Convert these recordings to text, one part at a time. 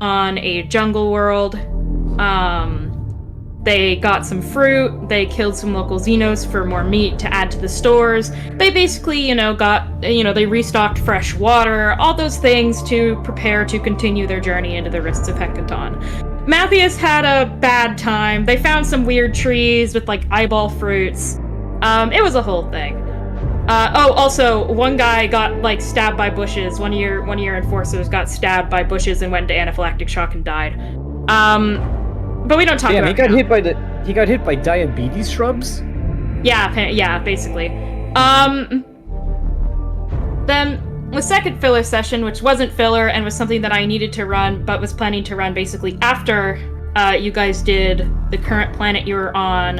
on a jungle world. They got some fruit, they killed some local Xenos for more meat to add to the stores. They basically, they restocked fresh water, all those things to prepare to continue their journey into the Rifts of Hecaton. Matthias had a bad time. They found some weird trees with, eyeball fruits. It was a whole thing. Also, one guy got, stabbed by bushes. One of your enforcers got stabbed by bushes and went into anaphylactic shock and died. But we don't talk about it. He got hit by diabetes shrubs? Yeah, basically. Then the second filler session, which wasn't filler and was something that I needed to run, but was planning to run basically after you guys did the current planet you were on.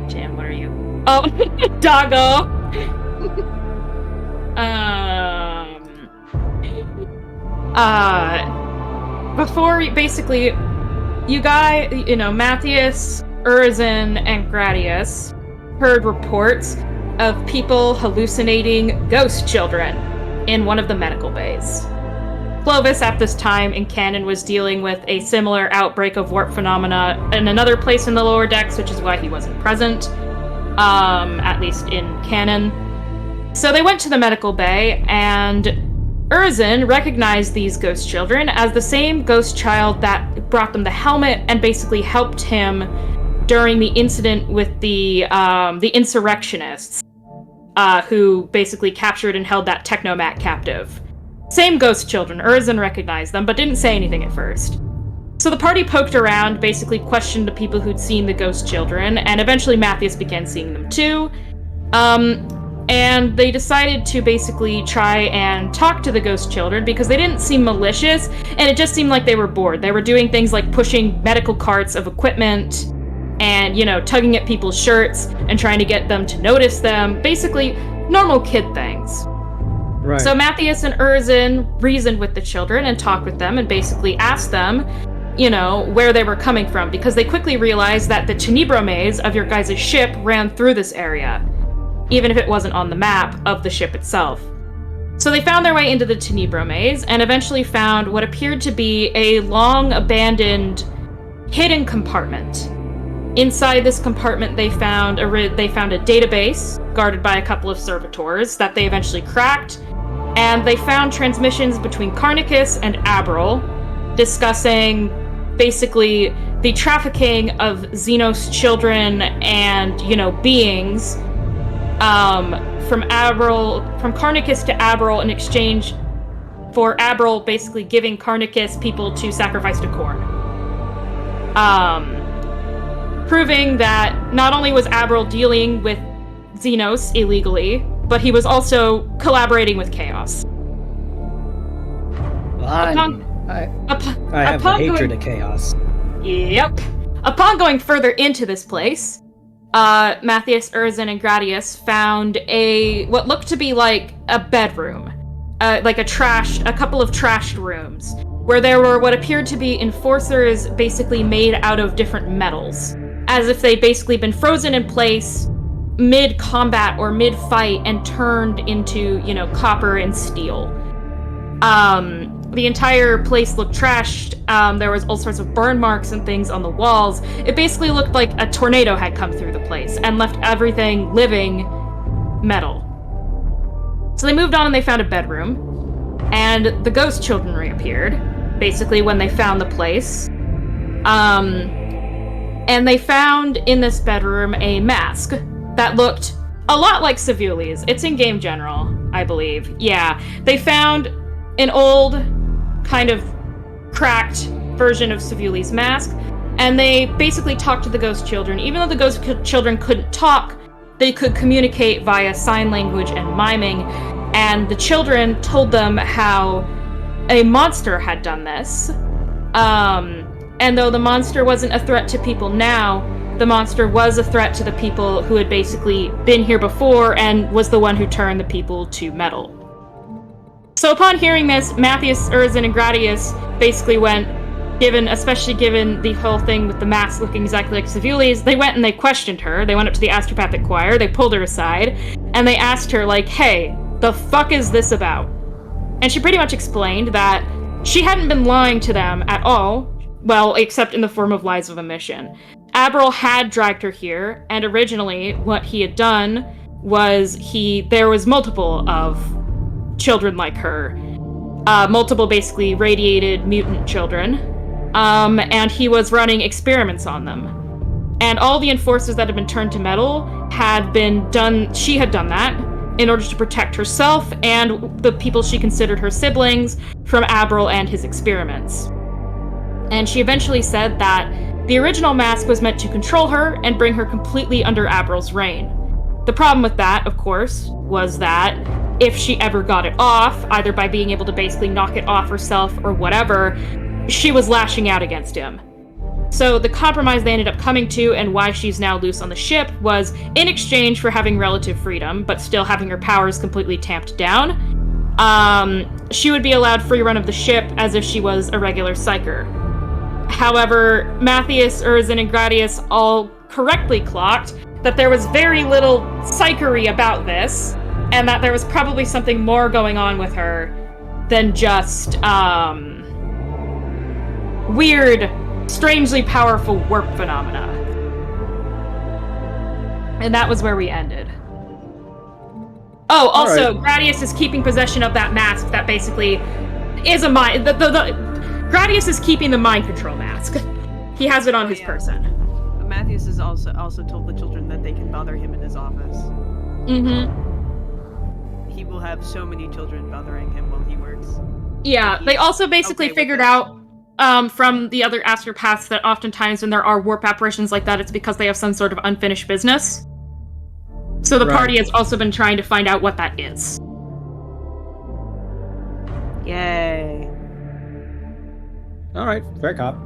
Jam, what are you? Oh, Doggo! Before, basically, you guys, Matthias, Urizen, and Gradius heard reports of people hallucinating ghost children in one of the medical bays. Clovis, at this time in canon, was dealing with a similar outbreak of warp phenomena in another place in the lower decks, which is why he wasn't present, at least in canon. So they went to the medical bay, and Urizen recognized these ghost children as the same ghost child that brought them the helmet and basically helped him during the incident with the insurrectionists, who basically captured and held that Technomat captive. Same ghost children. Urizen recognized them, but didn't say anything at first. So the party poked around, basically questioned the people who'd seen the ghost children, and eventually Matthias began seeing them too. And they decided to basically try and talk to the ghost children because they didn't seem malicious, and it just seemed like they were bored. They were doing things like pushing medical carts of equipment and, tugging at people's shirts and trying to get them to notice them. Basically, normal kid things. Right. So Matthias and Urizen reasoned with the children and talked with them and basically asked them, where they were coming from, because they quickly realized that the Tenebro maze of your guys' ship ran through this area, even if it wasn't on the map of the ship itself. So they found their way into the Tenebro maze and eventually found what appeared to be a long-abandoned, hidden compartment. Inside this compartment, they found a database guarded by a couple of servitors that they eventually cracked, and they found transmissions between Carnicus and Abril discussing basically the trafficking of Xenos children and, beings from Carnicus to Abril in exchange for Abril basically giving Carnicus people to sacrifice to Khorne. Proving that not only was Abril dealing with Xenos illegally, but he was also collaborating with Chaos. I have a hatred of Chaos. Yep. Upon going further into this place, Matthias, Urizen, and Gradius found what looked to be like a bedroom, a couple of trashed rooms, where there were what appeared to be enforcers basically made out of different metals, as if they'd basically been frozen in place mid-combat or mid-fight and turned into, copper and steel. The entire place looked trashed. There was all sorts of burn marks and things on the walls. It basically looked like a tornado had come through the place and left everything living metal. So they moved on and they found a bedroom, and the ghost children reappeared, basically when they found the place. And they found in this bedroom a mask that looked a lot like Savuli's. It's in Game General, I believe. Yeah. They found an old, kind of cracked version of Savuli's mask, and they basically talked to the ghost children. Even though the ghost children couldn't talk, they could communicate via sign language and miming, and the children told them how a monster had done this. And though the monster wasn't a threat to people now, the monster was a threat to the people who had basically been here before and was the one who turned the people to metal. So upon hearing this, Matthias, Urizen, and Gradius basically went, especially given the whole thing with the mask looking exactly like Savuli's, they went and they questioned her. They went up to the Astropathic Choir, they pulled her aside, and they asked her, hey, the fuck is this about? And she pretty much explained that She hadn't been lying to them at all, well, except in the form of lies of omission. Aberril had dragged her here, and originally what he had done was there was multiple of children like her. Multiple basically radiated mutant children. And he was running experiments on them. And all the enforcers that had been turned to metal she had done that in order to protect herself and the people she considered her siblings from Aberril and his experiments. And she eventually said that the original mask was meant to control her and bring her completely under Aberril's reign. The problem with that, of course, was that if she ever got it off, either by being able to basically knock it off herself or whatever, she was lashing out against him. So the compromise they ended up coming to, and why she's now loose on the ship, was in exchange for having relative freedom, but still having her powers completely tamped down, she would be allowed free run of the ship as if she was a regular psyker. However, Matthias, Urizen, and Gradius all correctly clocked that there was very little psychery about this, and that there was probably something more going on with her than just, weird, strangely powerful warp phenomena. And that was where we ended. Oh, also, Gradius is keeping possession of that mask that basically is a mind... Gradius is keeping the mind control mask. He has it on his person. Matthias has also told the children that they can bother him in his office. Mm-hmm. He will have so many children bothering him while he works. Yeah, they also basically figured out from the other astropaths that oftentimes when there are warp apparitions like that, it's because they have some sort of unfinished business. So the party has also been trying to find out what that is. Yay. Alright, fair cop.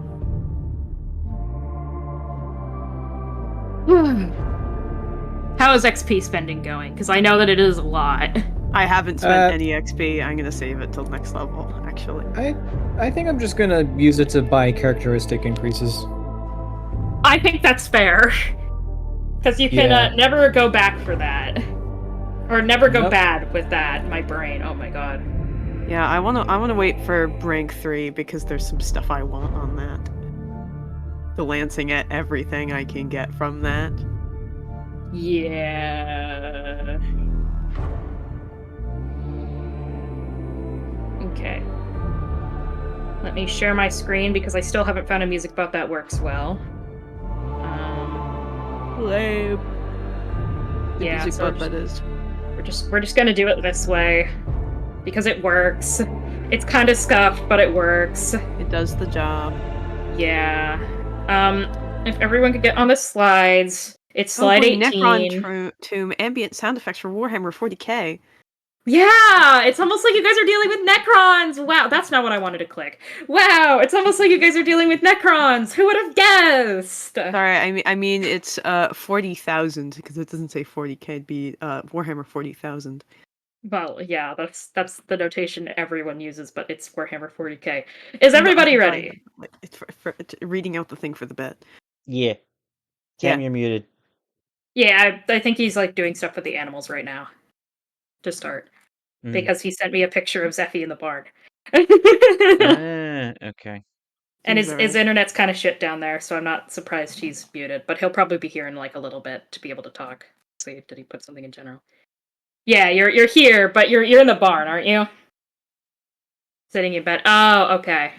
How is XP spending going? Because I know that it is a lot. I haven't spent any XP. I'm gonna save it till next level, actually. I think I'm just gonna use it to buy characteristic increases. I think that's fair. Because you can never go back for that. Or never go bad with that, my brain. Oh my god. Yeah, I wanna wait for rank 3 because there's some stuff I want on that. Glancing at everything I can get from that. Yeah. Okay. Let me share my screen because I still haven't found a music bot that works well. Lame. Yeah, music so bot that is. We're just gonna do it this way because it works. It's kind of scuffed, but it works. It does the job. Yeah. If everyone could get on the slides, it's slide 18. Necron Tomb ambient sound effects for Warhammer 40k. Yeah, it's almost like you guys are dealing with Necrons. Wow, that's not what I wanted to click. Wow, it's almost like you guys are dealing with Necrons. Who would have guessed? Sorry, I mean it's 40,000 because it doesn't say 40k. It'd be Warhammer 40,000. Well, yeah, that's the notation everyone uses, but it's Warhammer 40k. Is everybody ready? It's for reading out the thing for the bit. Yeah. Cam, you're muted. Yeah, I think he's like doing stuff with the animals right now. To start. Because he sent me a picture of Zephy in the barn. Okay. And his internet's kind of shit down there, so I'm not surprised he's muted. But he'll probably be here in like a little bit to be able to talk. See, did he put something in general? Yeah, you're here, but you're in the barn, aren't you? Sitting in bed. Oh, okay.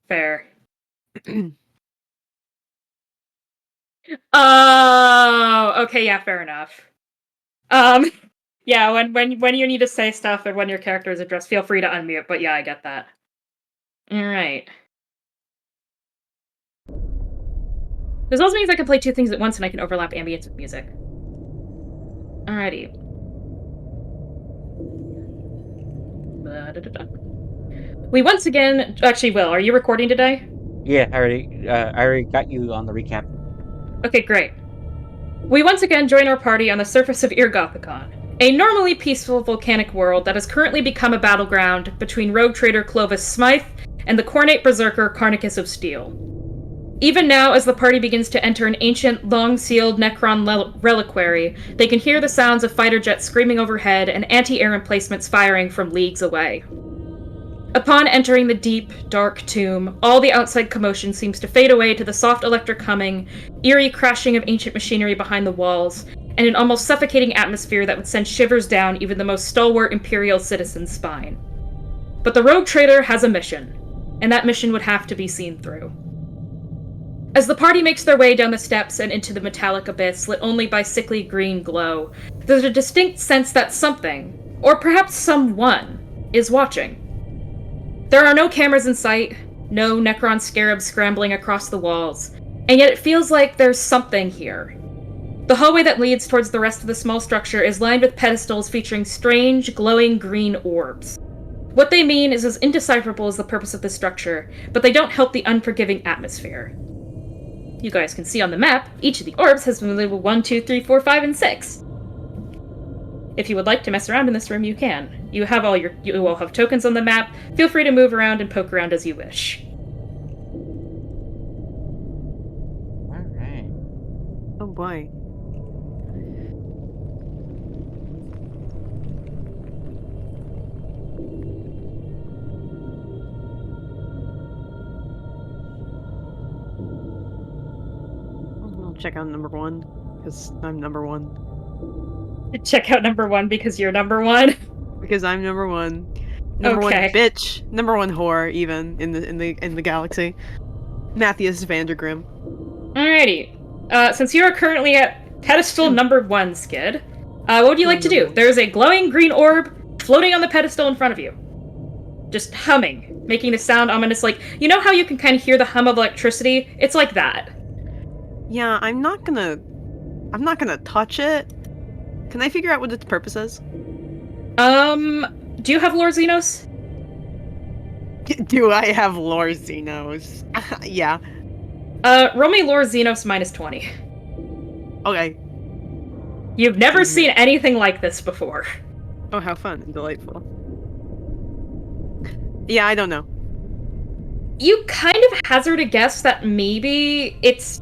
Fair. Oh, okay, yeah, fair enough. Yeah, when you need to say stuff and when your character is addressed, feel free to unmute, but yeah, I get that. Alright. This also means I can play two things at once and I can overlap ambience with music. Alrighty. We once again... Actually, Will, are you recording today? Yeah, I already got you on the recap. Okay, great. We once again join our party on the surface of Irgothicon, a normally peaceful volcanic world that has currently become a battleground between rogue trader Clovis Smythe and the Cornate berserker Carnicus of Steel. Even now, as the party begins to enter an ancient, long-sealed Necron reliquary, they can hear the sounds of fighter jets screaming overhead and anti-air emplacements firing from leagues away. Upon entering the deep, dark tomb, all the outside commotion seems to fade away to the soft electric humming, eerie crashing of ancient machinery behind the walls, and an almost suffocating atmosphere that would send shivers down even the most stalwart Imperial citizen's spine. But the rogue trader has a mission, and that mission would have to be seen through. As the party makes their way down the steps and into the metallic abyss lit only by sickly green glow, there's a distinct sense that something, or perhaps someone, is watching. There are no cameras in sight, no Necron scarabs scrambling across the walls, and yet it feels like there's something here. The hallway that leads towards the rest of the small structure is lined with pedestals featuring strange, glowing green orbs. What they mean is as indecipherable as the purpose of the structure, but they don't help the unforgiving atmosphere. You guys can see on the map, each of the orbs has been labeled 1, 2, 3, 4, 5, and 6. If you would like to mess around in this room, you can. You will have tokens on the map. Feel free to move around and poke around as you wish. Alright. Oh boy. I'll check out number 1, because I'm number 1. Check out number 1 because you're number 1. Because I'm number 1. Number 1 bitch. Number 1 whore, even in the galaxy. Matthias Vandergrim. Alrighty. Since you are currently at pedestal number 1, Skid, what would you like to do? There's a glowing green orb floating on the pedestal in front of you. Just humming, making the sound ominous, like, you know how you can kind of hear the hum of electricity? It's like that. Yeah, I'm not gonna touch it. Can I figure out what its purpose is? Do you have Lord Xenos? Do I have Lord Xenos? Yeah. Roll me Lord Xenos minus 20. Okay. You've never seen anything like this before. Oh, how fun and delightful. Yeah, I don't know. You kind of hazard a guess that maybe it's,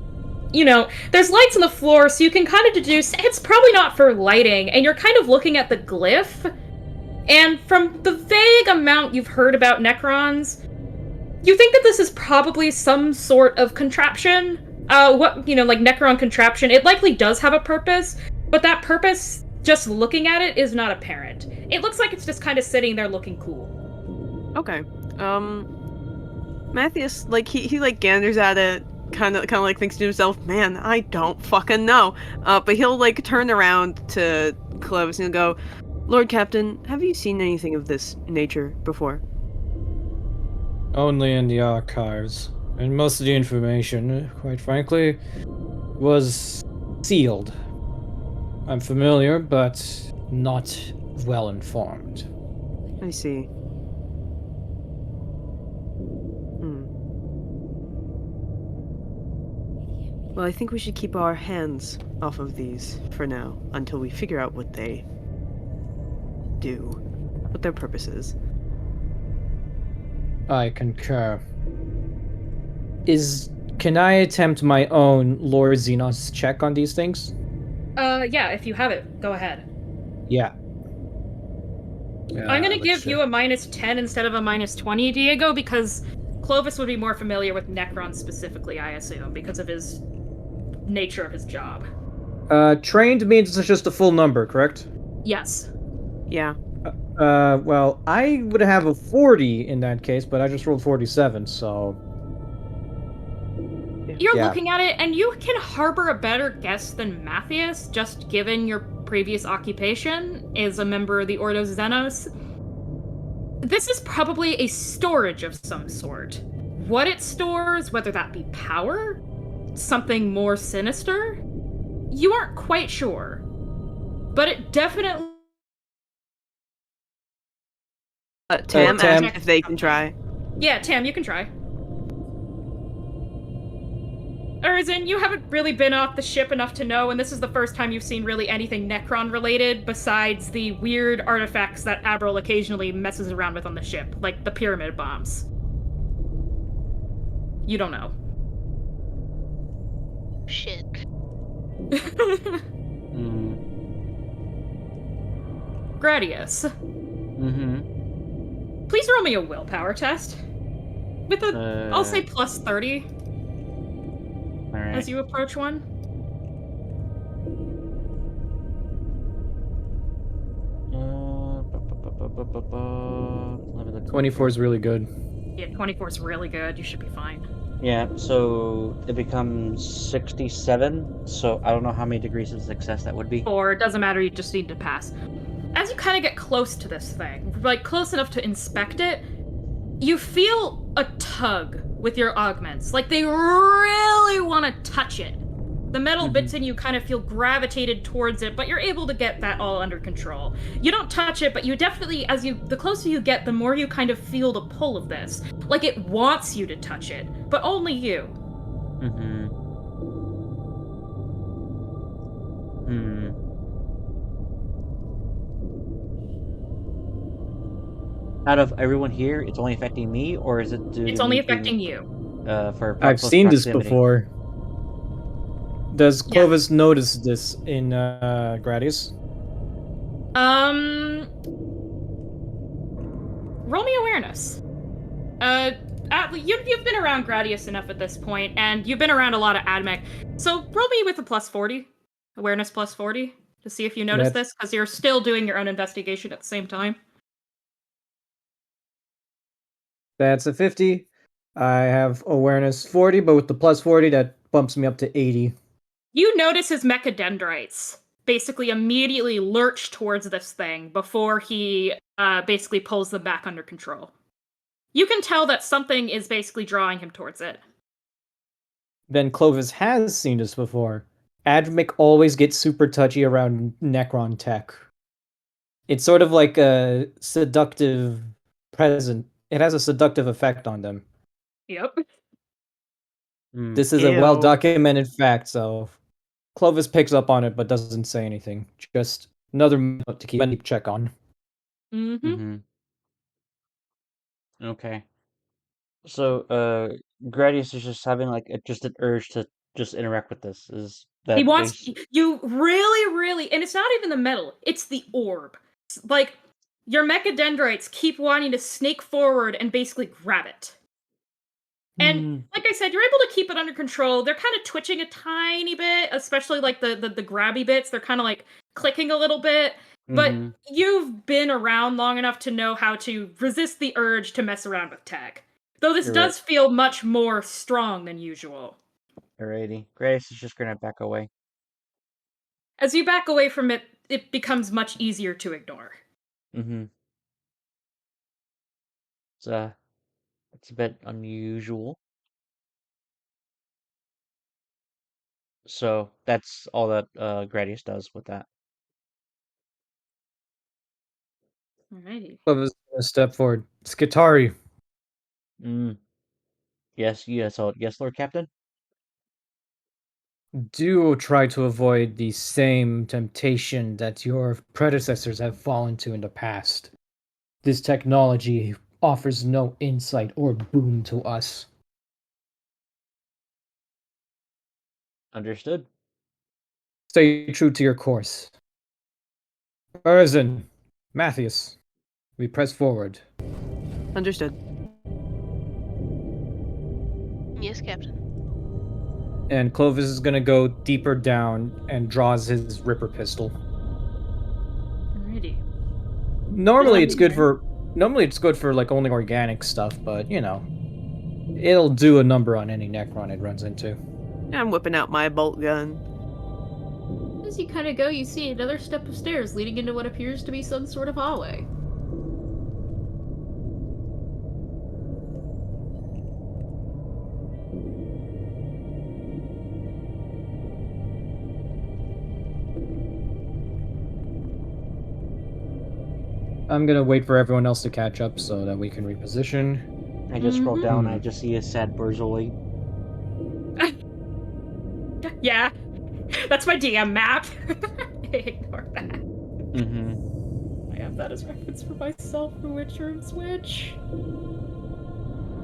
there's lights on the floor, so you can kind of deduce it's probably not for lighting, and you're kind of looking at the glyph, and from the vague amount you've heard about Necrons, you think that this is probably some sort of contraption. Like Necron contraption. It likely does have a purpose, but that purpose, just looking at it, is not apparent. It looks like it's just kind of sitting there looking cool. Okay. Matthias, like, he like ganders at it, kind of like thinks to himself, man, I don't fucking know. But he'll like turn around to Clovis and he'll go, Lord Captain, have you seen anything of this nature before? Only in the archives. And most of the information, quite frankly, was sealed. I'm familiar, but not well informed. I see. Well, I think we should keep our hands off of these for now, until we figure out what they do, what their purpose is. I concur. Can I attempt my own Lord Xenos check on these things? Yeah, if you have it, go ahead. Yeah. I'm gonna give you a minus 10 instead of a minus 20, Diego, because Clovis would be more familiar with Necron specifically, I assume, because of his nature of his job. Trained means it's just a full number, correct? Yes. Yeah. Well, I would have a 40 in that case, but I just rolled 47, so... You're looking at it, and you can harbor a better guess than Matthias, just given your previous occupation is a member of the Ordo Xenos. This is probably a storage of some sort. What it stores, whether that be power, something more sinister, you aren't quite sure. But it definitely... Tam asked if they can try. Yeah, Tam, you can try. Urzin, you haven't really been off the ship enough to know, and this is the first time you've seen really anything Necron-related besides the weird artifacts that Abril occasionally messes around with on the ship, like the pyramid bombs. You don't know. Shit. Gradius. Please roll me a willpower test. With a, I'll say plus 30 All right. as you approach one. Let me look 24 is really good. Yeah, 24 is really good. You should be fine. Yeah, so it becomes 67. So I don't know how many degrees of success that would be. Or it doesn't matter, you just need to pass. As you kind of get close to this thing, like close enough to inspect it, you feel a tug with your augments. Like they really want to touch it. The metal bits in you kind of feel gravitated towards it, but you're able to get that all under control. You don't touch it, but you definitely, the closer you get, the more you kind of feel the pull of this. Like it wants you to touch it, but only you. Out of everyone here, it's only affecting me, or is it doing It's only anything, affecting you. for I've close seen this proximity? before. Does Clovis notice this in Gradius? Roll me awareness. You've been around Gradius enough at this point, and you've been around a lot of Admech, so roll me with a plus 40. Awareness plus 40, to see if you notice this, because you're still doing your own investigation at the same time. That's a 50. I have awareness 40, but with the plus 40, that bumps me up to 80. You notice his mechadendrites basically immediately lurch towards this thing before he basically pulls them back under control. You can tell that something is basically drawing him towards it. Then Clovis has seen this before. Admic always gets super touchy around Necron tech. It's sort of like a seductive present. It has a seductive effect on them. Yep. This is a well-documented fact, so Clovis picks up on it but doesn't say anything. Just another note to keep check on. Okay. So, Gradius is just having like just an urge to just interact with this. Is that He wants you really, and it's not even the metal, it's the orb. It's like, your mechadendrites keep wanting to snake forward and basically grab it. And like I said, you're able to keep it under control. They're kind of twitching a tiny bit, especially like the grabby bits. They're kind of like clicking a little bit. But you've been around long enough to know how to resist the urge to mess around with tech. Though this does feel much more strong than usual. Alrighty. Gradius is just gonna back away. As you back away from it, it becomes much easier to ignore. It's a bit unusual. So that's all that Gradius does with that. Alrighty. Clovis gonna step forward. Skitari. Yes, yes, Lord Captain. Do try to avoid the same temptation that your predecessors have fallen to in the past. This technology offers no insight or boon to us. Understood. Stay true to your course. Urizen, Matthias, we press forward. Understood. Yes, Captain. And Clovis is gonna go deeper down and draws his Ripper pistol. Alrighty. Normally it's good for like only organic stuff, but you know, it'll do a number on any Necron it runs into. I'm whipping out my bolt gun. As you kind of go, you see another step of stairs leading into what appears to be some sort of hallway. I'm gonna wait for everyone else to catch up so that we can reposition. I just scroll down and I just see a sad Burzoid. Yeah, that's my DM map. Ignore that. I have that as reference for myself for Witcher and Switch.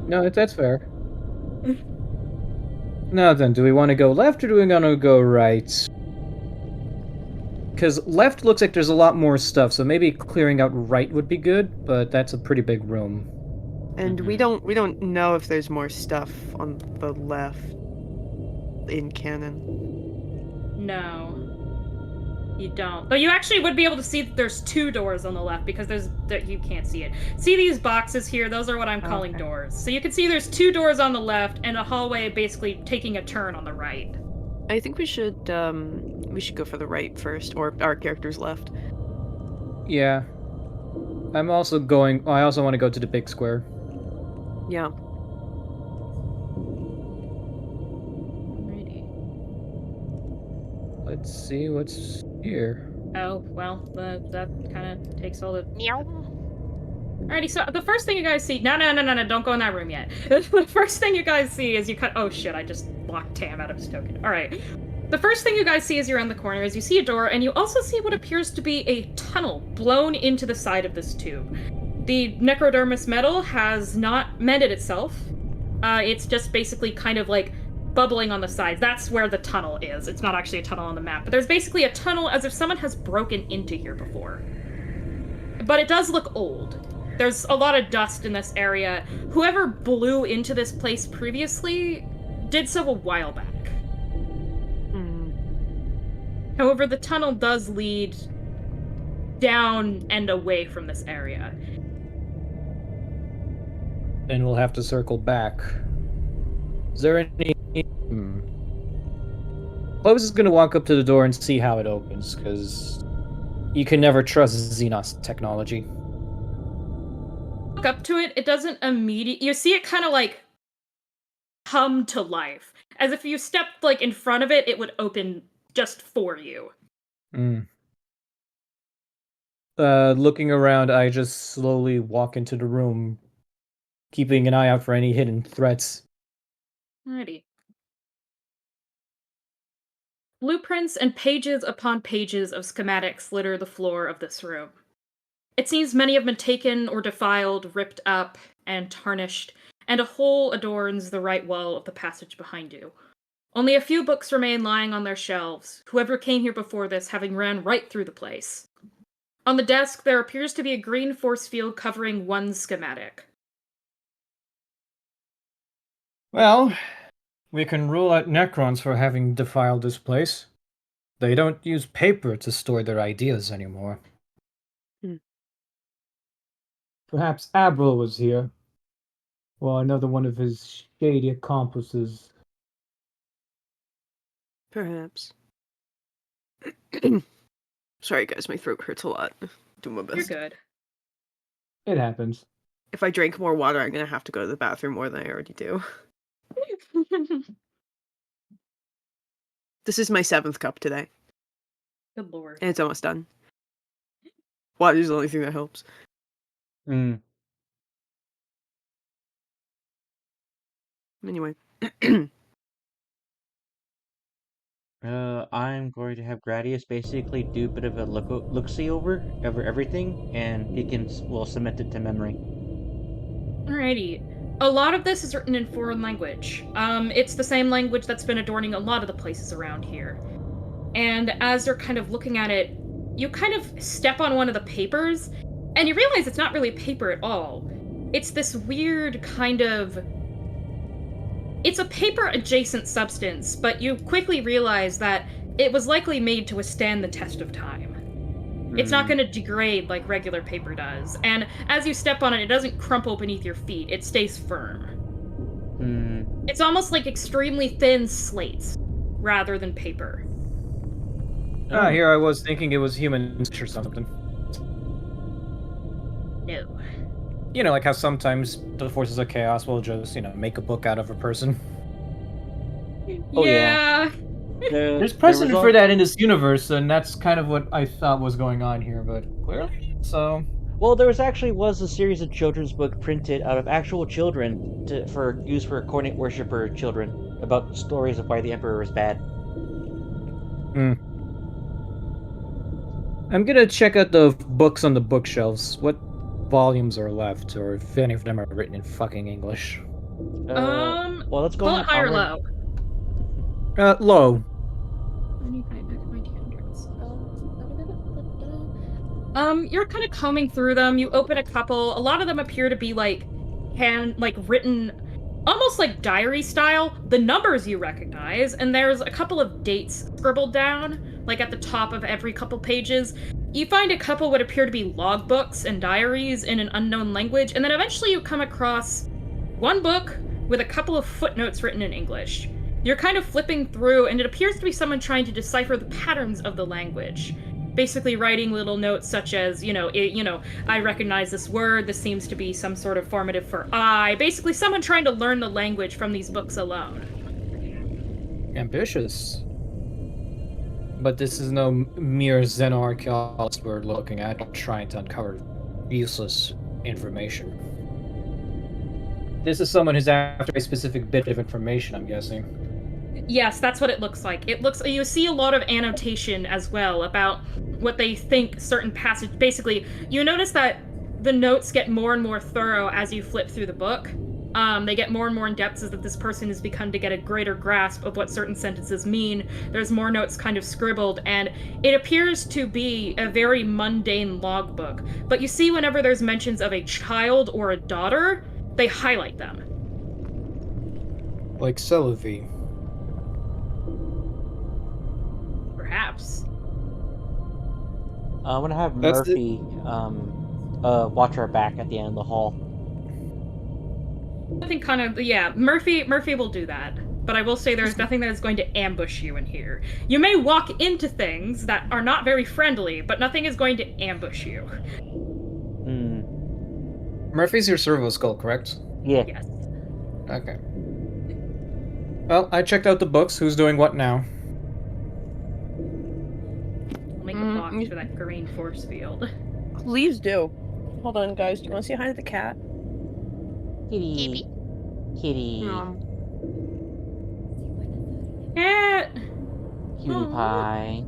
No, that's fair. Now then, do we want to go left or do we want to go right? because left looks like there's a lot more stuff, so maybe clearing out right would be good, but that's a pretty big room. And we don't know if there's more stuff on the left in canon. No. You don't. But you actually would be able to see that there's 2 doors on the left because you can't see it. See these boxes here? Those are what I'm calling Okay. doors. So you can see there's 2 doors on the left and a hallway basically taking a turn on the right. I think we should go for the right first, or our character's left. Yeah. I also want to go to the big square. Yeah. Alrighty. Let's see what's here. Oh, well, that kind of takes all the... Meow. Alrighty, so the first thing you guys see... No, don't go in that room yet. The first thing you guys see is you cut... Oh shit, I just blocked Tam out of his token. Alright. The first thing you guys see as you're on the corner is you see a door, and you also see what appears to be a tunnel blown into the side of this tube. The necrodermis metal has not mended itself. It's just basically kind of like bubbling on the sides. That's where the tunnel is. It's not actually a tunnel on the map, but there's basically a tunnel as if someone has broken into here before. But it does look old. There's a lot of dust in this area. Whoever blew into this place previously did so a while back. However, the tunnel does lead down and away from this area. Then we'll have to circle back. Is there any... Clovis is going to walk up to the door and see how it opens, because you can never trust Xenos technology. Look up to it, it doesn't immediately... You see it kind of like come to life. As if you stepped like in front of it, it would open just for you. Looking around, I just slowly walk into the room, keeping an eye out for any hidden threats. Alrighty. Blueprints and pages upon pages of schematics litter the floor of this room. It seems many have been taken or defiled, ripped up, and tarnished, and a hole adorns the right wall of the passage behind you. Only a few books remain lying on their shelves, whoever came here before this having ran right through the place. On the desk, there appears to be a green force field covering one schematic. Well, we can rule out Necrons for having defiled this place. They don't use paper to store their ideas anymore. Perhaps Abril was here. Well, another one of his shady accomplices. Perhaps. Sorry, guys, my throat hurts a lot. Do my best. You're good. It happens. If I drink more water, I'm gonna have to go to the bathroom more than I already do. This is my 7th cup today, Good lord. and it's almost done. Water is the only thing that helps. Anyway. I'm going to have Gradius basically do a bit of a look-see over everything, and he will cement it to memory. Alrighty. A lot of this is written in foreign language. It's the same language that's been adorning a lot of the places around here. And as you're kind of looking at it, you kind of step on one of the papers, and you realize it's not really paper at all. It's this weird kind of... It's a paper-adjacent substance, but you quickly realize that it was likely made to withstand the test of time. It's not going to degrade like regular paper does, and as you step on it, it doesn't crumple beneath your feet, it stays firm. It's almost like extremely thin slates, rather than paper. Here I was thinking it was human or something. No. You know, like how sometimes the forces of chaos will just, make a book out of a person. Oh, yeah. There's precedent for that in this universe, and that's kind of what I thought was going on here, but clearly, so... Well, there was a series of children's book printed out of actual children for coordinate worshiper children about stories of why the Emperor was bad. I'm gonna check out the books on the bookshelves. What volumes are left, or if any of them are written in fucking English. Well, let's go Pull on it high or armor. low? Low. You're kind of combing through them. You open a couple. A lot of them appear to be written almost like diary style. The numbers you recognize, and there's a couple of dates scribbled down, like at the top of every couple pages. You find a couple what appear to be logbooks and diaries in an unknown language, and then eventually you come across one book with a couple of footnotes written in English. You're kind of flipping through, and it appears to be someone trying to decipher the patterns of the language. Basically writing little notes such as, I recognize this word, this seems to be some sort of formative for I. Basically someone trying to learn the language from these books alone. Ambitious. But this is no mere xenoarchaeologist we're looking at, trying to uncover useless information. This is someone who's after a specific bit of information, I'm guessing. Yes, that's what it looks like. You see a lot of annotation as well about what they think certain passage. Basically, you notice that the notes get more and more thorough as you flip through the book. They get more and more in depth as that this person has begun to get a greater grasp of what certain sentences mean. There's more notes kind of scribbled, and it appears to be a very mundane logbook. But you see whenever there's mentions of a child or a daughter, they highlight them. Like Celevi. Perhaps. I'm gonna have Murphy watch our back at the end of the hall. I think Murphy will do that. But I will say there's nothing that is going to ambush you in here. You may walk into things that are not very friendly, but nothing is going to ambush you. Murphy's your servo skull, correct? Yeah. Yes. Okay. Well, I checked out the books. Who's doing what now? I'll make a box for that green force field. Please do. Hold on, guys. Do you want to say hi to the cat? Kitty. Kitty. Cat! Cutie pie.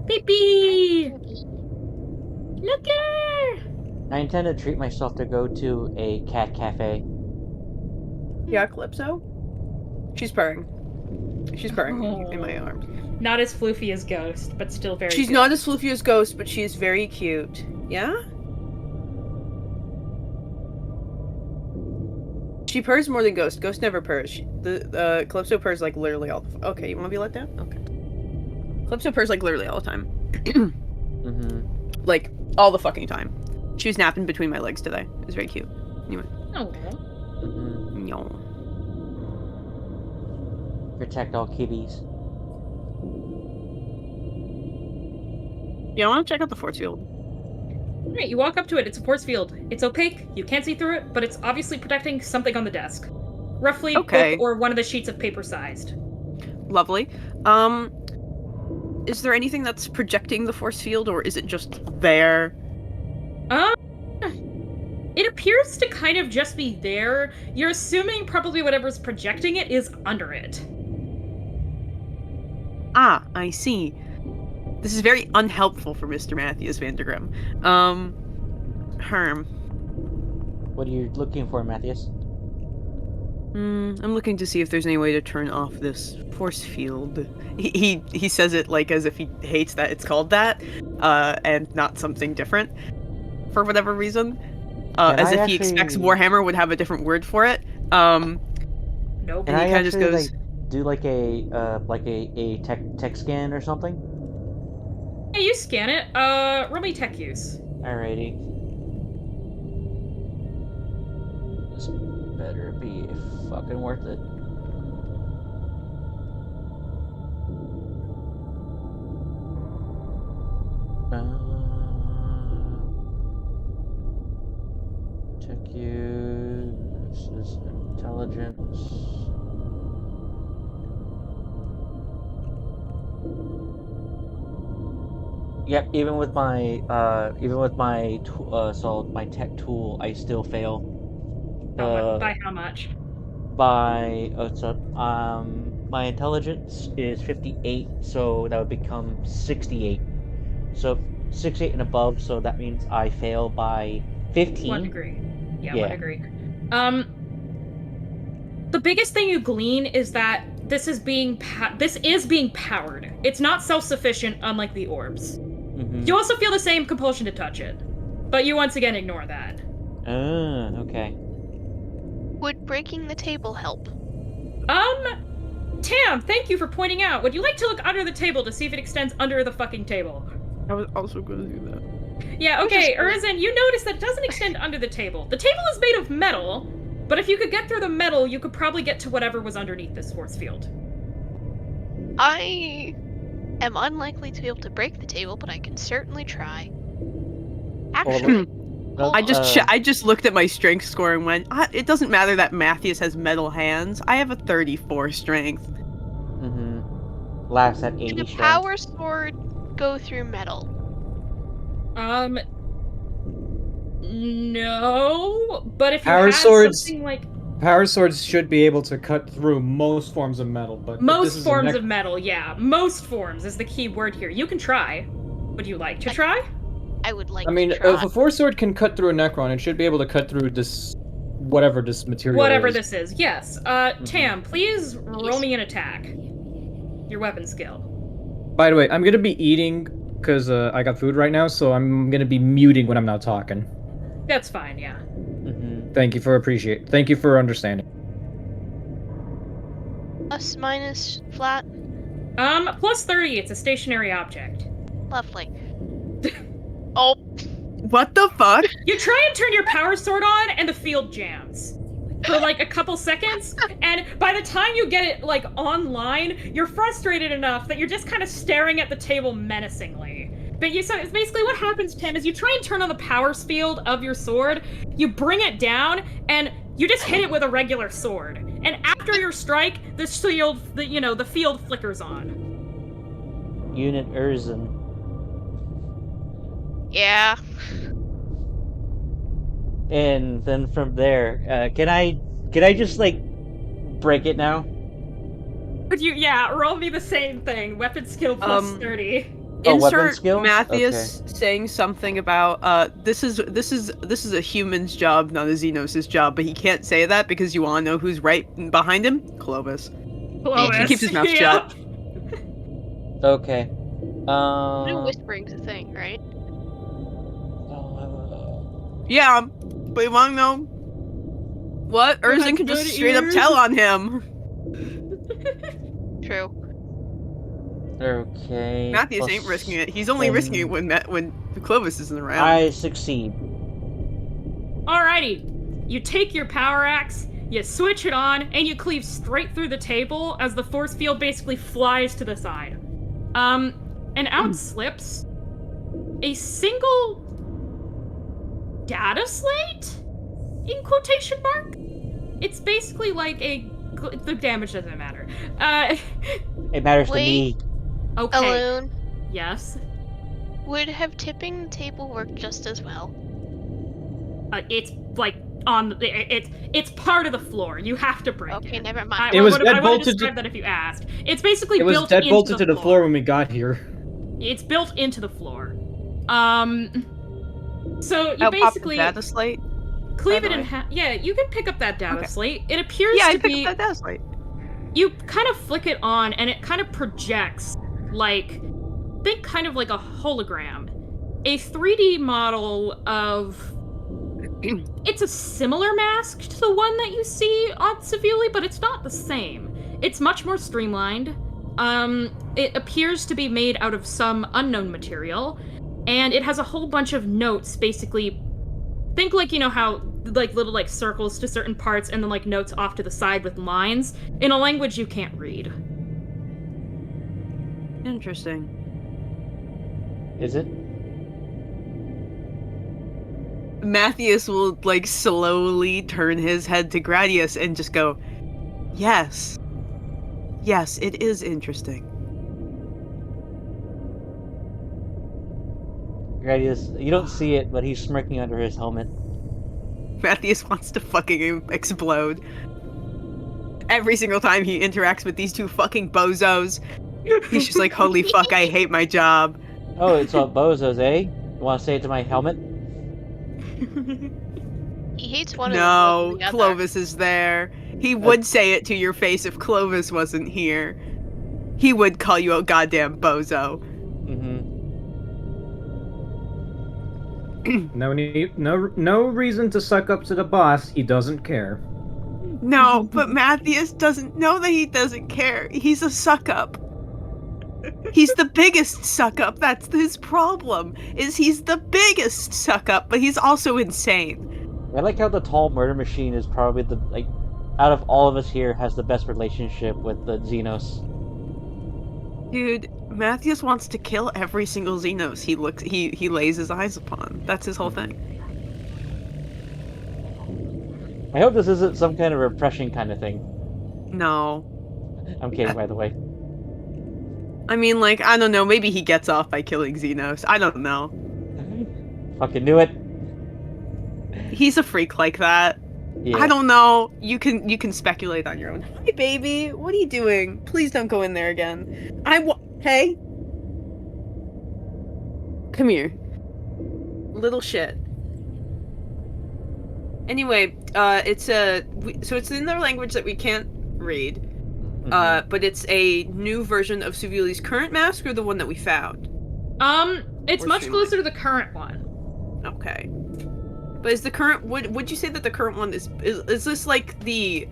Pee-pee! Look at her! I intend to treat myself to go to a cat cafe. Yeah, Calypso? She's purring. She's purring in my arms. Not as floofy as Ghost, but still very She's good. not as floofy as Ghost, but she is very cute. Yeah? She purrs more than Ghost. Ghost never purrs. The Calypso purrs like literally all the Okay, you want to be let down? Okay. Calypso purrs like literally all the time. Like, all the fucking time. She was napping between my legs today. It was very cute. Anyway. Oh. No. Protect all kitties. Yeah, I want to check out the force field. Alright, you walk up to it. It's a force field. It's opaque. You can't see through it, but it's obviously protecting something on the desk. Roughly book or one of the sheets of paper sized. Lovely. Is there anything that's projecting the force field, or is it just there? It appears to kind of just be there. You're assuming probably whatever's projecting it is under it. Ah, I see. This is very unhelpful for Mr. Matthias Vandergrim. Herm. What are you looking for, Matthias? I'm looking to see if there's any way to turn off this force field. He says it like as if he hates that it's called that, and not something different, for whatever reason. As if he expects Warhammer would have a different word for it. Nope. And he kind of just goes... do like a tech scan or something? Yeah, you scan it. Roll me tech use. Alrighty. This better be fucking worth it. Tech use is intelligence. Yep, even with my my tech tool, I still fail. By how much? By my intelligence is 58, so that would become 68. So 68 and above, so that means I fail by 15. 1 degree. Yeah, 1 degree. The biggest thing you glean is that this is being powered. It's not self-sufficient, unlike the orbs. You also feel the same compulsion to touch it, but you once again ignore that. Okay. Would breaking the table help? Tam, thank you for pointing out. Would you like to look under the table to see if it extends under the fucking table? I was also gonna do that. Yeah, okay, Interesting. Urzin, you notice that it doesn't extend under the table. The table is made of metal, but if you could get through the metal, you could probably get to whatever was underneath this force field. I am unlikely to be able to break the table, but I can certainly try. Actually, Well, I just looked at my strength score and went, it doesn't matter that Matthias has metal hands. I have a 34 strength. Last at can 80 a strength. power sword go through metal? No, but if you Power had swords- something like Power swords should be able to cut through most forms of metal, but if this most is a forms of metal, yeah, most forms is the key word here. You can try. Would you like to try? I would like I mean, to try. if a force sword can cut through a Necron, it should be able to cut through this, whatever this material Whatever is. this is, yes. Tam, please roll me an attack. Your weapon skill. By the way, I'm gonna be eating because I got food right now, so I'm gonna be muting when I'm not talking. That's fine, yeah. Thank you for understanding. Plus minus flat. Plus 30, it's a stationary object. Lovely. Oh, What the fuck? You try and turn your power sword on, and the field jams. For like a couple seconds, and by the time you get it like online, you're frustrated enough that you're just kind of staring at the table menacingly. But so it's basically what happens, Tim, is you try and turn on the power field of your sword, you bring it down, and you just hit it with a regular sword. And after your strike, the field flickers on. Unit Urzin. yeah. And then from there, can I just like break it now? But roll me the same thing. Weapon skill plus 30. Oh, weapon Insert skills? Matthias saying something about this is a human's job, not a Xenos' job, but he can't say that because you wanna know who's right behind him? Clovis. Clovis. He keeps his mouth Yeah. shut. Okay. No whispering's a thing, right? Yeah, but you wanna know what? Urzin can just good straight up ears. tell on him. True. Okay. Matthias plus ain't risking it. He's only 10. risking it when Clovis isn't around. I succeed. Alrighty. You take your power axe, you switch it on, and you cleave straight through the table as the force field basically flies to the side. And out slips a single data slate? In quotation mark? It's basically like the damage doesn't matter. It matters to Wait. me. Okay. Alone Yes. would have tipping the table worked just as well. It's like it's part of the floor. You have to break Okay, it. never mind. It was I would have deadbolted to- described that if you asked. It's basically It was built deadbolted into to the floor when we got here. It's built into the floor. So you I'll pop the basically data slate. cleave by it the in way. half. Yeah, you can pick up that data Okay. slate. It appears Yeah, I to picked be. up that data slate. You kind of flick it on, and it kind of projects like, think kind of like a hologram, a 3D model of. It's a similar mask to the one that you see on Seville, but it's not the same. It's much more streamlined. It appears to be made out of some unknown material, and it has a whole bunch of notes, basically. Think like, you know how, like, little, like, circles to certain parts, and then, like, notes off to the side with lines, in a language you can't read. Interesting. Is it? Matthias will like slowly turn his head to Gradius and just go, "Yes, yes, it is interesting." Gradius, you don't see it, but he's smirking under his helmet. Matthias wants to fucking explode. Every single time he interacts with these two fucking bozos, he's just like, "Holy fuck, I hate my job." Oh, it's all bozos, eh? You want to say it to my helmet? He hates one of them more No, than the other. Clovis is there. He would say it to your face if Clovis wasn't here. He would call you a goddamn bozo. Mm-hmm. No reason to suck up to the boss. He doesn't care. No, but Matthias doesn't know that he doesn't care. He's a suck-up. He's the biggest suck-up. That's his problem, is he's the biggest suck-up, but he's also insane. I like how the tall murder machine is probably the, like, out of all of us here, has the best relationship with the Xenos. Dude, Matthias wants to kill every single Xenos he lays his eyes upon. That's his whole thing. I hope this isn't some kind of repression kind of thing. No. I'm kidding, by the way. I mean, like, I don't know, maybe he gets off by killing Xenos. I don't know. Fucking knew it. He's a freak like that. Yeah. I don't know. You can speculate on your own. Hi, baby. What are you doing? Please don't go in there again. Hey. Come here. Little shit. Anyway, it's in their language that we can't read. But it's a new version of Suvuli's current mask, or the one that we found? It's Or much streamlined. closer to the current one. Okay. But is the current would you say that the current one is this like the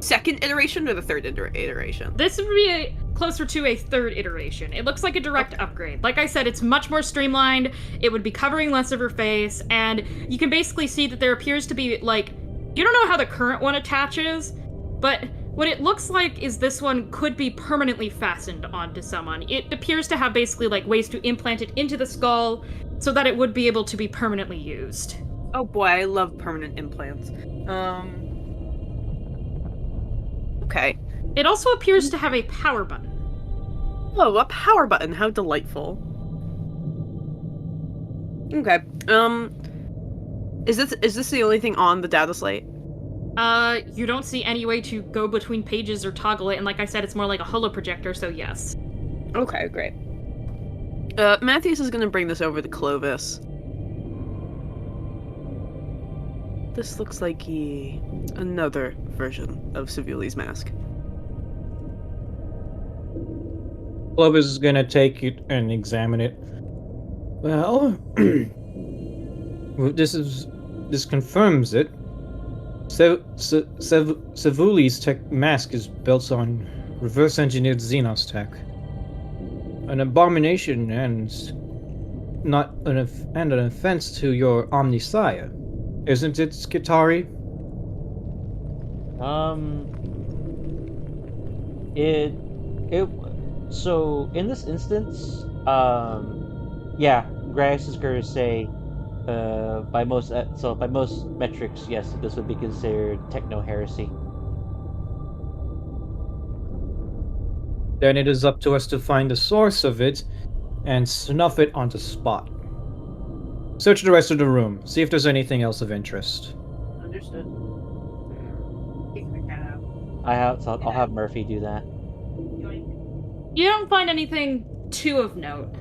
second iteration or the third iteration? This would be closer to a third iteration. It looks like a direct upgrade. Like I said, it's much more streamlined. It would be covering less of her face, and you can basically see that there appears to be, like, you don't know how the current one attaches, but what it looks like is this one could be permanently fastened onto someone. It appears to have basically like ways to implant it into the skull so that it would be able to be permanently used. Oh boy, I love permanent implants. Okay. It also appears to have a power button. Oh, a power button. How delightful. Okay. Is this the only thing on the data slate? You don't see any way to go between pages or toggle it, and like I said, it's more like a holoprojector, so yes. Okay, great. Matthias is gonna bring this over to Clovis. This looks like another version of Suvuli's mask. Clovis is gonna take it and examine it. Well, this confirms it. Savuli's mask is built on reverse-engineered Xenos tech. An abomination and an offense to your Omnisire, isn't it, Skitari? So in this instance, yeah, Grass is going to say, by most metrics, yes, this would be considered techno-heresy. Then it is up to us to find the source of it and snuff it on the spot. Search the rest of the room, see if there's anything else of interest. Understood. I'll have Murphy do that. You don't find anything too of note.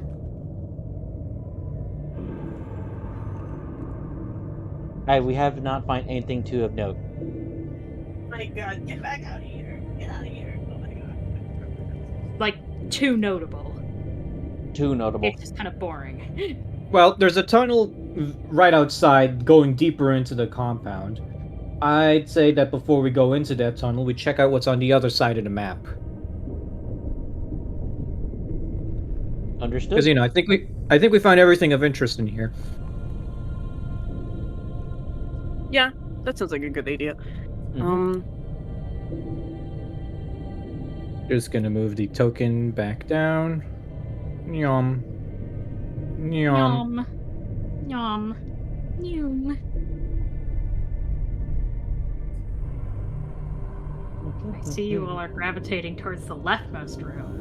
We have not find anything to of note. My God, get back out of here! Get out of here! Oh my God! Like, too notable. Too notable. It's just kind of boring. Well, there's a tunnel right outside going deeper into the compound. I'd say that before we go into that tunnel, we check out what's on the other side of the map. Understood. Because, I think we found everything of interest in here. Yeah, that sounds like a good idea. Mhm. Just gonna move the token back down. Yum. Yum. Yum. Yum. Yum. I see you all are gravitating towards the leftmost room.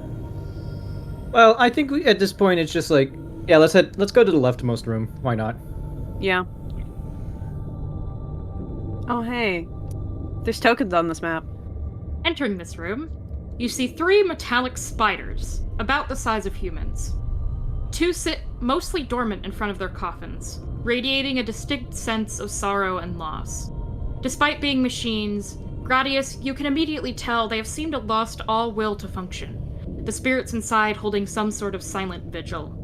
Well, I think at this point it's just like, yeah, let's go to the leftmost room. Why not? Yeah. Oh hey, there's tokens on this map. Entering this room, you see 3 metallic spiders, about the size of humans. 2 sit mostly dormant in front of their coffins, radiating a distinct sense of sorrow and loss. Despite being machines, Gradius, you can immediately tell they have seemed to have lost all will to function, the spirits inside holding some sort of silent vigil.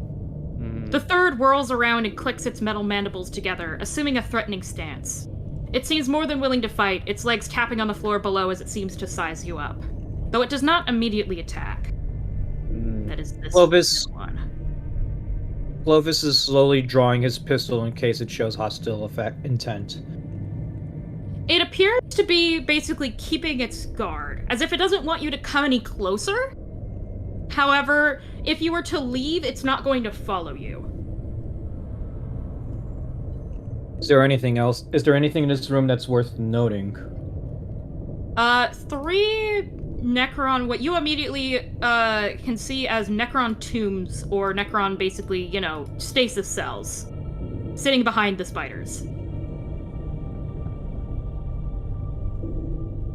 The third whirls around and clicks its metal mandibles together, assuming a threatening stance. It seems more than willing to fight, its legs tapping on the floor below as it seems to size you up. Though it does not immediately attack. That is this one. Clovis is slowly drawing his pistol in case it shows hostile intent. It appears to be basically keeping its guard, as if it doesn't want you to come any closer. However, if you were to leave, it's not going to follow you. Is there anything else? Is there anything in this room that's worth noting? 3 Necron, what you immediately can see as Necron tombs, or Necron basically, stasis cells, sitting behind the spiders.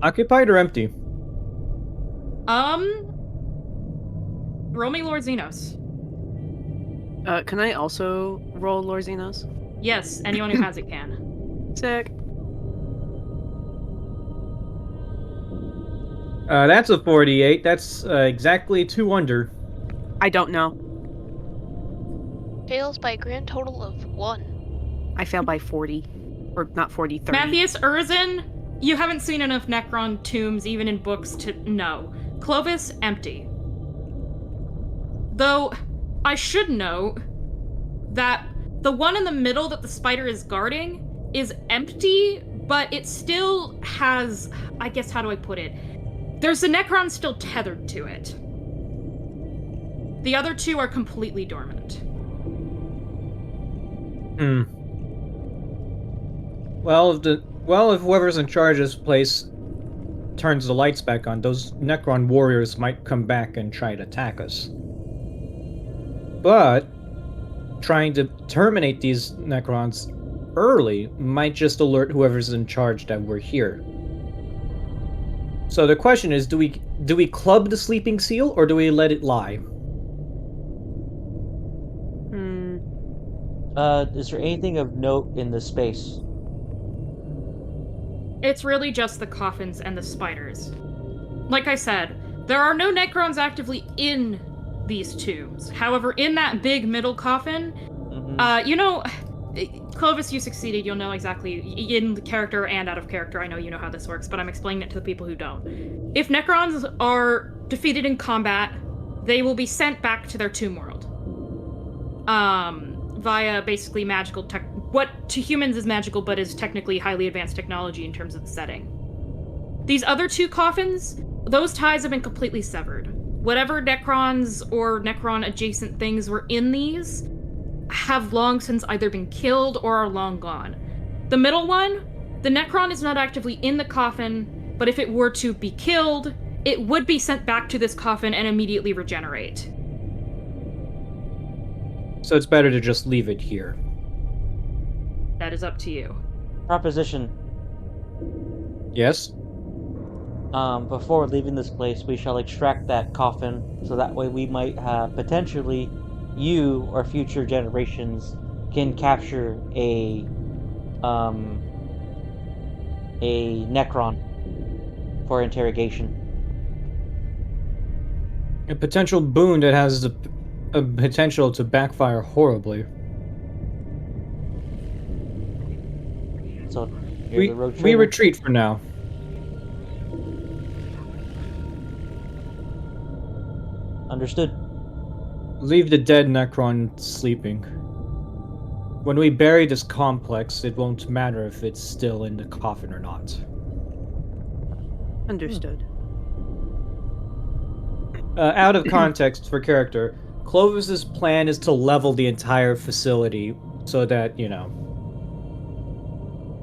Occupied or empty? Roll me Lord Xenos. Can I also roll Lord Xenos? Yes, anyone who has it can. Sick. That's a 48. That's exactly 2 under. I don't know. Fails by a grand total of 1. I failed by 40. Or not 40, 30. Matthias Urzin, you haven't seen enough Necron tombs, even in books, to know. Clovis, empty. Though, I should note that the one in the middle that the spider is guarding is empty, but it still has, I guess, how do I put it? There's a Necron still tethered to it. The other 2 are completely dormant. Well, if whoever's in charge of this place turns the lights back on, those Necron warriors might come back and try to attack us. But trying to terminate these Necrons early might just alert whoever's in charge that we're here. So the question is, do we club the sleeping seal or do we let it lie? Is there anything of note in the space? It's really just the coffins and the spiders. Like I said, there are no Necrons actively in these tombs. However, in that big middle coffin, Clovis, you succeeded. You'll know exactly, in character and out of character. I know you know how this works, but I'm explaining it to the people who don't. If Necrons are defeated in combat, they will be sent back to their tomb world. Via basically magical tech. What to humans is magical, but is technically highly advanced technology in terms of the setting. These other 2 coffins, those ties have been completely severed. Whatever Necrons or Necron-adjacent things were in these have long since either been killed or are long gone. The middle one, the Necron is not actively in the coffin, but if it were to be killed, it would be sent back to this coffin and immediately regenerate. So it's better to just leave it here. That is up to you. Proposition. Yes? Before leaving this place, we shall extract that coffin, so that way we might have, potentially, you or future generations can capture a Necron for interrogation. A potential boon that has the potential to backfire horribly. So, We retreat for now. Understood. Leave the dead Necron sleeping. When we bury this complex, it won't matter if it's still in the coffin or not. Understood. Out of context for character, Clovis's plan is to level the entire facility so that,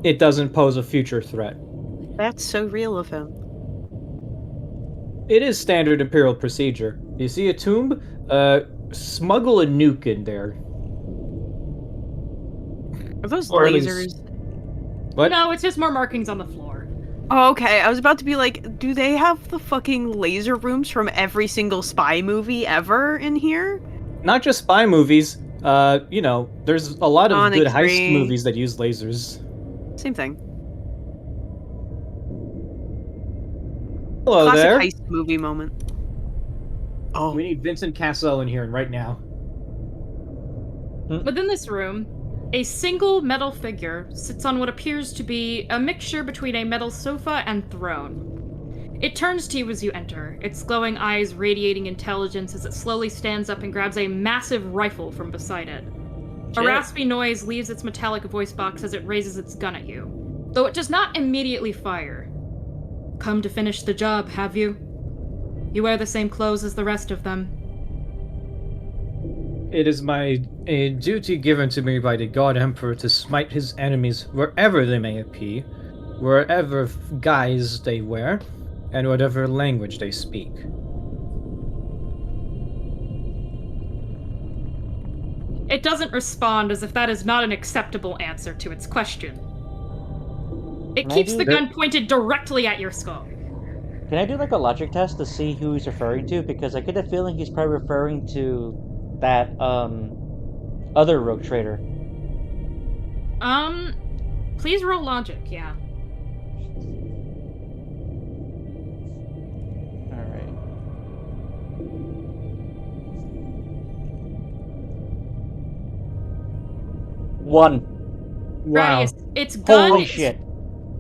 it doesn't pose a future threat. That's so real of him. It is standard Imperial procedure. You see a tomb? Smuggle a nuke in there. Are those Or at lasers? least- What? No, it's just more markings on the floor. Oh, okay. I was about to be like, do they have the fucking laser rooms from every single spy movie ever in here? Not just spy movies. There's a lot of good Onyx heist ring. movies that use lasers. Same thing. Hello Classic there. heist movie moment. Oh, We need Vincent Cassel in here right now. Within this room, a single metal figure sits on what appears to be a mixture between a metal sofa and throne. It turns to you as you enter, its glowing eyes radiating intelligence as it slowly stands up and grabs a massive rifle from beside it. A raspy noise leaves its metallic voice box as it raises its gun at you, though it does not immediately fire. Come to finish the job, have you? You wear the same clothes as the rest of them. It is a duty given to me by the God Emperor to smite his enemies wherever they may appear, wherever guise they wear, and whatever language they speak. It doesn't respond, as if that is not an acceptable answer to its question. It keeps the gun pointed directly at your skull. Can I do like a logic test to see who he's referring to? Because I get a feeling he's probably referring to that other rogue trader. Please roll logic, yeah. Alright. One. Wow. Its gun Holy is, shit.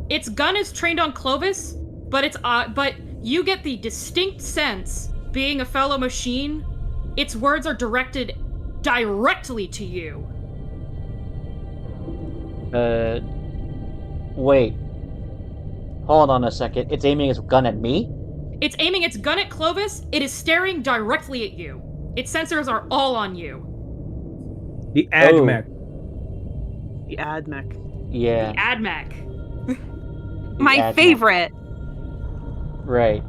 Its gun is trained on Clovis, but but you get the distinct sense, being a fellow machine, its words are directed directly to you. Wait. Hold on a second. It's aiming its gun at me? It's aiming its gun at Clovis, it is staring directly at you. Its sensors are all on you. The AdMech. The AdMech. Yeah. The AdMech. My favorite. Right.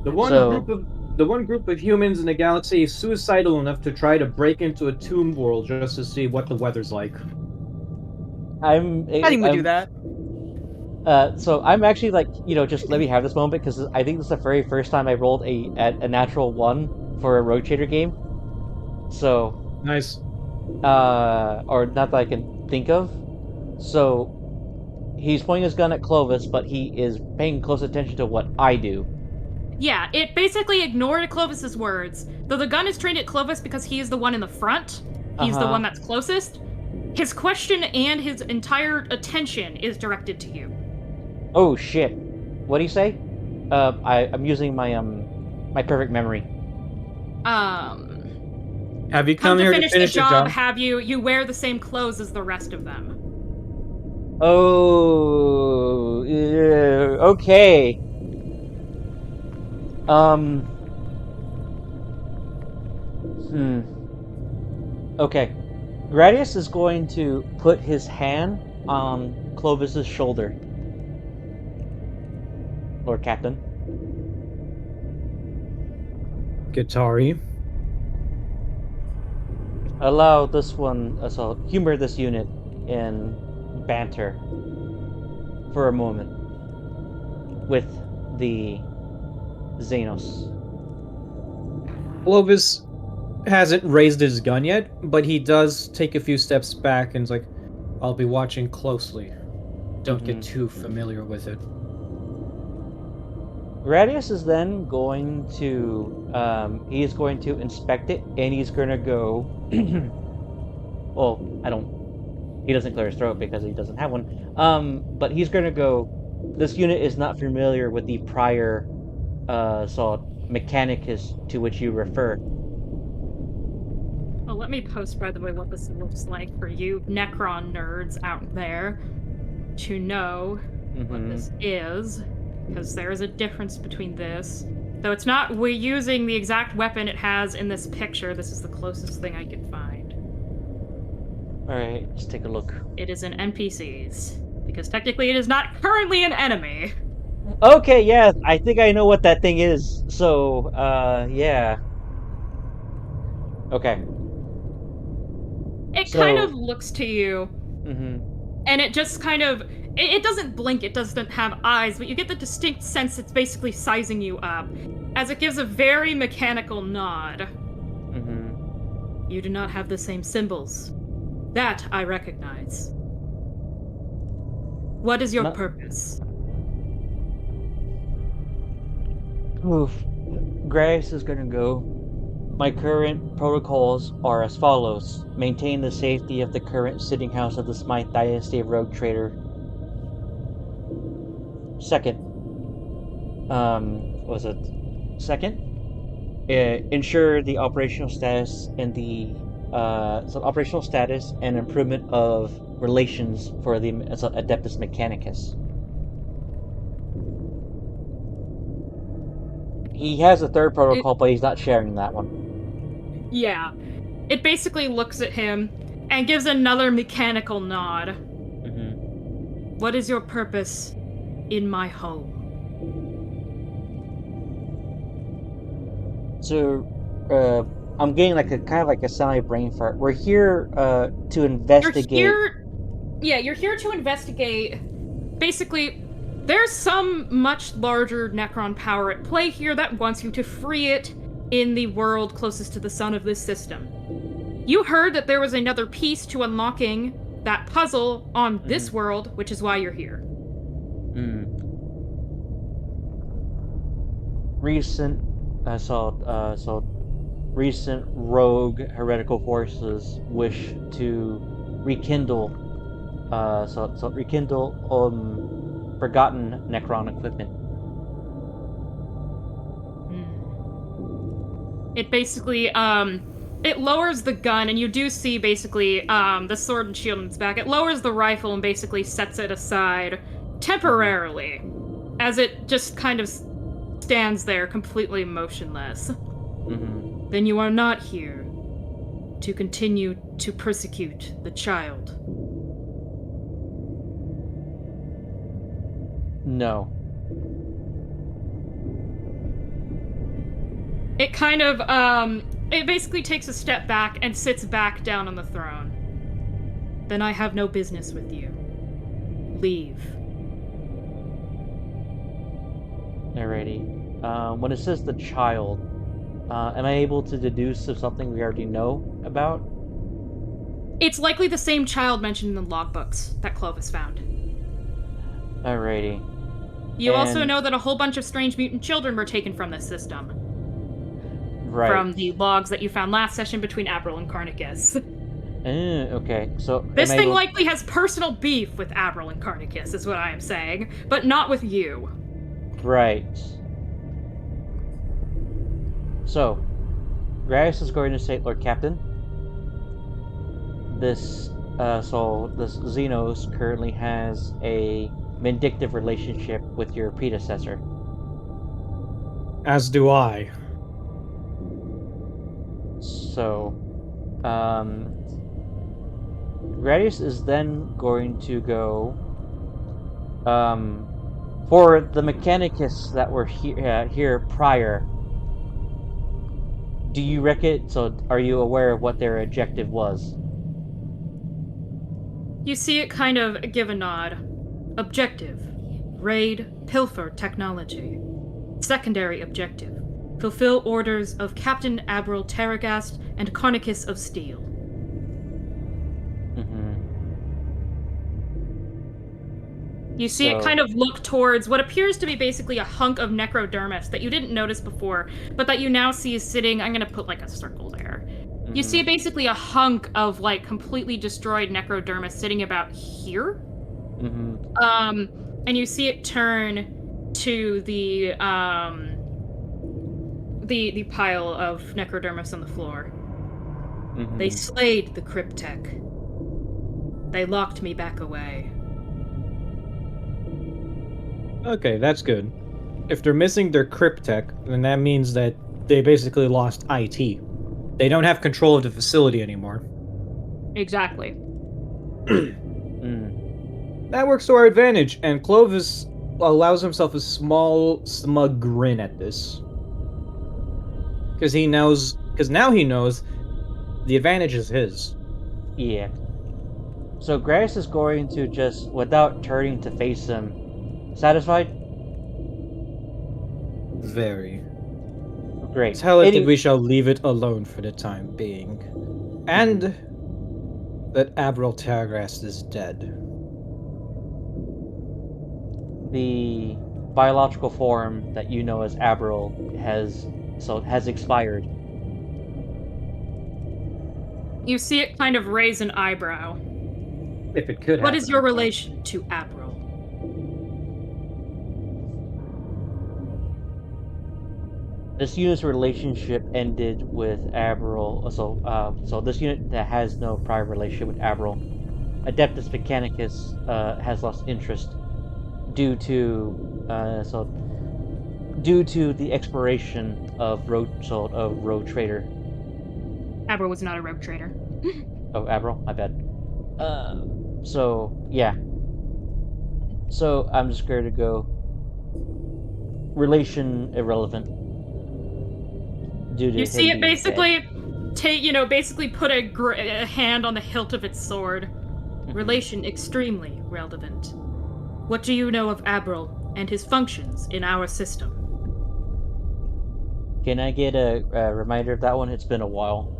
The one group of humans in the galaxy is suicidal enough to try to break into a tomb world just to see what the weather's like. I think we do that. So I'm actually like, just let me have this moment because I think this is the very first time I rolled a natural 1 for a rogue trader game. So Nice. or not that I can think of. So he's pointing his gun at Clovis, but he is paying close attention to what I do. Yeah, it basically ignored Clovis's words. Though the gun is trained at Clovis because he is the one in the front. He's the one that's closest. His question and his entire attention is directed to you. Oh shit! What do you say? I'm using my my perfect memory. Have you come here to finish the job? Have you? You wear the same clothes as the rest of them. Oh, yeah, okay. Okay. Gradius is going to put his hand on Clovis's shoulder. Lord Captain. Guitari. Allow this one, so humor this unit in banter for a moment with the Xenos. Clovis hasn't raised his gun yet, but he does take a few steps back and is like, I'll be watching closely. Don't get too familiar with it. Gradius is then going to, he is going to inspect it, and he's going to go, well, he doesn't clear his throat because he doesn't have one, but he's going to go, this unit is not familiar with the prior, mechanicus to which you refer. Well, let me post, by the way, what this looks like for you Necron nerds out there to know what this is, because there is a difference between this. Though it's not, we're using the exact weapon it has in this picture. This is the closest thing I could find. Alright, let's take a look. It is an NPCs, because technically it is not currently an enemy. Okay, yeah, I think I know what that thing is. So, yeah. Okay. It kind of looks to you, and it just kind of, it doesn't blink, it doesn't have eyes, but you get the distinct sense it's basically sizing you up, as it gives a very mechanical nod. You do not have the same symbols. That I recognize. What is your purpose? Oof. Grace is gonna go. My current protocols are as follows. Maintain the safety of the current sitting house of the Smythe Dynasty of Rogue Trader. Second, what was it? Second, ensure the operational status and operational status and improvement of relations for the Adeptus Mechanicus. He has a third protocol, but he's not sharing that one. Yeah. It basically looks at him and gives another mechanical nod. Mm-hmm. What is your purpose in my home? So, I'm getting like a kind of like a semi-brain fart. We're here to investigate. You're here to investigate. Basically, there's some much larger Necron power at play here that wants you to free it in the world closest to the sun of this system. You heard that there was another piece to unlocking that puzzle on this world, which is why you're here. Recent rogue heretical forces wish to rekindle forgotten Necron equipment. It basically it lowers the gun, and you do see basically the sword and shield in its back. It lowers the rifle and basically sets it aside temporarily, as it just kind of stands there completely motionless. Then you are not here to continue to persecute the child. No. It kind of, it basically takes a step back and sits back down on the throne. Then I have no business with you. Leave. Alrighty. When it says the child, am I able to deduce of something we already know about? It's likely the same child mentioned in the logbooks that Clovis found. Alrighty. You also know that a whole bunch of strange mutant children were taken from this system. Right. From the logs that you found last session between Abril and Carnicus. Okay, so... This thing likely has personal beef with Abril and Carnicus, is what I am saying, but not with you. Right. So, Gradius is going to say, Lord Captain, this Xenos currently has a vindictive relationship with your predecessor. As do I. So, Gradius is then going to go, for the Mechanicus that were here prior. Do you reckon? So, are you aware of what their objective was? You see it kind of give a nod. Objective: raid, pilfer technology. Secondary objective: fulfill orders of Captain Abril Terragast and Carnicus of Steel. You see it kind of look towards what appears to be basically a hunk of necrodermis that you didn't notice before, but that you now see is sitting, I'm gonna put like a circle there. You see basically a hunk of like completely destroyed necrodermis sitting about here. And you see it turn to the pile of necrodermis on the floor. They slayed the cryptech. They locked me back away. Okay, that's good. If they're missing their cryptech, then that means that they basically lost IT. They don't have control of the facility anymore. Exactly. That works to our advantage, and Clovis allows himself a small, smug grin at this. Because now he knows the advantage is his. Yeah. So Gradius is going to just, without turning to face him, satisfied? Very. Great. Tell it that we shall leave it alone for the time being. And that Abril Terragast is dead. The biological form that you know as Abril has expired. You see it kind of raise an eyebrow. If it could happen. What is your relation to Abril? This unit's relationship ended with Abril. So this unit that has no prior relationship with Abril, Adeptus Mechanicus, has lost interest due to the expiration of Rogue Trader. Abril was not a rogue trader. Oh, Abril, my bad. So yeah. So I'm just going to go relation irrelevant. Due to You see him it being basically basically put a hand on the hilt of its sword. dead. Relation extremely relevant. What do you know of Abril and his functions in our system? Can I get a reminder of that one? It's been a while.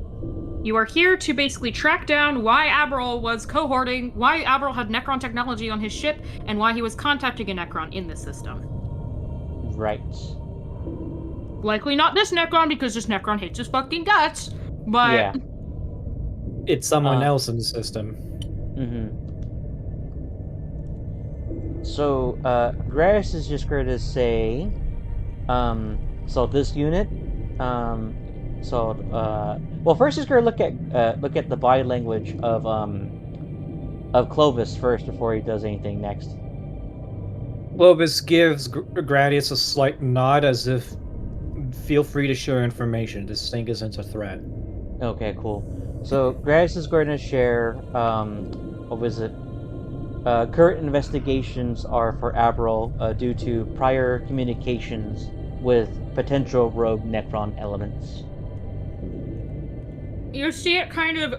You are here to basically track down why Abril was cohorting, why Abril had Necron technology on his ship, and why he was contacting a Necron in the system. Right. Likely not this Necron, because this Necron hates his fucking guts, but... Yeah. It's someone else in the system. So, Graris is just going to say, so this unit, well, first he's going to look at the body language of Clovis first before he does anything next. Clovis gives Gradius a slight nod as if, feel free to share information. This thing isn't a threat. Okay, cool. So Gradius is going to share, what was it? Current investigations are for Abril due to prior communications with potential rogue Necron elements. You see it kind of...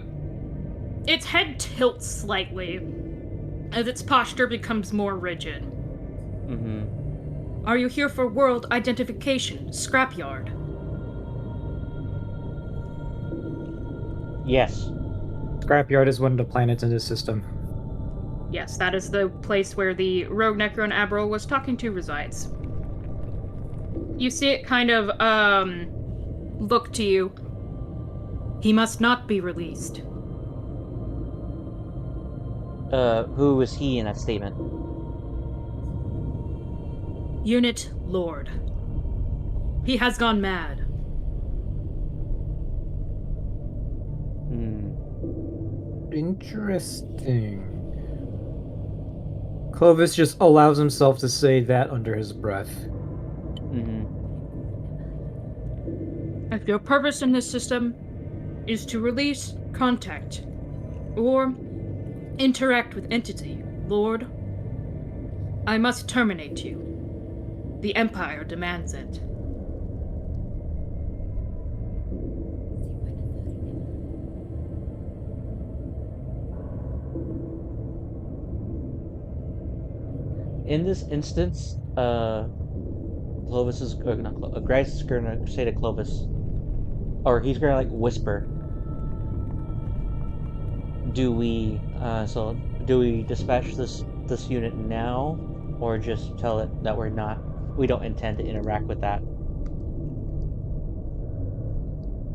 Its head tilts slightly as its posture becomes more rigid. Are you here for world identification, scrapyard? Yes. Scrapyard is one of the planets in this system. Yes, that is the place where the rogue Necron Abril was talking to resides. You see it kind of, look to you. He must not be released. Who was he in that statement? Unit Lord. He has gone mad. Interesting. Clovis just allows himself to say that under his breath. If your purpose in this system is to release, contact, or interact with entity, Lord, I must terminate you. The Empire demands it. In this instance, Clovis is Grace is gonna say to Clovis, or he's gonna like whisper. Do we dispatch this unit now, or just tell it that we don't intend to interact with that?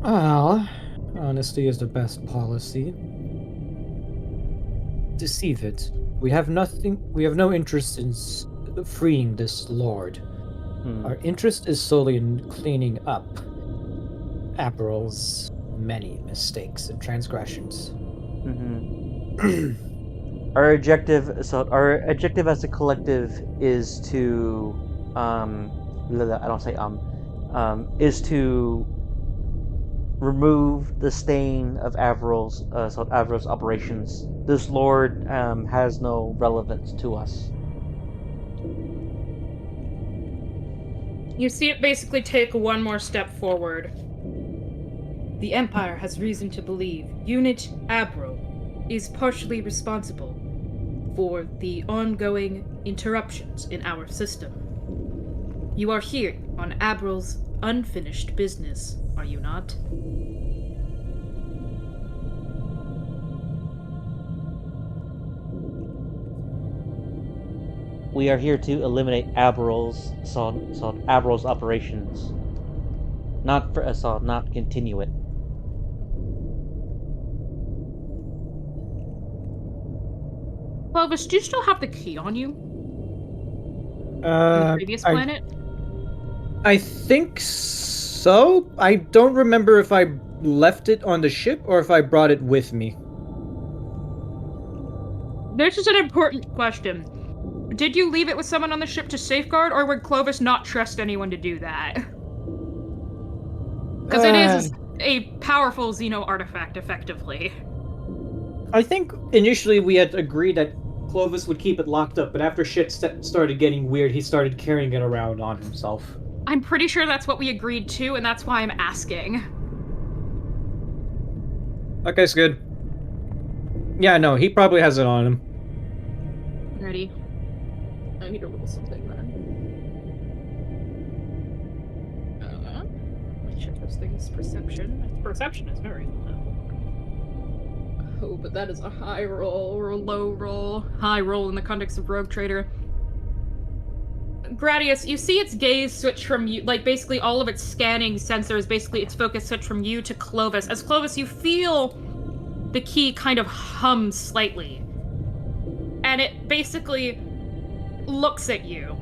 Well, honesty is the best policy. Deceive it. We have no interest in freeing this lord. Our interest is solely in cleaning up April's many mistakes and transgressions. Our objective as a collective is to is to remove the stain of Avril's operations. This lord has no relevance to us. You see it basically take one more step forward. The Empire has reason to believe Unit Abril is partially responsible for the ongoing interruptions in our system. You are here on Abril's unfinished business, are you not? We are here to eliminate Abril's operations, not continue it. Clovis, do you still have the key on you? On the previous planet? I think so. I don't remember if I left it on the ship or if I brought it with me. This is an important question. Did you leave it with someone on the ship to safeguard, or would Clovis not trust anyone to do that? Because it is a powerful Xeno artifact, effectively. I think initially we had agreed that Clovis would keep it locked up, but after shit started getting weird, he started carrying it around on himself. I'm pretty sure that's what we agreed to, and that's why I'm asking. Okay, it's good. Yeah, no, he probably has it on him. Ready? I need to roll something then. Let me check those things. Perception. Perception is very low. Oh, but that is a high roll or a low roll. High roll in the context of Rogue Trader. Gradius, you see its gaze switch from you, like basically all of its scanning sensors, basically its focus switch from you to Clovis. As Clovis, you feel the key kind of hum slightly. And it basically looks at you.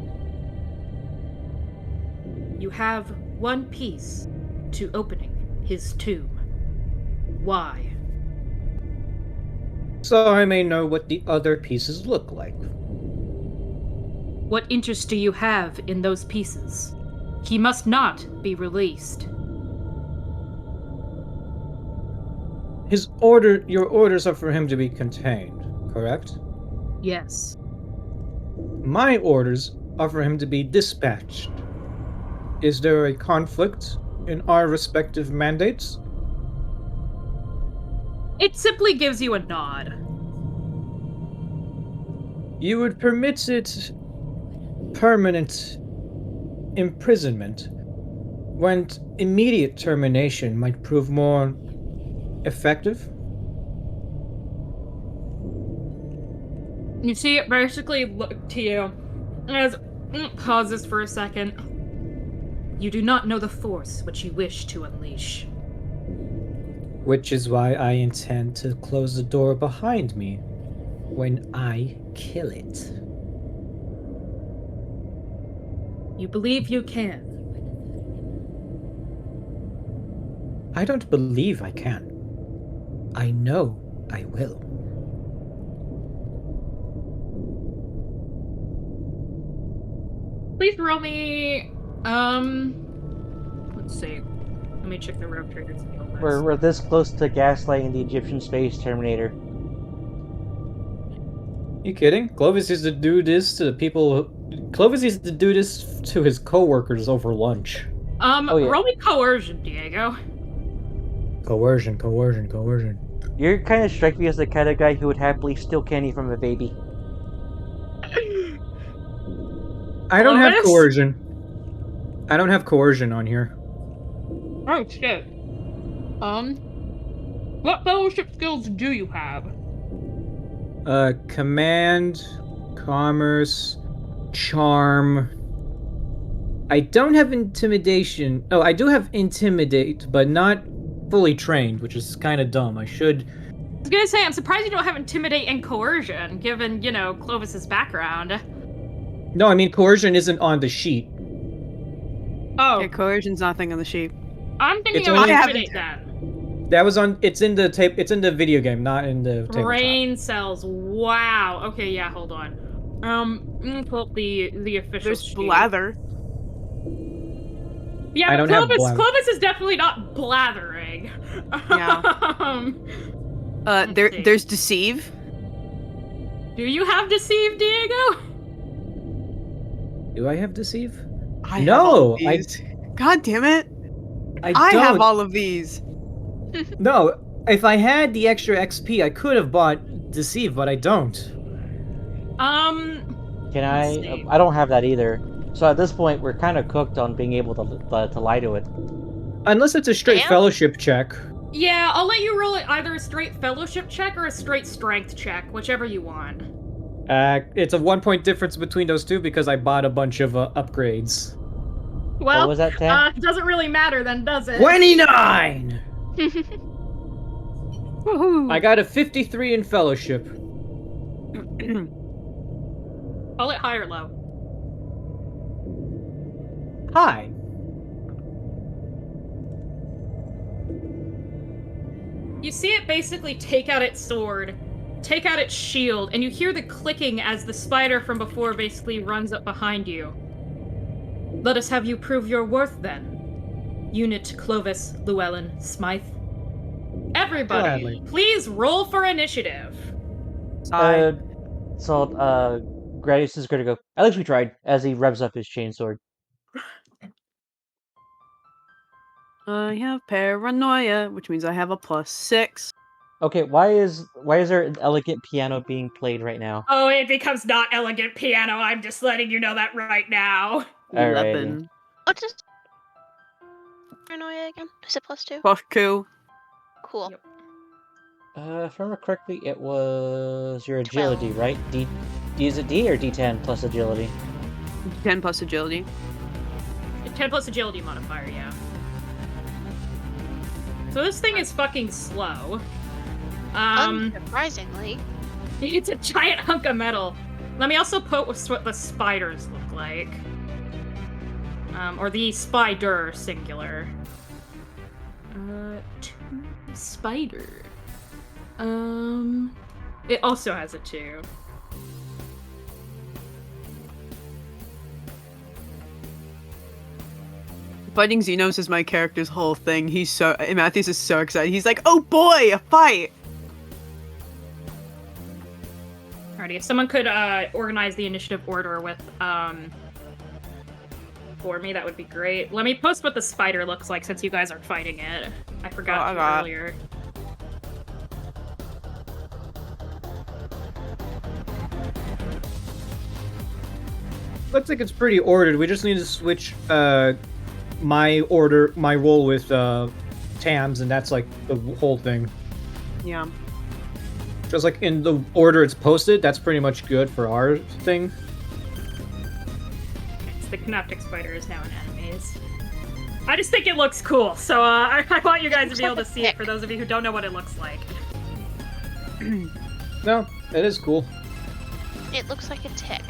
You have one piece to opening his tomb. Why? So I may know what the other pieces look like. What interest do you have in those pieces? He must not be released. Your orders are for him to be contained, correct? Yes. My orders are for him to be dispatched. Is there a conflict in our respective mandates? It simply gives you a nod. You would permit it permanent imprisonment when immediate termination might prove more effective? You see it basically look to you as pauses for a second. You do not know the force which you wish to unleash. Which is why I intend to close the door behind me when I kill it. You believe you can. I don't believe I can. I know I will. Please roll me, let's see. Let me check the Rogue Trader's skill list. We're this close to gaslighting the Egyptian space Terminator. You kidding? Clovis used to do this to people. Clovis used to do this to his coworkers over lunch. Oh, yeah. Roll me coercion, Diego. Coercion. You're kind of strike me as the kind of guy who would happily steal candy from a baby. I don't have Clovis? coercion. I don't have coercion on here. Oh, shit. What fellowship skills do you have? Command, commerce, charm. I don't have intimidation. Oh, I do have intimidate, but not fully trained, which is kind of dumb. I should. I was gonna say, I'm surprised you don't have intimidate and coercion, given, Clovis's background. No, I mean coercion isn't on the sheet. Oh, Yeah, coercion's nothing on the sheet. I'm thinking It's of only- intimidate then. That was on. It's in the tape. It's in the video game, not in the tabletop. Brain cells. Wow. Okay, yeah, hold on. I'm gonna pull up the official There's sheet. blather. Yeah, I but don't have Clovis, blather. Clovis is definitely not blathering. Yeah. Let's see. There's deceive. Do you have deceive, Diego? Do I have deceive? I No, have all of I- these. God damn it! I I don't. have all of these. No, if I had the extra XP, I could have bought deceive, but I don't. Can Let's see. I don't have that either. So at this point, we're kind of cooked on being able to lie to it. Unless it's a straight Damn. fellowship check. Yeah, I'll let you roll it either a straight fellowship check or a straight strength check, whichever you want. It's a 1 point difference between those two because I bought a bunch of upgrades. Well, What was that, Tam? doesn't really matter then, does it? 29! Woohoo! I got a 53 in fellowship. Call it high or low. Hi. You see it basically take out its sword, take out its shield, and you hear the clicking as the spider from before basically runs up behind you. Let us have you prove your worth, then. Unit Clovis Llewellyn Smythe. Everybody, Gladly. please roll for initiative. Gradius is going to go, at least we tried, as he revs up his chainsword. I have paranoia, which means I have a +6. Okay, why is there an elegant piano being played right now? Oh, it becomes not elegant piano. I'm just letting you know that right now. 11. What's this? Paranoia again? Is it +2? +2. Cool. Yep. If I remember correctly, it was your 12. agility, right? Is it D or D10 plus agility? 10 plus agility. 10 plus agility modifier, yeah. So this thing is fucking slow. Unsurprisingly. It's a giant hunk of metal. Let me also post what the spiders look like. Or the spider, singular. Spider. It also has a 2. Fighting Xenos is my character's whole thing. Matthews is so excited. He's like, oh boy, a fight! Alrighty, if someone could organize the initiative order with for me, that would be great. Let me post what the spider looks like since you guys aren't fighting it. I forgot earlier. Looks like it's pretty ordered. We just need to switch my roll with Tam's, and that's like the whole thing. Yeah. Just like in the order it's posted, that's pretty much good for our thing. The Canoptic spider is now in enemies. I just think it looks cool, so I want you guys to be able to see it for those of you who don't know what it looks like. No, it is cool. It looks like a tick.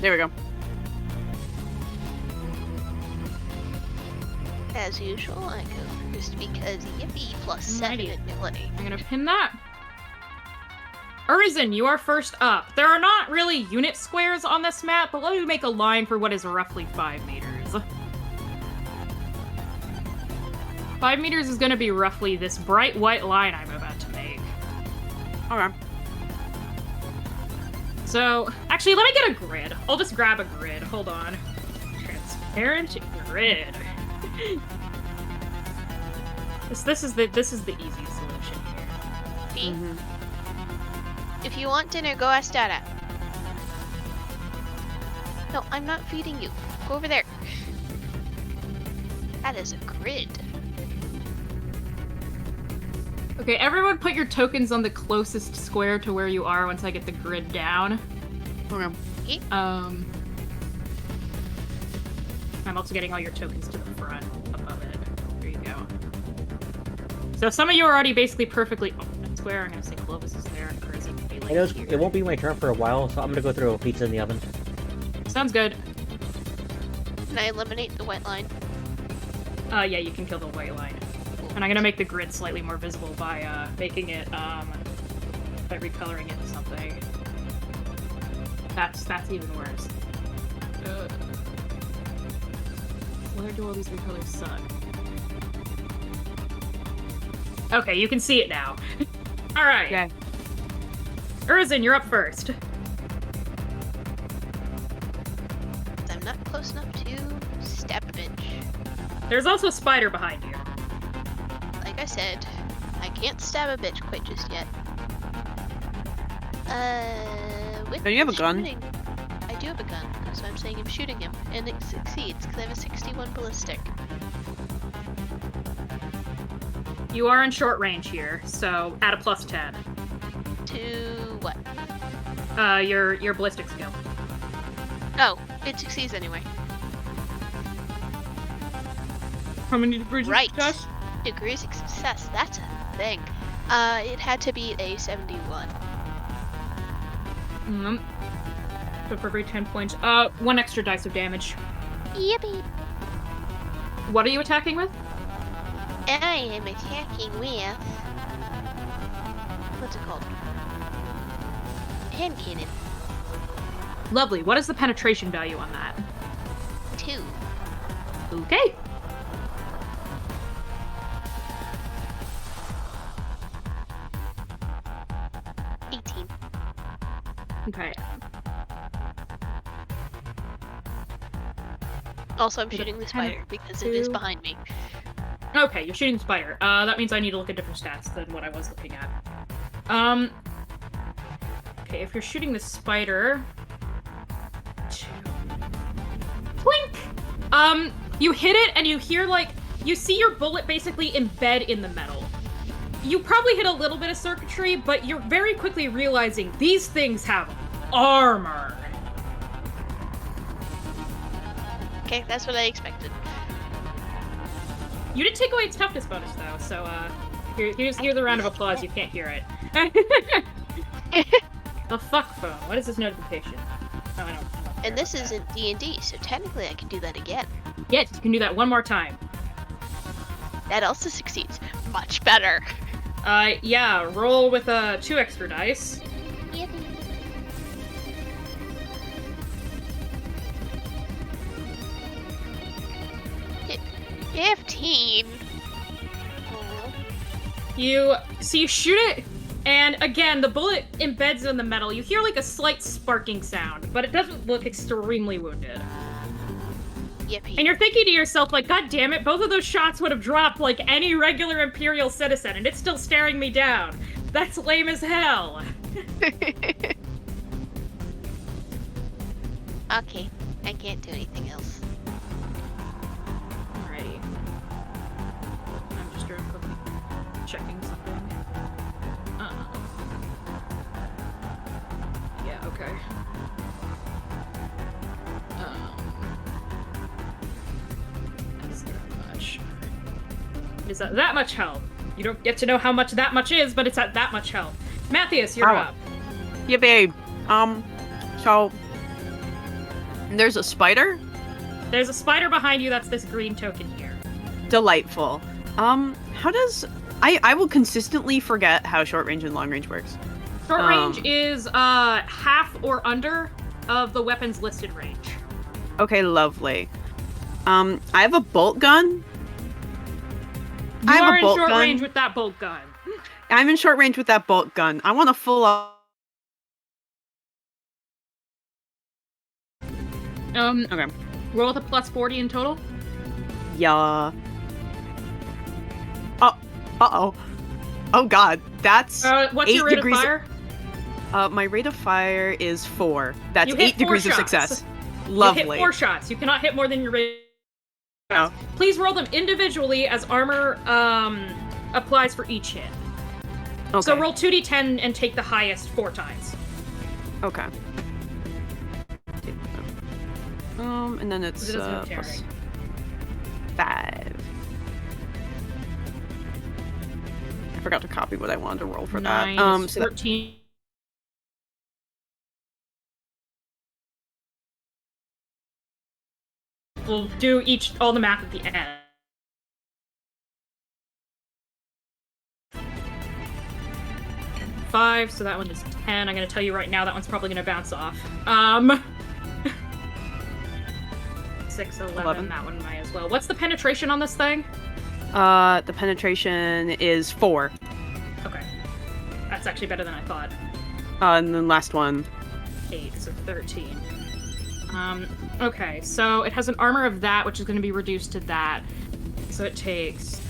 There we go. As usual, I go first because yippee +7 Alrighty. ability. I'm gonna pin that. Urizen, you are first up. There are not really unit squares on this map, but let me make a line for what is roughly 5 meters. 5 meters is gonna be roughly this bright white line I'm about to make. Okay. So, actually, let me get a grid. I'll just grab a grid. Hold on. Transparent grid. This is the easy solution here. Fee. If you want dinner, go ask Dada. No, I'm not feeding you. Go over there. That is a grid. Okay, everyone put your tokens on the closest square to where you are once I get the grid down. Okay. I'm also getting all your tokens to the front above it. There you go. So some of you are already basically perfectly square. I'm gonna say Clovis is there and Curzon will be like here. It won't be my turn for a while, so I'm gonna go throw a pizza in the oven. Sounds good. Can I eliminate the white line? Yeah, you can kill the white line. And I'm gonna make the grid slightly more visible by making it by recoloring it to something. That's even worse. Where do all these recolors suck? Okay, you can see it now. Alright. Okay. Urizen, you're up first. I'm not close enough to stab a bitch. There's also a spider behind you. Like I said, I can't stab a bitch quite just yet. With Don't you have a gun? shooting- I do have a gun, so I'm saying I'm shooting him, and it succeeds because I have a 61 ballistic. You are in short range here, so add a +10. To what? Your ballistic skill. Oh, it succeeds anyway. How many degrees Right. Degrees of success, that's a thing. It had to be a 71. So for every 10 points, 1 extra dice of damage. Yippee! What are you attacking with? I am attacking with... What's it called? Hand cannon. Lovely. What is the penetration value on that? 2. Okay. Okay. Also, I'm shooting the spider because it is behind me. Okay, you're shooting the spider. That means I need to look at different stats than what I was looking at. Okay, if you're shooting the spider... 2. Clink! You hit it and you hear, like, you see your bullet basically embed in the metal. You probably hit a little bit of circuitry, but you're very quickly realizing these things have armor. Okay, that's what I expected. You did take away its toughness bonus, though, so, here's the round of applause. You can't hear it. The fuck phone. What is this notification? Oh, I don't And this isn't D&D, so technically I can do that again. Yes, you can do that one more time. That also succeeds. Much better. Yeah, roll with, 2 extra dice. Yippee. 15. Oh. You shoot it, and again, the bullet embeds in the metal. You hear, like, a slight sparking sound, but it doesn't look extremely wounded. Yippee. And you're thinking to yourself, like, God damn it, both of those shots would have dropped like any regular Imperial citizen, and it's still staring me down. That's lame as hell. Okay, I can't do anything else. Alrighty. I'm just quickly checking something. Yeah, okay. Is that much? Is that much health? You don't get to know how much that much is, but it's at that much health. Matthias, you're up. Yeah, babe. So there's a spider? There's a spider behind you. That's this green token here. Delightful. How does... I will consistently forget how short range and long range works. Short range is half or under of the weapon's listed range. Okay, lovely. I have a bolt gun. You are in short range with that bolt gun. I'm in short range with that bolt gun. I want a full up. Okay. Roll with a plus 40 in total. Yeah. Uh-oh. Oh god, that's what's your rate of fire? My rate of fire is 4. That's You 8 hit 4 degrees of shots. success. Lovely. You hit 4 shots. You cannot hit more than your rate. No. Please roll them individually as armor applies for each hit. Okay. So roll 2d10 and take the highest 4 times. Okay. And then it's It doesn't have plus tearing. 5. I forgot to copy what I wanted to roll for 9 that. is So that 13. We'll do all the math at the end. Five, so that one is 10. I'm gonna tell you right now that one's probably gonna bounce off. 6, 11, that one might as well. What's the penetration on this thing? The penetration is 4. Okay. That's actually better than I thought. And then last one. 8, so 13. Okay, so it has an armor of that, which is going to be reduced to that. So it takes...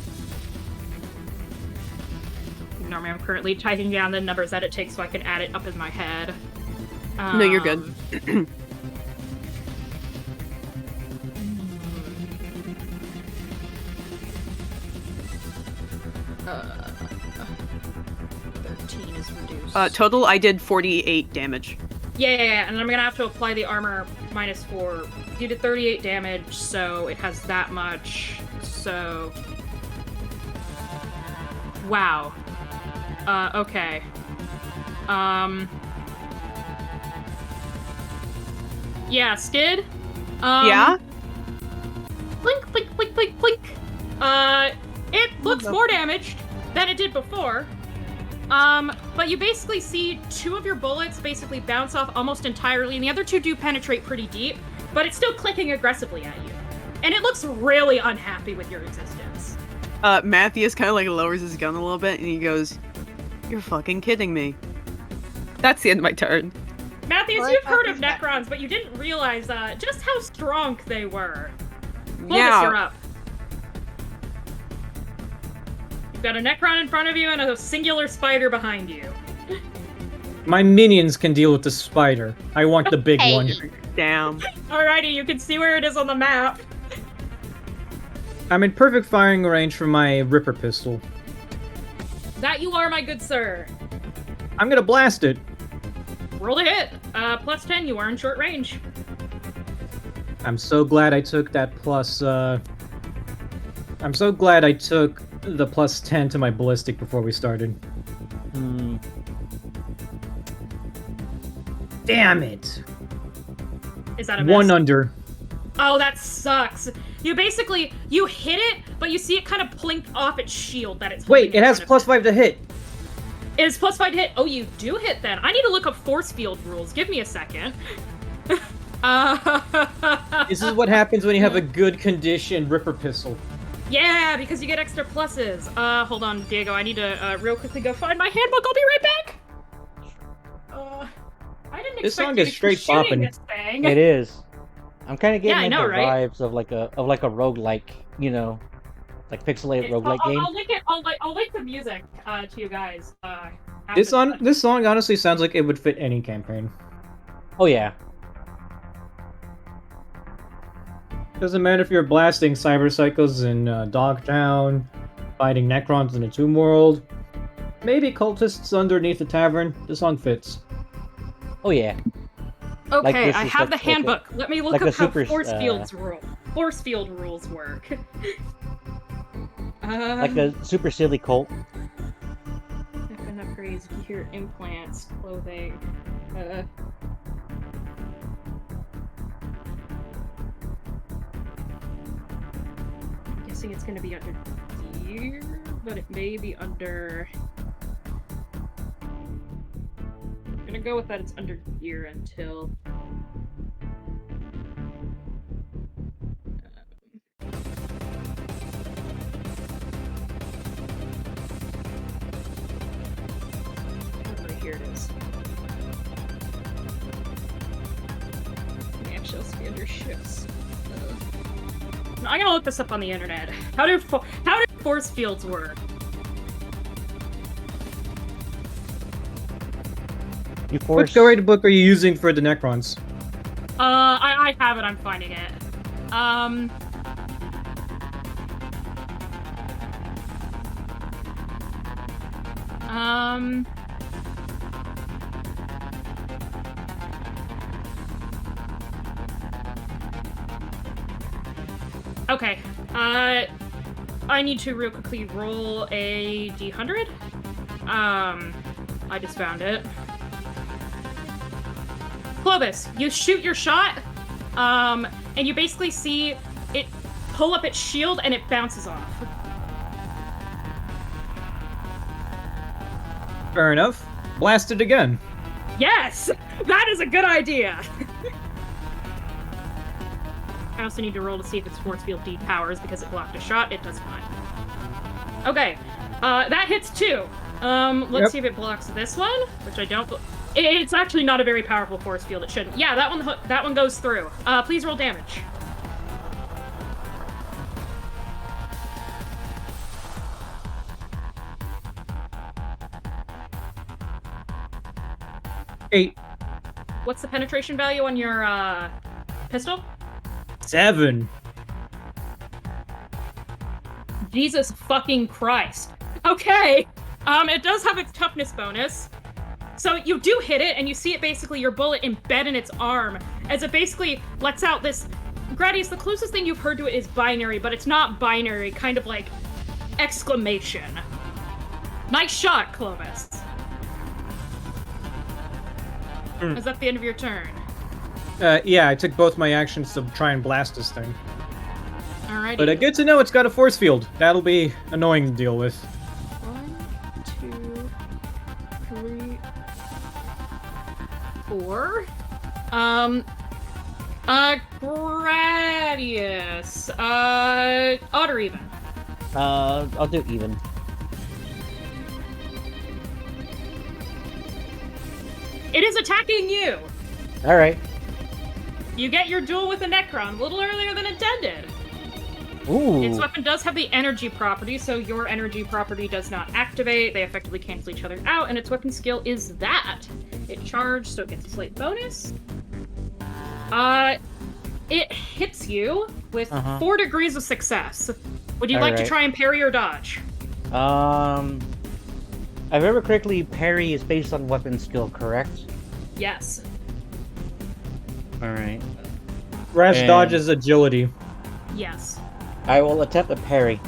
Normally I'm currently typing down the numbers that it takes so I can add it up in my head. No, you're good. 13 is reduced. Total, I did 48 damage. Yeah, and I'm gonna have to apply the armor minus 4. You did 38 damage, so it has that much. So Wow. Okay. Yeah, Skid? Yeah? Blink, blink, blink, blink, blink. It looks more damaged than it did before. But you basically see 2 of your bullets basically bounce off almost entirely, and the other 2 do penetrate pretty deep, but it's still clicking aggressively at you. And it looks really unhappy with your existence. Matthias kind of like lowers his gun a little bit, and he goes, "You're fucking kidding me." That's the end of my turn. Matthias, Well, you've heard of Matthias Necrons, but you didn't realize just how strong they were. Clovis, Yeah. you're up. You've got a Necron in front of you and a singular spider behind you. My minions can deal with the spider. I want the big Hey. one. Damn. Alrighty, you can see where it is on the map. I'm in perfect firing range for my Ripper pistol. That you are, my good sir. I'm gonna blast it. Roll to hit. Plus 10, you are in short range. I'm so glad I took that plus, I'm so glad I took the plus 10 to my ballistic before we started. Damn it! Is that a miss? 1 under. Oh, that sucks. You hit it, but you see it kind of plink off its shield that it's Wait, holding it in has front of plus 5 to hit. It is plus 5 to hit. Oh, you do hit then. I need to look up force field rules. Give me a second. This is what happens when you have a good condition Ripper pistol. Yeah, because you get extra pluses. Hold on, Diego. I need to real quickly go find my handbook. I'll be right back. I didn't This expect song you is to be straight shooting bopping. this thing. It is. I'm kind of Yeah, getting I know, into right? vibes of like a roguelike, you know, like pixelated roguelike I'll game. link it. I'll link the music to you guys. After This song honestly sounds like it would fit any campaign. Oh yeah. Doesn't matter if you're blasting cyber psychos in Dogtown, fighting Necrons in a Tomb World, maybe cultists underneath the tavern. The song fits. Oh yeah. Okay, this I is have like- the handbook. Let me look like up a how super, force field rules work. Like a super silly cult. Weapon upgrades, gear, implants, clothing. I'm guessing it's gonna be under gear, but it may be under. I'm gonna go with that. It's under gear until. Here it is. Actually, it'll be under ships. No, I'm gonna look this up on the internet. How do force fields work? You force. Which story book are you using for the Necrons? I have it. I'm finding it. Okay. I need to real quickly roll a d100. I just found it. Clovis, you shoot your shot, and you basically see it pull up its shield and it bounces off. Fair enough. Blast it again. Yes! That is a good idea! I also need to roll to see if its force field depowers because it blocked a shot. It does not. Okay, that hits 2. Let's see if it blocks this one, which I don't. It's actually not a very powerful force field. It shouldn't. Yeah, that one goes through. Please roll damage. Eight. What's the penetration value on your pistol? 7. Jesus fucking Christ. Okay. It does have its toughness bonus. So you do hit it, and you see it basically, your bullet embed in its arm, as it basically lets out this... Gradius, the closest thing you've heard to it is binary, but it's not binary, kind of like exclamation. Nice shot, Clovis. Is that the end of your turn? Yeah, I took both my actions to try and blast this thing. Alrighty. But good to know it's got a force field. That'll be annoying to deal with. 1, 2, 3, 4. Gradius. Odd or even? I'll do even. It is attacking you! Alright. You get your duel with a Necron a little earlier than intended. Ooh. Its weapon does have the energy property, so your energy property does not activate. They effectively cancel each other out, and its weapon skill is that. It charged, so it gets a slight bonus. It hits you with 4 degrees of success. Would you like to try and parry or dodge? If I remember correctly, parry is based on weapon skill, correct? Yes. Alright. Rash dodge is agility. Yes. I will attempt a parry.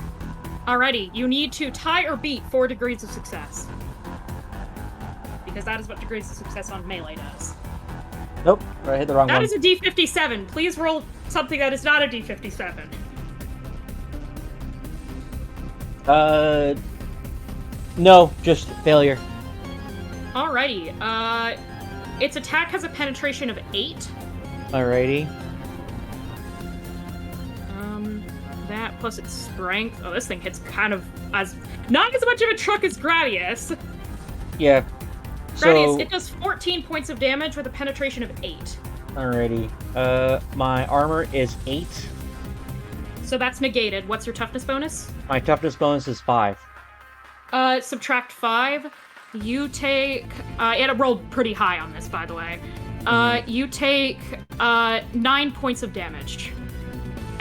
Alrighty, you need to tie or beat 4 degrees of success. Because that is what degrees of success on melee does. Nope, I hit the wrong one. That is a D57. Please roll something that is not a D57. No, just failure. Alrighty, its attack has a penetration of 8. Alrighty. That plus its strength. Oh, this thing hits kind of not as much of a truck as Gradius. Yeah. Gradius, it does 14 points of damage with a penetration of 8. Alrighty. My armor is 8. So that's negated. What's your toughness bonus? My toughness bonus is 5. Subtract 5. You take... it rolled pretty high on this, by the way. You take 9 points of damage.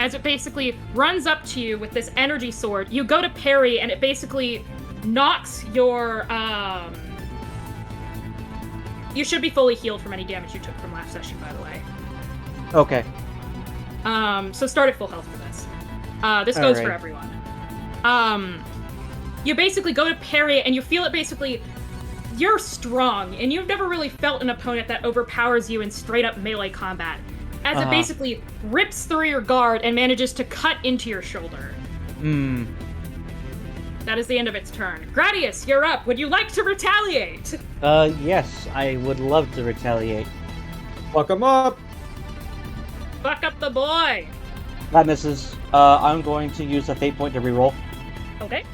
As it basically runs up to you with this energy sword. You go to parry, and it basically knocks your... You should be fully healed from any damage you took from last session, by the way. Okay. So start at full health for this. This goes for everyone. You basically go to parry, and you feel it basically... You're strong, and you've never really felt an opponent that overpowers you in straight-up melee combat. As it basically rips through your guard and manages to cut into your shoulder. That is the end of its turn. Gradius, you're up. Would you like to retaliate? Yes, I would love to retaliate. Fuck him up! Fuck up the boy! That misses. I'm going to use a fate point to reroll. Okay.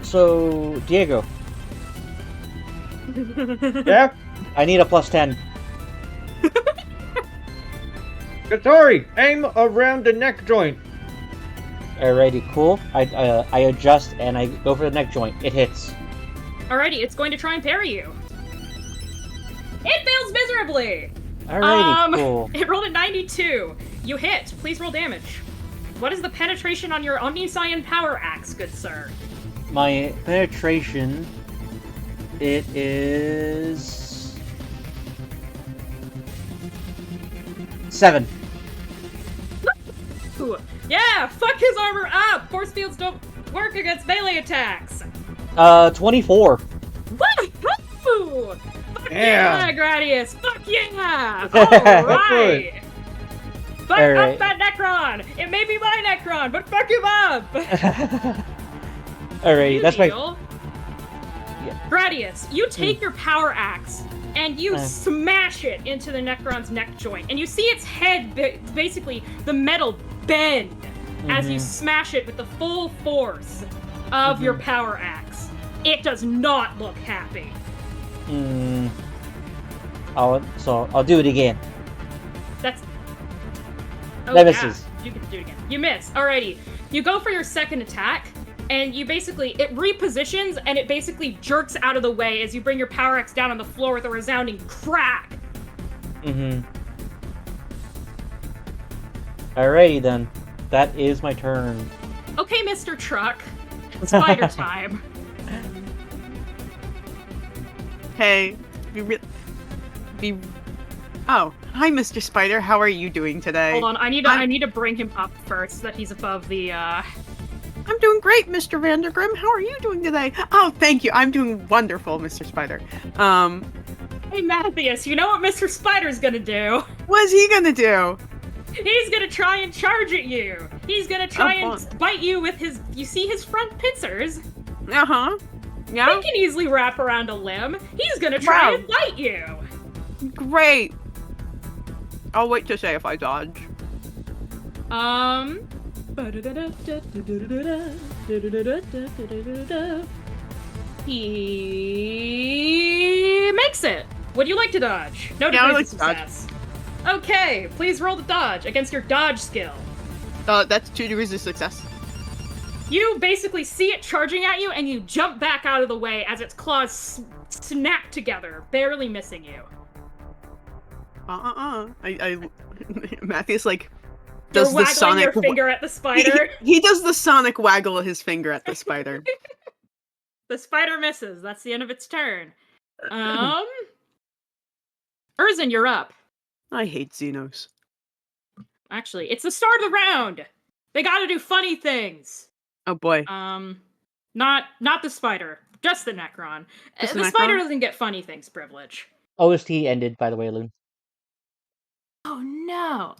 So, Diego. Yeah? I need a +10. Katori, aim around the neck joint. Alrighty, cool. I adjust and I go for the neck joint. It hits. Alrighty, it's going to try and parry you. It fails miserably! Alrighty, cool. It rolled a 92. You hit. Please roll damage. What is the penetration on your Omniscion Power Axe, good sir? My penetration... It is... 7. Ooh. Yeah, fuck his armor up! Force fields don't work against melee attacks! 24. Woo! Fuck Yeah. yeah, Gradius! Fuck yeah! Alright! Fuck up that Necron! It may be my Necron, but fuck him up! Alright, that's my... Yeah. Gradius, you take your power axe and you smash it into the Necron's neck joint, and you see its head, basically the metal, bend as you smash it with the full force of your power axe. It does not look happy. I'll do it again. That's... Oh, that misses. Yeah. You can do it again. You miss. Alrighty. You go for your second attack, and you basically... It repositions, and it basically jerks out of the way as you bring your power axe down on the floor with a resounding crack. Alrighty then. That is my turn. Okay, Mr. Truck. Spider time. Hey, Oh, hi, Mr. Spider. How are you doing today? Hold on, I need to bring him up first so that he's above the I'm doing great, Mr. Vandergrim. How are you doing today? Oh, thank you. I'm doing wonderful, Mr. Spider. Hey, Matthias, you know what Mr. Spider's gonna do? What's he gonna do? He's gonna try and charge at you! He's gonna try and fun. bite you with his... You see his front pincers? Uh-huh. Yeah? He can easily wrap around a limb. He's gonna try and bite you! Great. I'll wait to say if I dodge. He makes it! Would you like to dodge? No Yeah, I degrees like of success. Okay, please roll the dodge against your dodge skill. That's 2 degrees of success. You basically see it charging at you, and you jump back out of the way as its claws snap together, barely missing you. Matthias, like, You're does the waggling sonic... your finger at the spider. He does the sonic waggle of his finger at the spider. The spider misses. That's the end of its turn. Urzin, you're up. I hate Xenos. Actually, it's the start of the round. They gotta do funny things. Oh boy. Not the spider, just the Necron. Just The the spider Necron? doesn't get funny things privilege. OST ended, by the way, Loon. Oh no.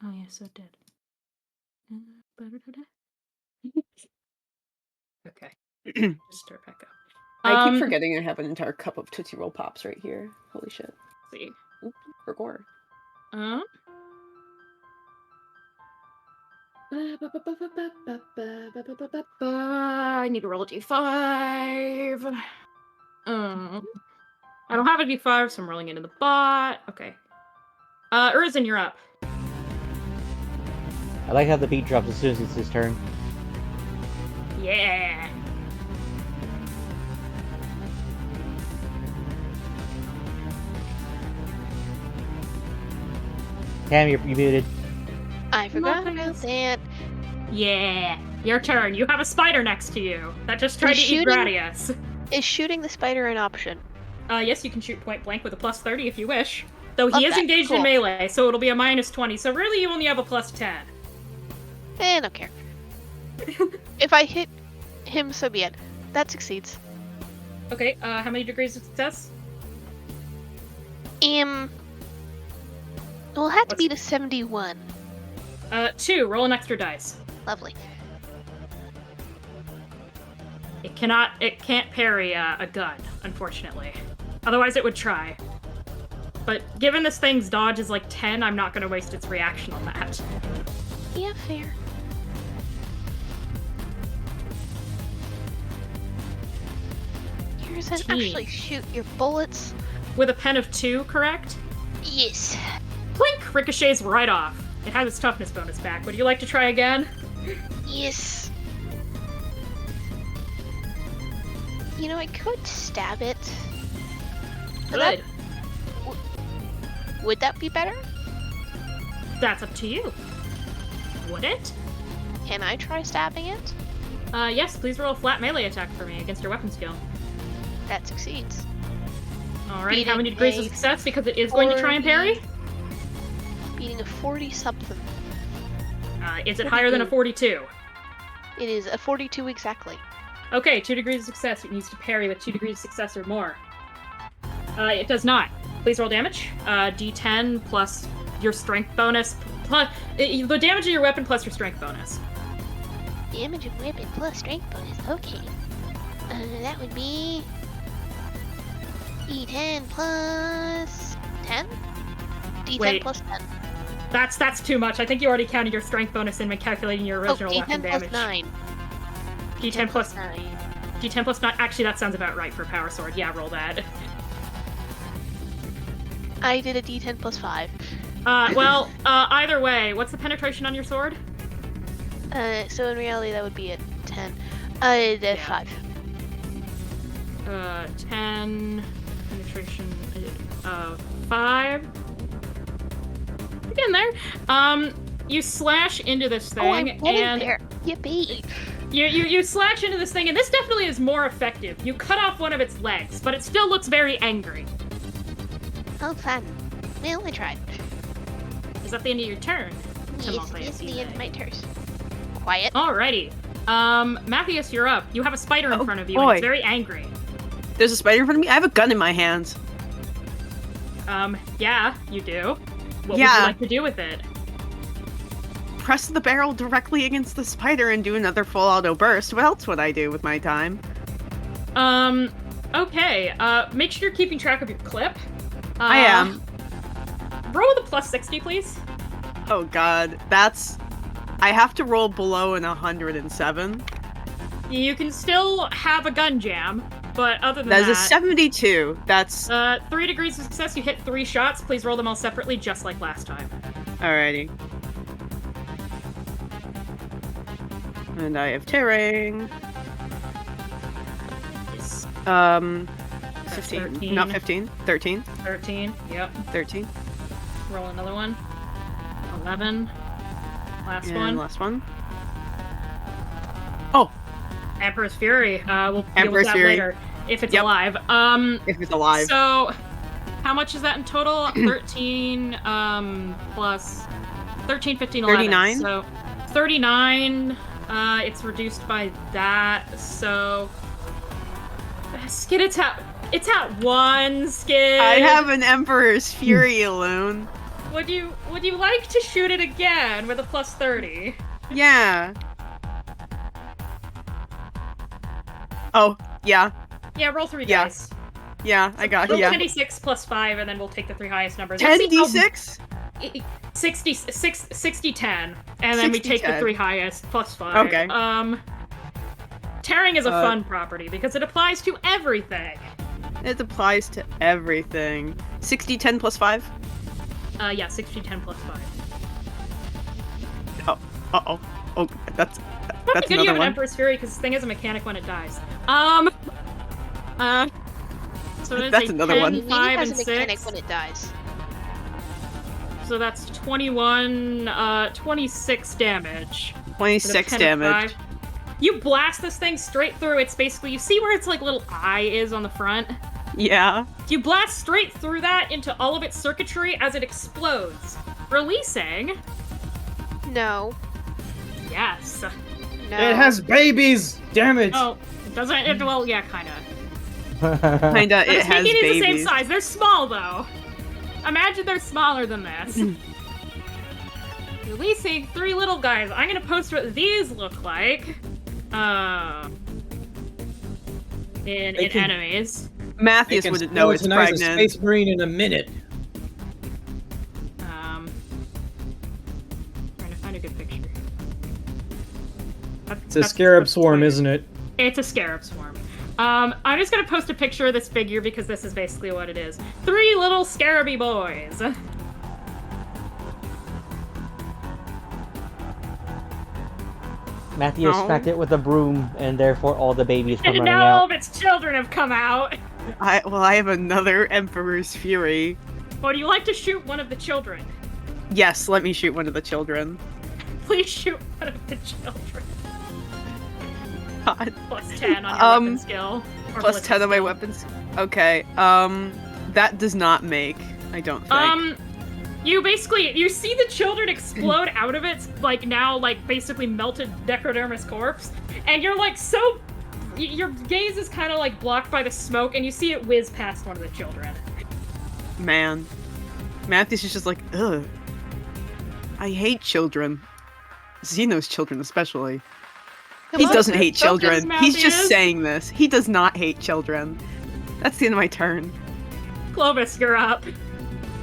Oh yes, it did. Okay. Just start back up. I keep forgetting I have an entire cup of Tootsie Roll Pops right here. Holy shit. See. Oop, for gore. I need to roll a d5. I don't have a d5, so I'm rolling into the bot. Okay. Urzin, you're up. I like how the beat drops as soon as it's his turn. Yeah. Cam, you're muted. I forgot about that. Yeah. Your turn. You have a spider next to you that just tried to eat shooting- Gradius. Is shooting the spider an option? Yes, you can shoot point blank with a plus 30 if you wish. Though he Love is that. engaged in Cool. melee, so it'll be a minus 20. So really, you only have a plus 10. I don't care. If I hit him, so be it. That succeeds. Okay, how many degrees of success? It'll have to be to 71. 2. Roll an extra dice. Lovely. It can't parry a gun, unfortunately. Otherwise it would try. But given this thing's dodge is like 10, I'm not gonna waste its reaction on that. Yeah, fair. Here's an actually shoot your bullets. With a pen of 2, correct? Yes. Clink ricochets right off. It has its toughness bonus back. Would you like to try again? Yes. You know, I could stab it. Good. Would that be better? That's up to you. Would it? Can I try stabbing it? Yes, please roll a flat melee attack for me against your weapon skill. That succeeds. Alrighty, how many Beating degrees of a success? Because it is going to try and parry? Beating a 40 something. Is it higher than a 42? It is a 42 exactly. Okay, 2 degrees of success. It needs to parry with 2 degrees of success or more. It does not. Please roll damage. D10 plus your strength bonus. Plus the damage of your weapon plus your strength bonus. Damage of weapon plus strength bonus. Okay. That would be D10 plus 10? D10 Wait. plus 10. That's too much. I think you already counted your strength bonus in when calculating your original D10 weapon plus damage. 9. D10 plus 9. D10 plus 9. Actually, that sounds about right for Power Sword. Yeah, roll that. I did a D10 plus 5. Either way, what's the penetration on your sword? So in reality that would be a 10. The Yeah. 5. 10 penetration. 5. Get in there. You slash into this thing, Oh, I'm getting and there. Yippee. you slash into this thing, and this definitely is more effective. You cut off one of its legs, but it still looks very angry. Oh, fun. Well, I tried. Is that the end of your turn? Yes, it is the end of my turn. Quiet. Alrighty. Matthias, you're up. You have a spider in Oh, front of you, boy. and it's very angry. There's a spider in front of me? I have a gun in my hands. Yeah, you do. What would Yeah. you like to do with it? Press the barrel directly against the spider and do another full auto burst. What else would I do with my time? Okay. Make sure you're keeping track of your clip. I am. Roll with a plus 60, please. Oh god, that's... I have to roll below an 107. You can still have a gun jam, but other than That is a that... 72. That's... 3 degrees of success, you hit 3 shots. Please roll them all separately, just like last time. Alrighty. And I have tearing. Yes. 15. 13. Not 15. 13. 13, yep. 13. Roll another one. 11. Last And one. last one. Oh! Emperor's Fury. We'll deal Emperor's with that Fury. later, if it's Yep. alive. If it's alive. So, how much is that in total? 13, plus 13, 15, 11. 39? So, 39, it's reduced by that, so... Skid, it's at 1, Skid! I have an Emperor's Fury alone. Would you like to shoot it again with a plus 30? Yeah. Oh, yeah. Yeah, roll 3 Yeah. dice. Yeah, I got Roll yeah. 10d6 plus 5, and then we'll take the 3 highest numbers. Let's see how- 10d6? 60, 10, and then we 60, take the 10. 3 highest plus 5. Okay. Tearing is a fun property because it applies to everything. It applies to everything. 60, 10 plus 5? Yeah, 60, 10 plus 5. Oh, uh-oh. Oh, that's Probably good you another have an one. Emperor's Fury because this thing is a mechanic when it dies. So it is That's a another 10, one. Meaning 5, has and a mechanic 6. when it dies. So that's 21, 26 damage. With a 26 10 of damage. 5. You blast this thing straight through. It's basically, you see where its like little eye is on the front? Yeah. You blast straight through that into all of its circuitry as it explodes, releasing... No. Yes. No. It has babies! Damn it! Oh, doesn't it? Well, yeah, kinda. Kinda, But it it's has making it the same babies. size. They're small, though. Imagine they're smaller than this. Releasing 3 little guys. I'm gonna post what these look like. In can- enemies. Matthias They can wouldn't know it's skeletonize a pregnant. Space Marine in a minute. Trying to find a good picture. It's a scarab swarm, isn't it? It's a scarab swarm. I'm just gonna post a picture of this figure because this is basically what it is. 3 little scaraby boys. Matthias No. smacked it with a broom, and therefore all the babies come And running now all out. of its children have come out. I have another Emperor's Fury. Would you like to shoot one of the children? Yes, let me shoot one of the children. Please shoot one of the children. God. Plus 10 on your weapon skill. Or Plus ballistic 10 on my skill. weapons. Okay, that does not make, I don't think. You see the children explode out of its, like, now, like, basically melted necrodermis corpse, and you're, like, your gaze is kind of, like, blocked by the smoke, and you see it whiz past one of the children. Man. Matthias is just like, ugh. I hate children. Xeno's children especially. He on, doesn't hate focus, children. He's just Matthias. saying this. He does not hate children. That's the end of my turn. Clovis, you're up.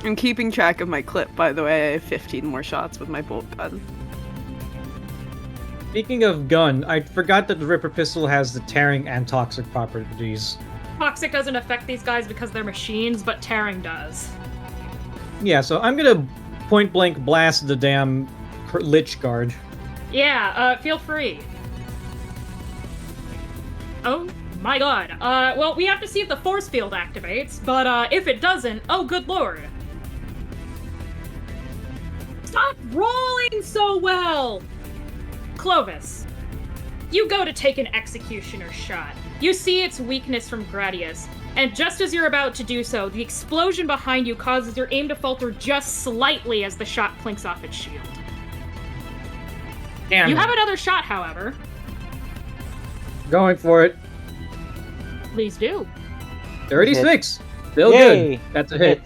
I'm keeping track of my clip, by the way. I have 15 more shots with my bolt gun. Speaking of gun, I forgot that the Ripper pistol has the tearing and toxic properties. Toxic doesn't affect these guys because they're machines, but tearing does. Yeah, so I'm gonna point blank blast the damn Lich Guard. Yeah, feel free. Oh my god. Well, we have to see if the force field activates, but if it doesn't, oh good lord. Stop rolling so well! Clovis, you go to take an executioner shot. You see its weakness from Gradius, and just as you're about to do so, the explosion behind you causes your aim to falter just slightly as the shot plinks off its shield. Damn You it. have another shot, however. Going for it. Please do. 36. Still Yay! good. That's a hit.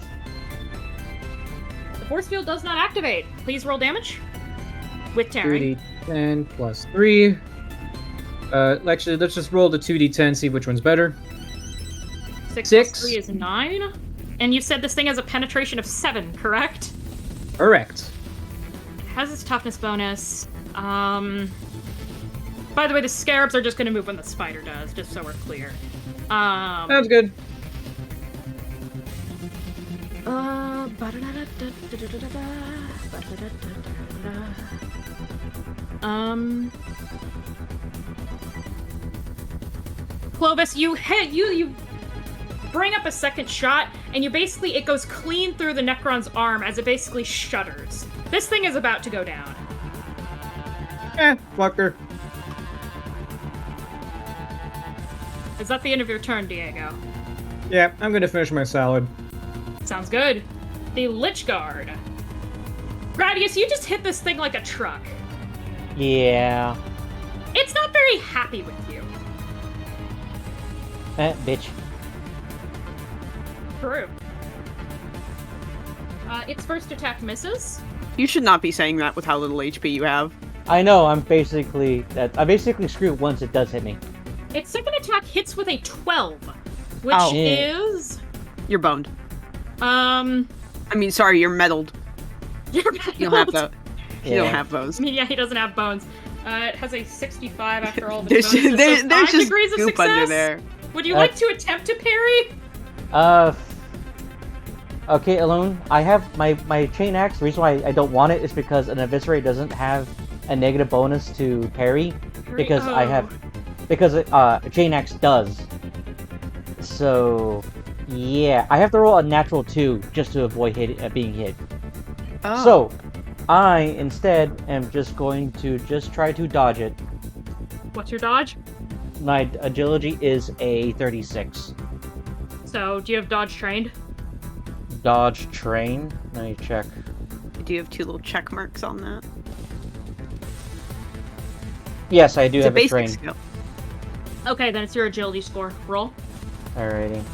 The force field does not activate. Please roll damage. With tearing. 2d10 plus 3. Actually, let's just roll the 2d10, see which one's better. 6 6. plus 3 is 9. And you said this thing has a penetration of 7, correct? Correct. It has its toughness bonus. By the way, the scarabs are just going to move when the spider does, just so we're clear. Sounds good. Clovis, you bring up a second shot, and it goes clean through the Necron's arm as it basically shudders. This thing is about to go down. Fucker. Is that the end of your turn, Diego? Yeah, I'm gonna finish my salad. Sounds good. The Lich Guard. Gradius, you just hit this thing like a truck. Yeah. It's not very happy with you. Bitch. True. Its first attack misses. You should not be saying that with how little HP you have. I know, I basically screwed once it does hit me. Its second attack hits with a 12, which Ow. is... You're boned. Um... I mean, sorry, you're meddled. You're You don't have that. You don't have those. I mean, yeah, he doesn't have bones. It has a 65 after all of There's its bonuses, there's so 5 just degrees of goop success. under there. Would you like to attempt to parry? Okay, Alone, I have my chain axe. The reason why I don't want it is because an eviscerate doesn't have a negative bonus to parry, because a chain axe does. So, yeah, I have to roll a natural 2 just to avoid being hit. Oh. So, I instead am just going to try to dodge it. What's your dodge? My agility is a 36. So, do you have dodge trained? Dodge train. Let me check. Do you have 2 little check marks on that? Yes, I do It's a have a basic train. skill. Okay, then it's your agility score. Roll. Alrighty.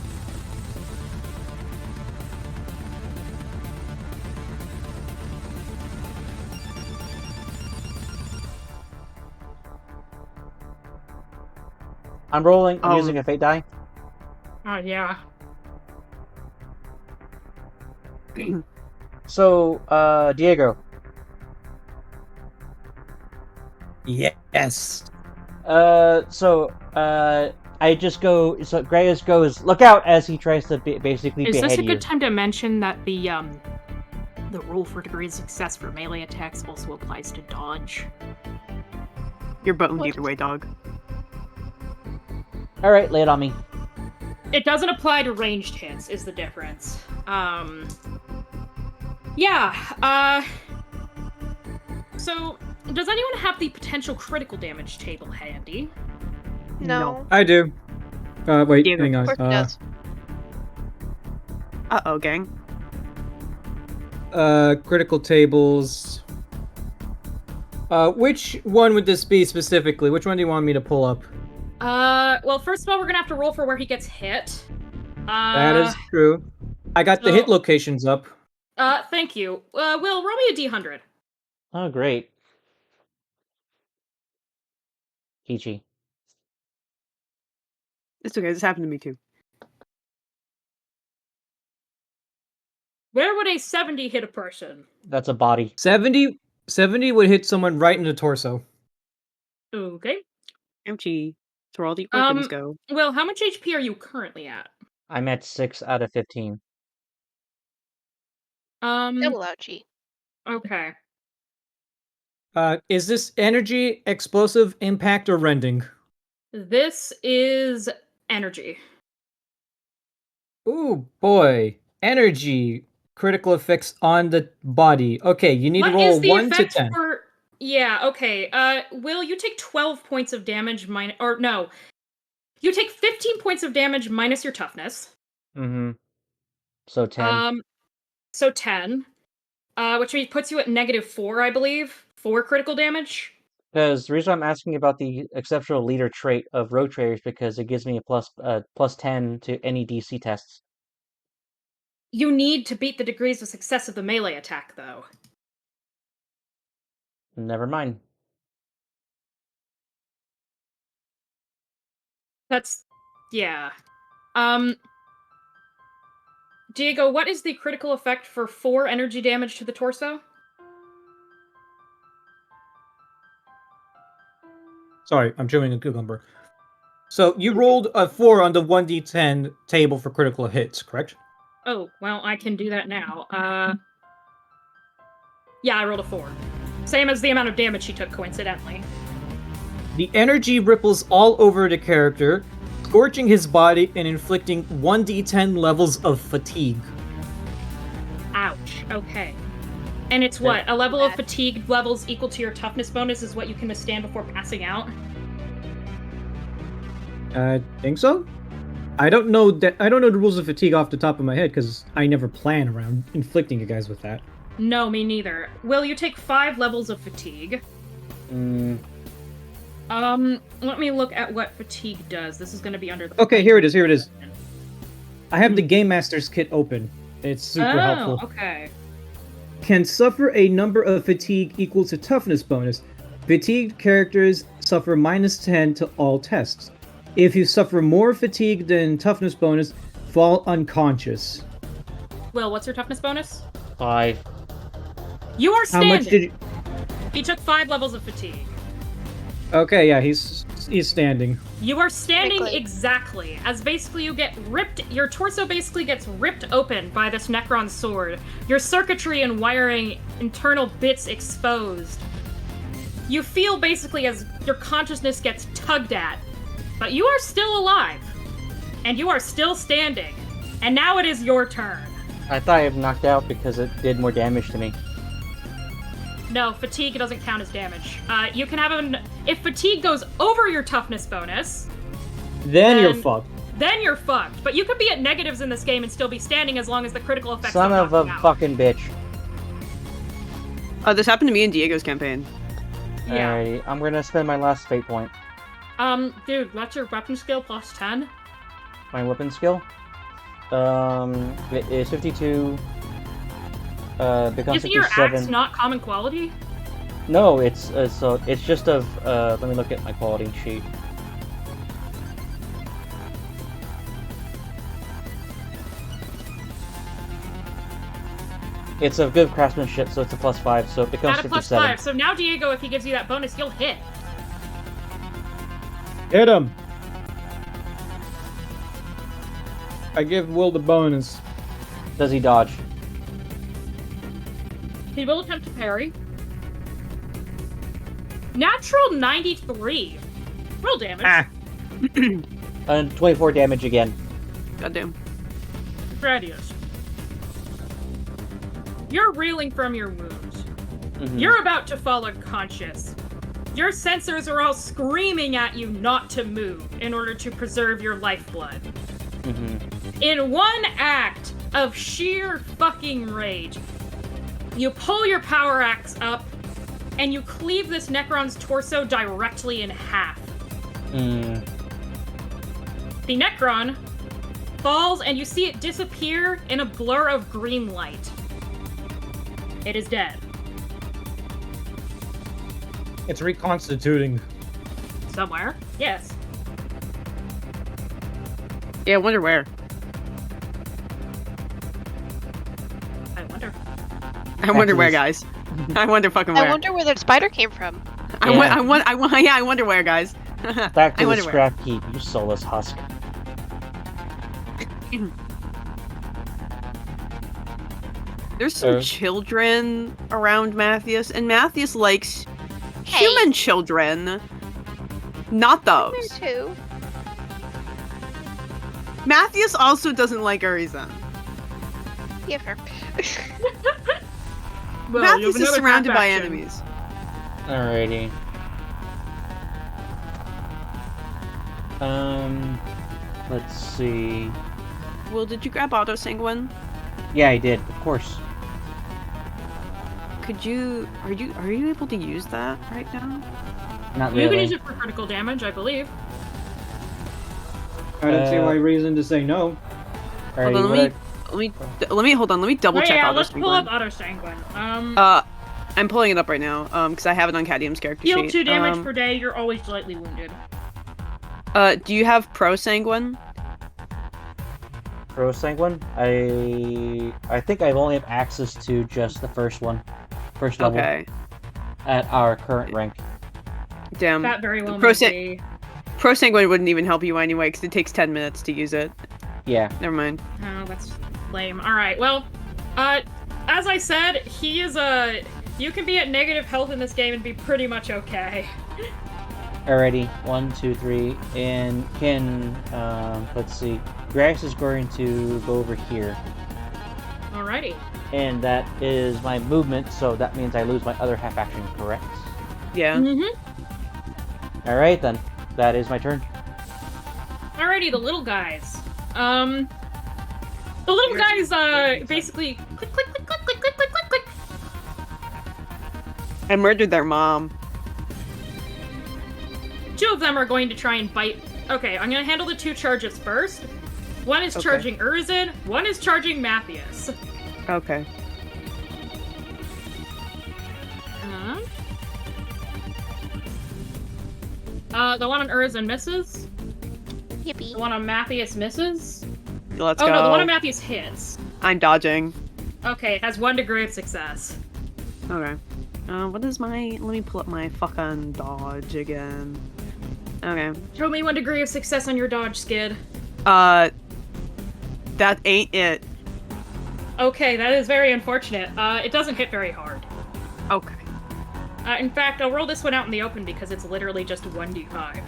I'm rolling. I'm using a fate die. Oh, yeah. So, Diego. Yes. I just go. So Grayus goes, "Look out!" as he tries to basically Is behead this a you. good time to mention that the rule for degree of success for melee attacks also applies to dodge? You're boned What? either way, dog. All right, lay it on me. It doesn't apply to ranged hits, is the difference. Yeah, so, does anyone have the potential critical damage table handy? No. I do. Wait, Diego, hang Of on. course it does. Uh-oh, gang. Critical tables. Which one would this be specifically? Which one do you want me to pull up? Well, first of all, we're gonna have to roll for where he gets hit. That is true. I got the hit so- locations up. Thank you. Will, roll me a d100. Oh, great. Peachy. It's okay, this happened to me too. Where would a 70 hit a person? That's a body. 70 would hit someone right in the torso. Okay. Ouchie. That's where all the organs go. Will, how much HP are you currently at? I'm at 6 out of 15. Double ouchie. Okay. Is this energy, explosive, impact, or rending? This is energy. Ooh, boy. Energy. Critical effects on the body. Okay, you need to What is roll the 1 to effect 10. for... Yeah, okay. Will, you take 12 points of damage minus... Or, no. You take 15 points of damage minus your toughness. Mm-hmm. So 10. So 10. Which means puts you at -4, I believe, for critical damage. Because the reason I'm asking about the exceptional leader trait of rogue traders because it gives me a plus 10 to any DC tests. You need to beat the degrees of success of the melee attack, though. Never mind. That's... yeah. Diego, what is the critical effect for 4 energy damage to the torso? Sorry, I'm chewing a cucumber. So you rolled a 4 on the 1d10 table for critical hits, correct? Oh, well, I can do that now. Yeah, I rolled a 4. Same as the amount of damage she took, coincidentally. The energy ripples all over the character, scorching his body and inflicting 1d10 levels of fatigue. Ouch. Okay. And it's what? A level of fatigue levels equal to your toughness bonus is what you can withstand before passing out? I think so. I don't know the rules of fatigue off the top of my head because I never plan around inflicting you guys with that. No, me neither. Will you take 5 levels of fatigue? Let me look at what fatigue does. This is going to be under the... Okay, here it is. I have the Game Master's kit open. It's super helpful. Okay. Can suffer a number of fatigue equal to toughness bonus. Fatigued characters suffer -10 to all tests. If you suffer more fatigue than toughness bonus, fall unconscious. Will, what's your toughness bonus? 5. You are How standing! much did you... He took 5 levels of fatigue. Okay, yeah, he's standing. You are standing Quickly. exactly, as basically you get ripped, your torso basically gets ripped open by this Necron sword. Your circuitry and wiring, internal bits exposed. You feel basically as your consciousness gets tugged at, but you are still alive. And you are still standing. And now it is your turn. I thought I had knocked out because it did more damage to me. No, fatigue doesn't count as damage. You can have if fatigue goes over your toughness bonus, Then you're fucked. then you're fucked. But you could be at negatives in this game and still be standing as long as the critical effects Son don't of a knock you out. fucking bitch. This happened to me in Diego's campaign. Yeah. Alrighty, I'm gonna spend my last fate point. Dude, that's your weapon skill plus 10? My weapon skill. It is 52. Becomes Isn't your 57. axe not common quality? No, it's so it's just of. Let me look at my quality sheet. It's of good craftsmanship, so it's a +5, so it becomes At a plus 57. 5. So now, Diego, if he gives you that bonus, you'll hit. Hit him! I give Will the bonus. Does he dodge? He will attempt to parry. Natural 93. Roll damage. Ah! And 24 damage again. Goddamn. Gradius. You're reeling from your wounds. Mhm. You're about to fall unconscious. Your sensors are all screaming at you not to move in order to preserve your lifeblood. Mhm. In one act of sheer fucking rage, you pull your power axe up and you cleave this Necron's torso directly in half. Mm. The Necron falls and you see it disappear in a blur of green light. It is dead. It's reconstituting. Somewhere. Yes. Yeah, I wonder where. I wonder. I wonder where, Matthews. guys. I wonder fucking where. I wonder where that spider came from. Yeah, I wonder where, guys. Back to I the wonder where. scrap heap, you soulless husk. There's some Uh. children around Matthias, and Matthias likes Hey. human children. Not There those. too. Matthias also doesn't like Urizen. Yeah, fair. Well, Matthias is surrounded by enemies. Alrighty. Let's see. Well, did you grab Auto Sanguine? Yeah, I did, of course. Could you? Are you able to use that right now? Not You can really. use it for critical damage, I believe. I don't see why reason to say no. Hold on, let me hold on. Let me double Oh check yeah, Auto let's pull up Sanguine. Auto Sanguine. I'm pulling it up right now. Because I have it on Cadium's character Heal sheet. 2 damage per day. You're always slightly wounded. Do you have Pro Sanguine? Pro Sanguine? I think I've only have access to just the first one. First level. Okay. At our current rank. Damn. That very well Pro may be. Pro Sanguine wouldn't even help you anyway, because it takes 10 minutes to use it. Yeah. Never mind. Oh, that's lame. Alright, well, as I said, he is you can be at negative health in this game and be pretty much okay. Alrighty. 1, 2, 3. And let's see. Grax is going to go over here. Alrighty. And that is my movement, so that means I lose my other half action, correct? Yeah. Mm-hmm. Alright then. That is my turn. Alrighty, the little guys. The little guys, basically click, click, click, click, click, click, click, click, click. I murdered their mom. 2 of them are going to try and bite. Okay, I'm gonna handle the 2 charges first. One is Okay. charging Urzin, one is charging Matthias. Okay. The one on Urzin misses. Yippee. The one on Matthias misses. Let's Oh go. no, the one on Matthias hits. I'm dodging. Okay, it has 1 degree of success. Okay. What is my... Let me pull up my fucking dodge again. Okay. Show me 1 degree of success on your dodge, Skid. That ain't it. Okay, that is very unfortunate. It doesn't hit very hard. Okay. In fact, I'll roll this one out in the open because it's literally just 1d5.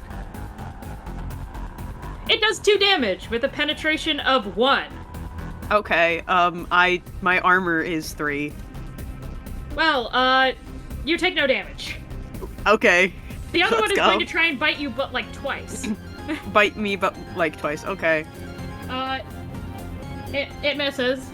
It does 2 damage with a penetration of 1. Okay, my armor is 3. Well, you take no damage. Okay. The other one Let's is go. going to try and bite you, but like twice. Bite me, but like twice. Okay. It misses,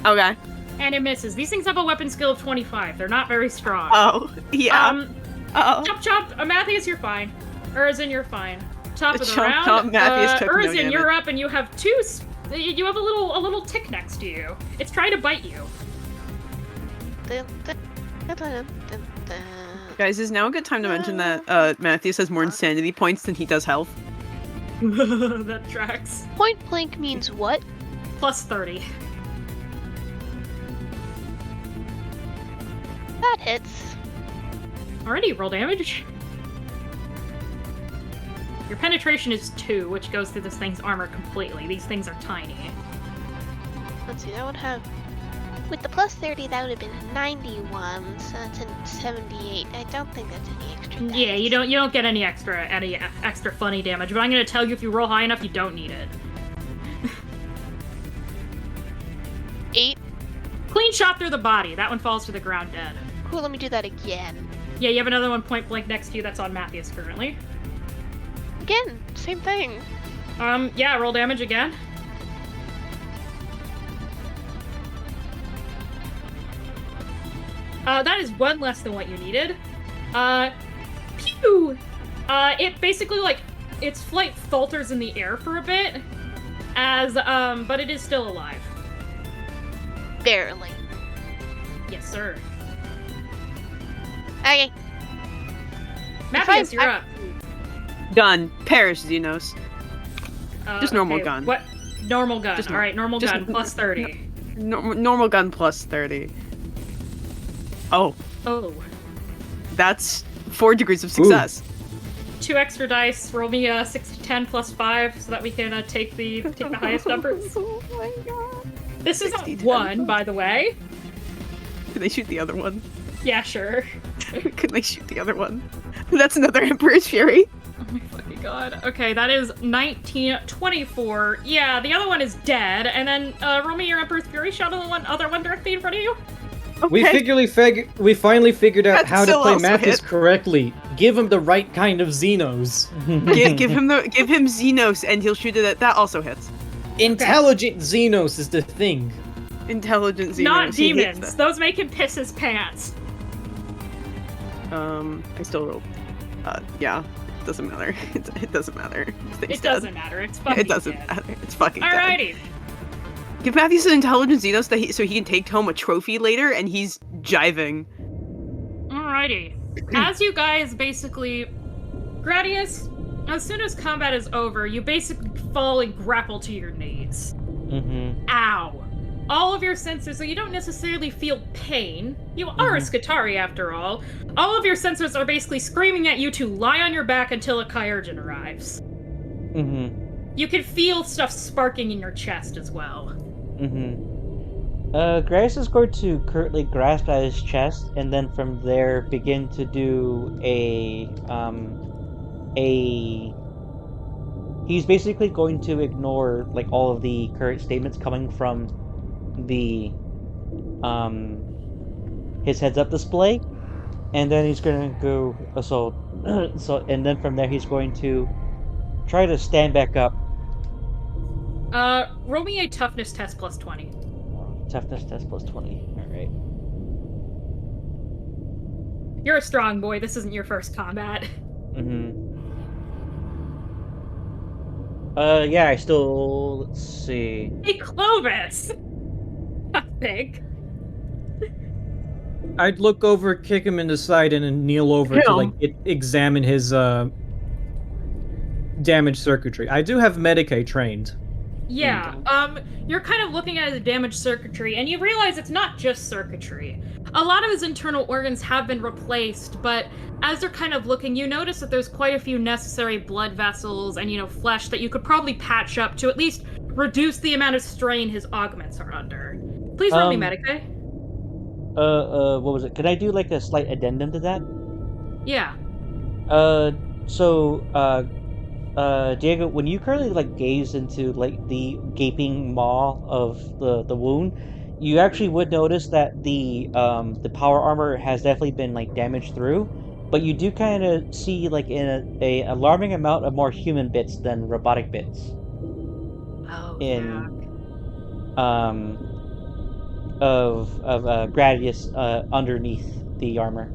Okay. and it misses. These things have a weapon skill of 25. They're not very strong. Oh, yeah. Oh. Chop chop, Matthias, you're fine. Urzin, you're fine. Top of the Chop, round. chop, Matthias took no Urzin, damage. you're up, and you have 2. You have a little tick next to you. It's trying to bite you. Dun, dun, dun, dun, dun, dun. Guys, is now a good time to mention that Matthias has more insanity points than he does health? That tracks. Point blank means what? Plus 30. That hits. Alrighty, roll damage. Your penetration is 2, which goes through this thing's armor completely. These things are tiny. Let's see, that would have... With the plus 30, that would have been 91, so that's a 78. I don't think that's any extra damage. Yeah, you don't get any extra funny damage, but I'm gonna tell you if you roll high enough, you don't need it. 8. Clean shot through the body. That one falls to the ground dead. Cool, let me do that again. Yeah, you have another one point blank next to you that's on Matthias currently. Again, same thing. Yeah, roll damage again. That is 1 less than what you needed. Pew! It basically, like, its flight falters in the air for a bit, but it is still alive. Barely. Yes, sir. Okay. Matthias, you're up. Done. Perish, Xenos. Just normal okay, gun. What? Normal gun. Just Alright, normal just- gun, plus 30. Normal gun plus 30. Oh, Oh. that's 4 degrees of success. 2 extra dice. Roll me 6 to 10 plus 5 so that we can take the highest numbers. Oh my god. This is 60, 10. 1, by the way. Can they shoot the other one? Yeah, sure. Can they shoot the other one? That's another Emperor's Fury. Oh my fucking god. Okay, that is 1924. Yeah, the other one is dead. And then roll me your Emperor's Fury shot on the other one directly in front of you. Okay. We finally figured out That how to still play also Matthias hit. correctly. Give him the right kind of Xenos. give him Xenos and he'll shoot it at that also hits. Intelligent Xenos is the thing. Intelligent Xenos. Not he hits demons. that. Those make him piss his pants. I still rolled. Yeah, it doesn't matter. It doesn't matter. It doesn't matter. It's fucking It doesn't dead. matter. It's fucking dead. Alrighty. Give Matthew some intelligence, so he can take home a trophy later, and he's jiving. Alrighty. As you guys basically... Gradius, as soon as combat is over, you basically fall and grapple to your knees. Mm-hmm. Ow. All of your senses, so you don't necessarily feel pain. You are a Skitari, after all. All of your senses are basically screaming at you to lie on your back until a Kyurgen arrives. Mm-hmm. You can feel stuff sparking in your chest as well. Mm-hmm. Grace is going to currently grasp at his chest, and then from there begin to do he's basically going to ignore like all of the current statements coming from the his heads up display, and then he's gonna go so and then from there he's going to try to stand back up. Roll me a toughness test plus 20. Toughness test plus 20. Alright. You're a strong boy, this isn't your first combat. Mm-hmm. Yeah, I still... Let's see... Hey, Clovis! I think. I'd look over, kick him in the side, and then kneel over to like examine his damaged circuitry. I do have Medicaid trained. Yeah, you're kind of looking at his damaged circuitry, and you realize it's not just circuitry. A lot of his internal organs have been replaced, but as you're kind of looking, you notice that there's quite a few necessary blood vessels and, flesh that you could probably patch up to at least reduce the amount of strain his augments are under. Please roll me Medicaid. What was it? Could I do like a slight addendum to that? Yeah. Diego, when you currently like gaze into like the gaping maw of the wound, you actually would notice that the power armor has definitely been like damaged through, but you do kind of see like in a alarming amount of more human bits than robotic bits. Oh, of Gradius underneath the armor.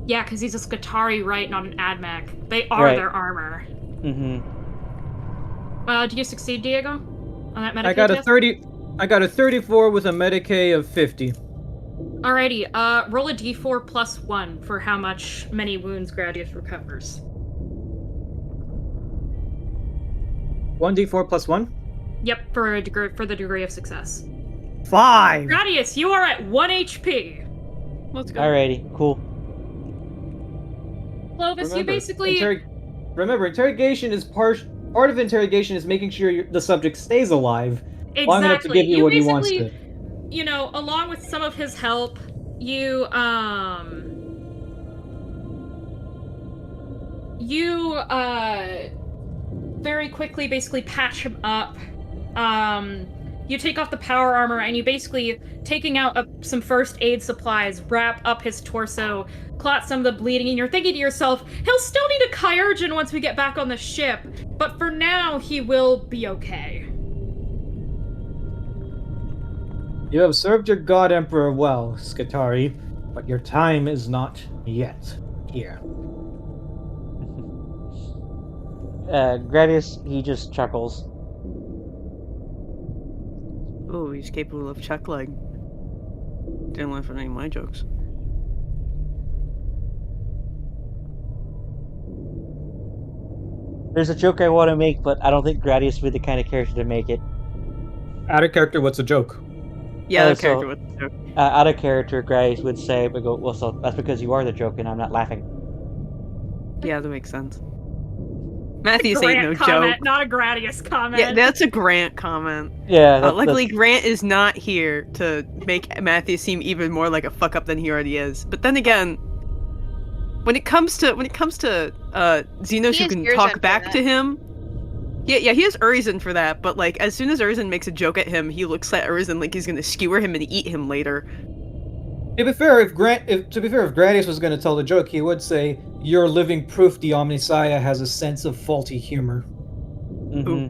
Yeah, because he's a Skitari, right, not an AdMech. They are their armor. Mm-hmm. Do you succeed, Diego? On that Medicaid I got test? a 30. I got a 34 with a Medicaid of 50. Alrighty, roll a d4 plus 1 for how many wounds Gradius recovers. 1d4 plus 1? Yep, for the degree of success. 5! Gradius, you are at 1 HP! Let's go. Alrighty, cool. Clovis, you basically... Remember, interrogation is part of interrogation is making sure the subject stays alive. Exactly. Long enough to give you what he wants to. Along with some of his help, you very quickly basically patch him up. You take off the power armor and you basically, taking out some first aid supplies, wrap up his torso, clot some of the bleeding, and you're thinking to yourself, he'll still need a Kyurgen once we get back on the ship, but for now, he will be okay. You have served your God Emperor well, Skitari, but your time is not yet here. Gradius, he just chuckles. Oh, he's capable of chuckling. Didn't laugh at any of my jokes. There's a joke I want to make, but I don't think Gradius would be the kind of character to make it. Out of character, what's a joke? Yeah, the character with the joke. Out of character, Gradius would say, "But go, well, so that's because you are the joke, and I'm not laughing." Yeah, that makes sense. Matthews Grant ain't no comment, joke. not a Gradius comment. Yeah, that's a Grant comment. Yeah. Luckily, Grant is not here to make Matthew seem even more like a fuck up than he already is. But then again, when it comes to Xenos who can talk back to him, yeah, he has Urizen for that. But like, as soon as Urizen makes a joke at him, he looks at Urizen like he's gonna skewer him and eat him later. To be fair, if Gradius was going to tell the joke, he would say, "You're living proof the Omnissiah has a sense of faulty humor." Mm-hmm.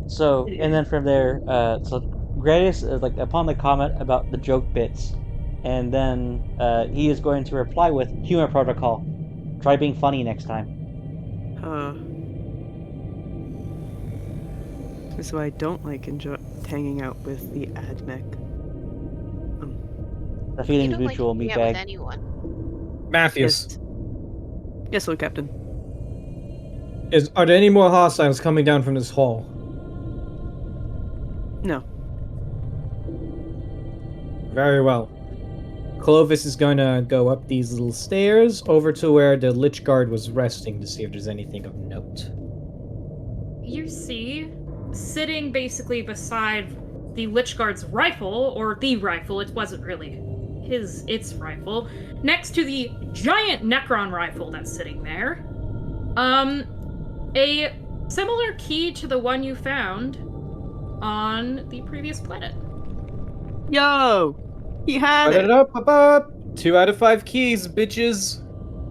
So, and then from there, so Gradius, like upon the comment about the joke bits, and then he is going to reply with humor protocol. Try being funny next time. So I don't like hanging out with the admech. The You feeling's don't like mutual, hanging out with meatbag. anyone. Matthews, Yes, Lord Captain. are there any more hostiles coming down from this hall? No. Very well. Clovis is gonna go up these little stairs over to where the Lich Guard was resting to see if there's anything of note. You see, sitting basically beside the Lich Guard's rifle, or the rifle, it wasn't really its rifle, next to the giant Necron rifle that's sitting there, a similar key to the one you found on the previous planet. Yo! He had it! Up. 2 out of 5 keys, bitches.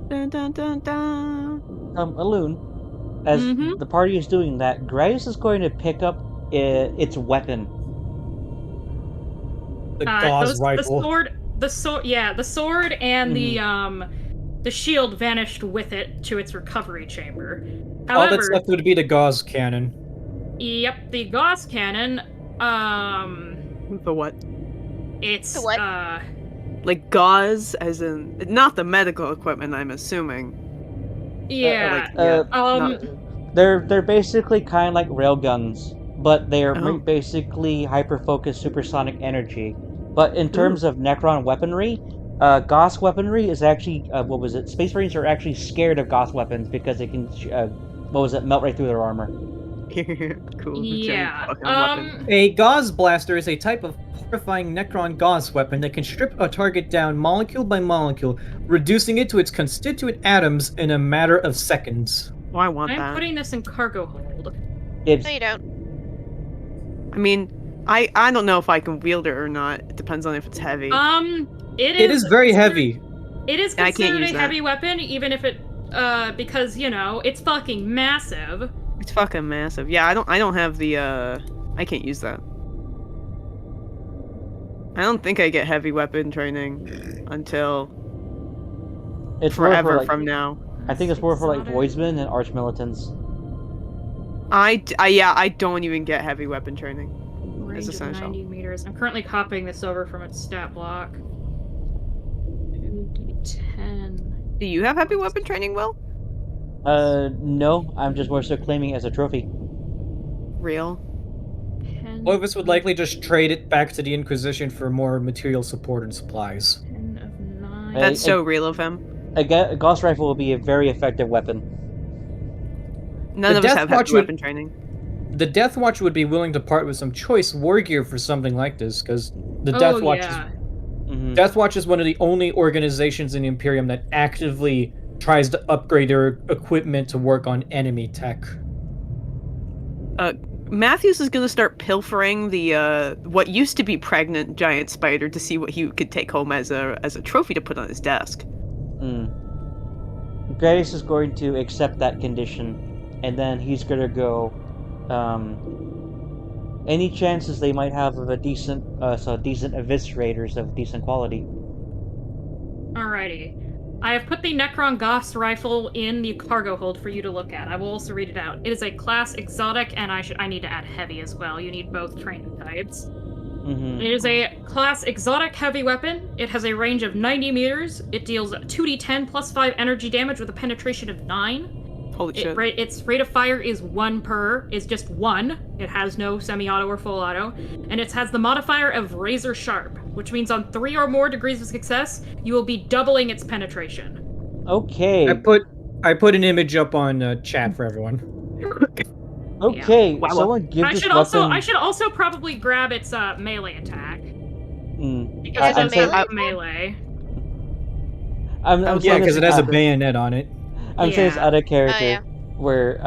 Dun, dun, dun, dun. Alun, as the party is doing that, Gradius is going to pick up its weapon. The gauze rifle. The sword and the shield vanished with it to its recovery chamber. All However, that's left would be the gauze cannon. Yep, the gauze cannon, The what? it's, The what? Like gauze, as in not the medical equipment, I'm assuming. They're basically kind of like railguns, but they are Oh. basically hyper-focused supersonic energy. But in terms of Necron weaponry, Gauss weaponry is actually Space Marines are actually scared of Gauss weapons because they can melt right through their armor. Cool. Yeah, giant fucking weapon. A gauze blaster is a type of horrifying Necron gauze weapon that can strip a target down molecule by molecule, reducing it to its constituent atoms in a matter of seconds. Oh, I want I'm that. putting this in cargo hold. Dibs. No, you don't. I mean, I don't know if I can wield it or not. It depends on if it's heavy. It is very heavy. It is I can't considered use a that. heavy weapon, even if it, because, you know, it's fucking massive. It's fucking massive. Yeah, I don't have the I can't use that. I don't think I get heavy weapon training until It's more forever for, like, from now. I think it's more for like Exotic. voidsmen and archmilitants. I don't even get heavy weapon training. Range of essential. 90 meters. I'm currently copying this over from its stat block. 2d10. Do you have heavy weapon training, Will? No, I'm just more so claiming it as a trophy. Real? 10, Clovis would likely just trade it back to the Inquisition for more material support and supplies. 10 of 9. That's so real of him. A Gauss rifle will be a very effective weapon. None The of us Death have Watch heavy would- weapon training. The Death Watch would be willing to part with some choice war gear for something like this, because the Oh, Death Watch yeah. Death Watch is one of the only organizations in the Imperium that actively tries to upgrade their equipment to work on enemy tech. Matthews is gonna start pilfering the what used to be pregnant giant spider to see what he could take home as a trophy to put on his desk. Gradius is going to accept that condition, and then he's gonna go. Any chances they might have of a decent eviscerators of decent quality. Alrighty. I have put the Necron Gauss rifle in the cargo hold for you to look at. I will also read it out. It is a class exotic, and I need to add heavy as well. You need both training types. It is a class exotic heavy weapon. It has a range of 90 meters. It deals 2d10 plus 5 energy damage with a penetration of 9. Holy shit. Its rate of fire is just 1. It has no semi-auto or full auto. And it has the modifier of razor sharp, which means on 3 or more degrees of success, you will be doubling its penetration. Okay. I put an image up on chat for everyone. Okay. Wow. Someone give I this should weapon. I should also probably grab its melee attack. Because Is it it does melee? melee. I'm Yeah, saying because this it has a out- bayonet on it. I'm saying it's Yeah. out of character. yeah. Where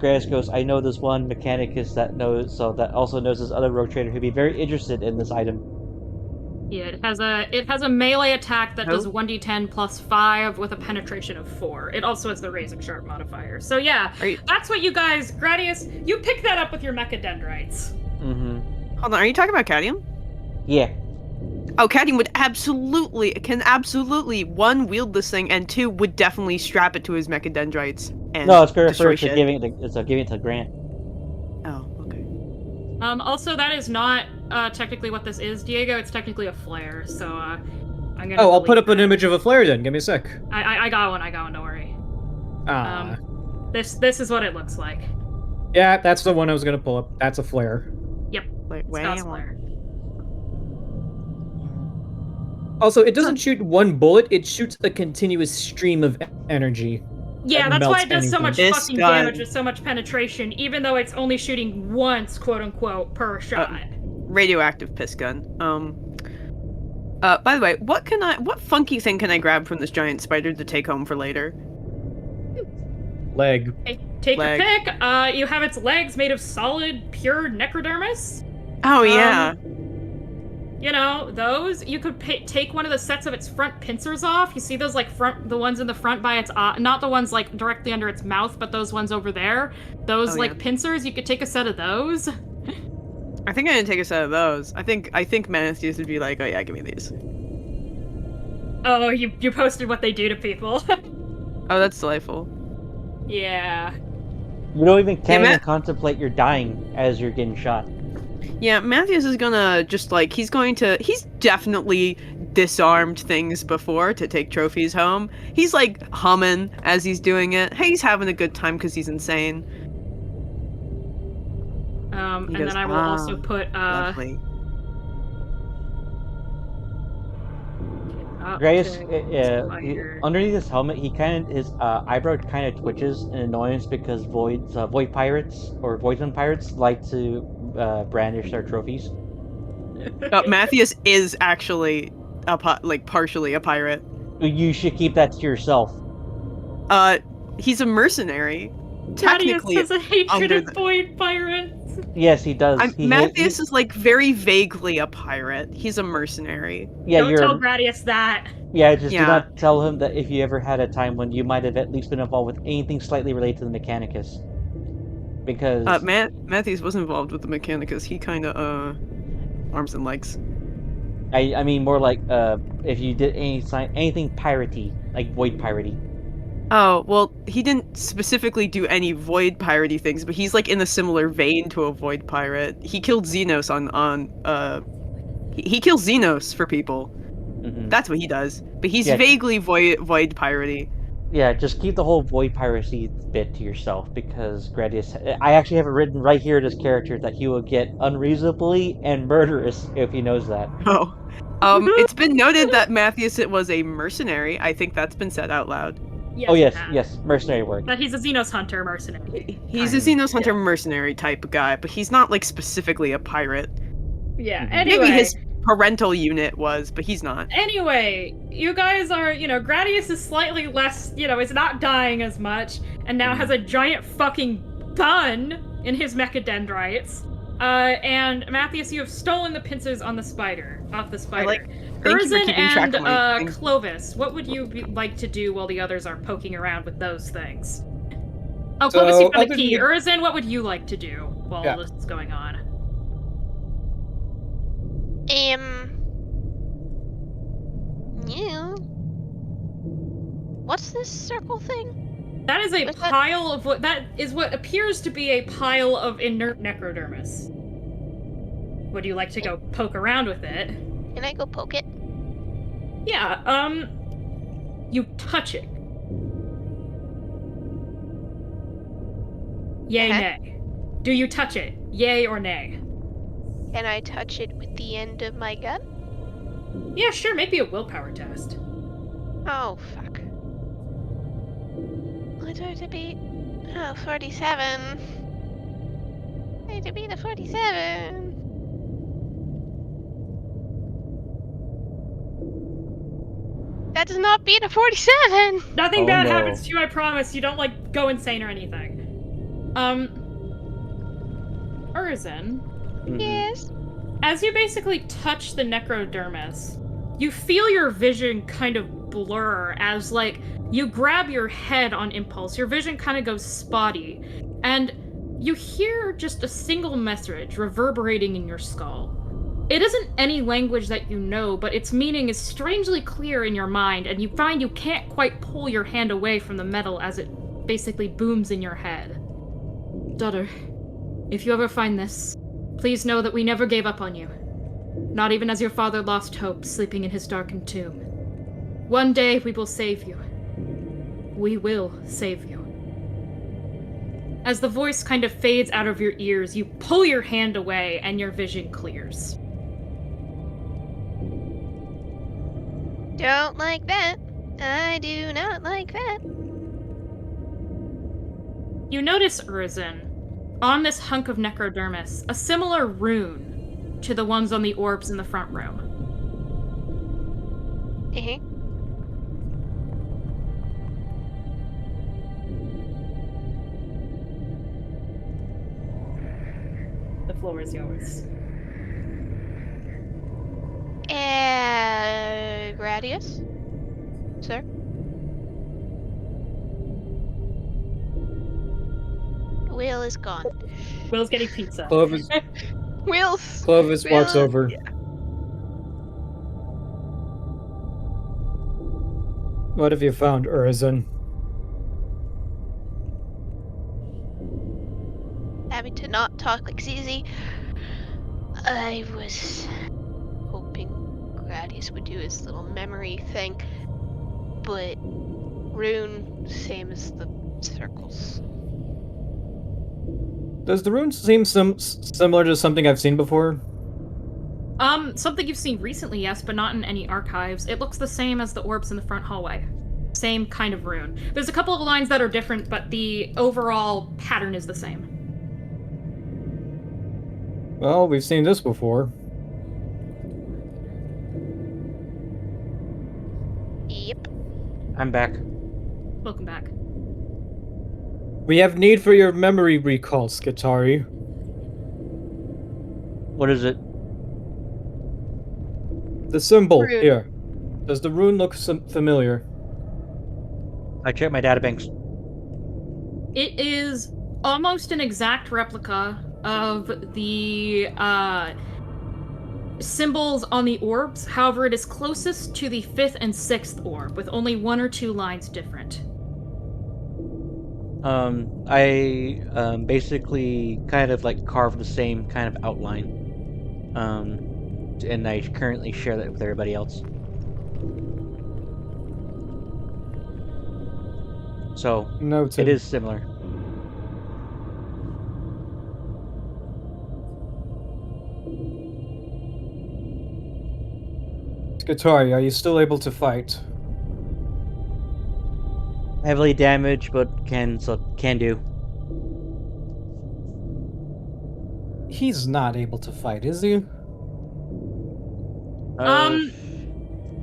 Gradius goes, I know this one mechanicus that also knows this other rogue trader who'd be very interested in this item. Yeah, it has a melee attack that does Oh. 1d10 plus 5 with a penetration of 4. It also has the razor sharp modifier. So yeah, that's what you guys, Gradius, you pick that up with your mechadendrites. Hold on, are you talking about cadmium? Yeah. Oh, Caddy can absolutely, one, wield this thing, and two, would definitely strap it to his mechadendrites and No, it's good destroy for shit. giving it to Grant. Oh, okay. Also, that is not technically what this is, Diego. It's technically a flare, so I'm gonna. Oh, I'll put delete up an that. image of a flare then. Give me a sec. I got one. Don't worry. Ah. This is what it looks like. Yeah, that's the one I was gonna pull up. That's a flare. Yep. Wait, Scott's flare. Also, it doesn't shoot one bullet, it shoots a continuous stream of energy. Yeah, that that's why melts it does so much anything. fucking This gun- damage with so much penetration, even though it's only shooting once, quote unquote, per shot. Radioactive piss gun. By the way, what funky thing can I grab from this giant spider to take home for later? Leg. Take Leg. your pick. You have its legs made of solid, pure necrodermis. Oh, yeah. You know, those, you could take one of the sets of its front pincers off. You see those, like, the ones in the front by its not the ones, like, directly under its mouth, but those ones over there. Those, yeah. pincers, you could take a set of those. I think I didn't take a set of those. I think Manathius would be like, oh yeah, give me these. Oh, you posted what they do to people. Oh, that's delightful. Yeah. You don't even Yeah, even contemplate you're dying as you're getting shot. Yeah, Matthews is gonna just like, he's definitely disarmed things before to take trophies home. He's like humming as he's doing it. Hey, he's having a good time because he's insane. And goes, then I will also put, Lovely. Grace, Fire. underneath his helmet, his eyebrow kind of twitches in annoyance because void pirates or voidman pirates like to brandish their trophies. Matthews is actually partially a pirate. You should keep that to yourself. He's a mercenary. Thaddeus Technically, has a hatred under of void pirates. Yes, he does. Matthews is like very vaguely a pirate. He's a mercenary. Yeah, Don't tell Gradius that. Yeah, just Yeah. do not tell him that if you ever had a time when you might have at least been involved with anything slightly related to the Mechanicus. Because Matthews was involved with the Mechanicus. He kind of arms and legs. I mean more like if you did anything piratey, like void piratey. Oh, well, he didn't specifically do any void piratey things, but he's like in a similar vein to a void pirate. He killed Xenos he kills Xenos for people. Mm-hmm. That's what he does. But he's Yeah. vaguely void piratey. Yeah, just keep the whole void piracy bit to yourself because Gradius. I actually have it written right here in his character that he will get unreasonably and murderous if he knows that. Oh. It's been noted that Matthews was a mercenary. I think that's been said out loud. Yes, Oh it yes, has. yes, mercenary work. But he's a Xenos hunter mercenary. He's a Xenos Hunter mercenary type of guy, but he's not like specifically a pirate. Yeah. Mhm. Anyway. Maybe his parental unit was, but he's not. Anyway, you guys are, Gradius is slightly less, is not dying as much, and now has a giant fucking gun in his mechadendrites. And Matthias, you have stolen the pincers off the spider. Thank you for Urzen keeping track of my and things. Clovis, what would you like to do while the others are poking around with those things? Oh, So, Clovis, you've got a other key. than- Urzen, what would you like to do while Yeah. this is going on? Yeah. What's this circle thing? That is a What's that? pile of that is what appears to be a pile of inert necrodermis. Would you like to go poke around with it? Can I go poke it? Yeah, you touch it. Yay, Uh-huh. nay. Do you touch it? Yay or nay? Can I touch it with the end of my gun? Yeah, sure, maybe a willpower test. Oh, fuck. I tried to beat... Oh, 47. I need to beat a 47. That does not beat a 47! Nothing Oh, bad no. happens to you, I promise. You don't, go insane or anything. Urzen, Mhm. Yes. as you basically touch the necrodermis, you feel your vision kind of blur as, you grab your head on impulse. Your vision kind of goes spotty, and you hear just a single message reverberating in your skull. It isn't any language that you know, but its meaning is strangely clear in your mind, and you find you can't quite pull your hand away from the metal as it basically booms in your head. Daughter, if you ever find this, please know that we never gave up on you. Not even as your father lost hope, sleeping in his darkened tomb. One day we will save you. We will save you. As the voice kind of fades out of your ears, you pull your hand away and your vision clears. Don't like that. I do not like that. You notice, Urizen, on this hunk of necrodermis, a similar rune to the ones on the orbs in the front room. Uh-huh. The floor is yours. Gradius? Sir? Will is gone. Will's getting pizza. Clovis Will's... walks Will- over. yeah. What have you found, Urizen? Having to not talk like Zizi. I was hoping Gradius would do his little memory thing, but rune, same as the circles. Does the rune seem similar to something I've seen before? Something you've seen recently, yes, but not in any archives. It looks the same as the orbs in the front hallway. Same kind of rune. There's a couple of lines that are different, but the overall pattern is the same. Well, we've seen this before. Yep. I'm back. Welcome back. We have need for your memory recall, Skitari. What is it? The symbol Rune. here. Does the rune look familiar? I checked my databanks. It is almost an exact replica of the symbols on the orbs. However, it is closest to the 5th and 6th orb, with only 1 or 2 lines different. I basically kind of like carved the same kind of outline. And I currently share that with everybody else. So, Noted. it is similar. Skitari, are you still able to fight? Heavily damaged, but can do. He's not able to fight, is he?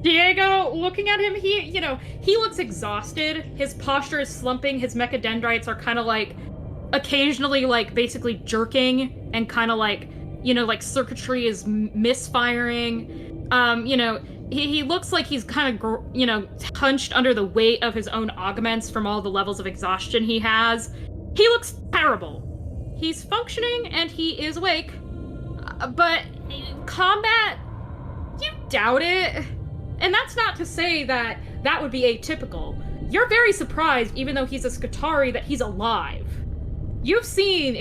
Diego, looking at him, he looks exhausted. His posture is slumping. His mechadendrites are kind of like occasionally like basically jerking and kind of like, like circuitry is misfiring. He looks like he's kind of, hunched under the weight of his own augments from all the levels of exhaustion he has. He looks terrible. He's functioning and he is awake. But combat, you doubt it. And that's not to say that that would be atypical. You're very surprised, even though he's a Skitari, that he's alive. You've seen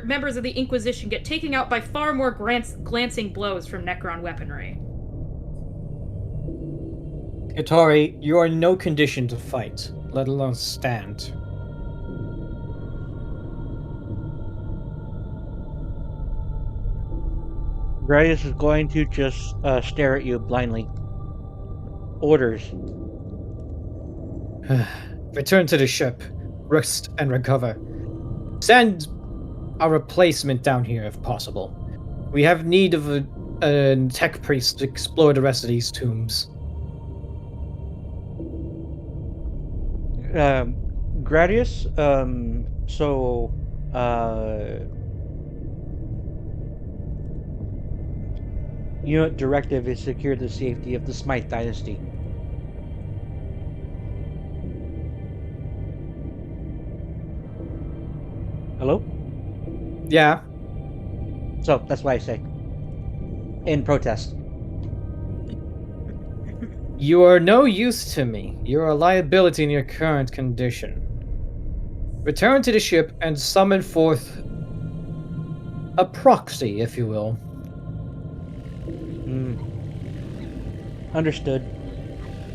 members of the Inquisition get taken out by far more glancing blows from Necron weaponry. Skitari, you are in no condition to fight, let alone stand. Gradius is going to just stare at you blindly. Orders. Return to the ship. Rest and recover. Send a replacement down here if possible. We have need of a tech priest to explore the rest of these tombs. Gradius, unit directive is secure the safety of the Smythe Dynasty. Hello? Yeah. So, that's what I say. in protest. You are no use to me. You are a liability in your current condition. Return to the ship and summon forth a proxy, if you will. Understood.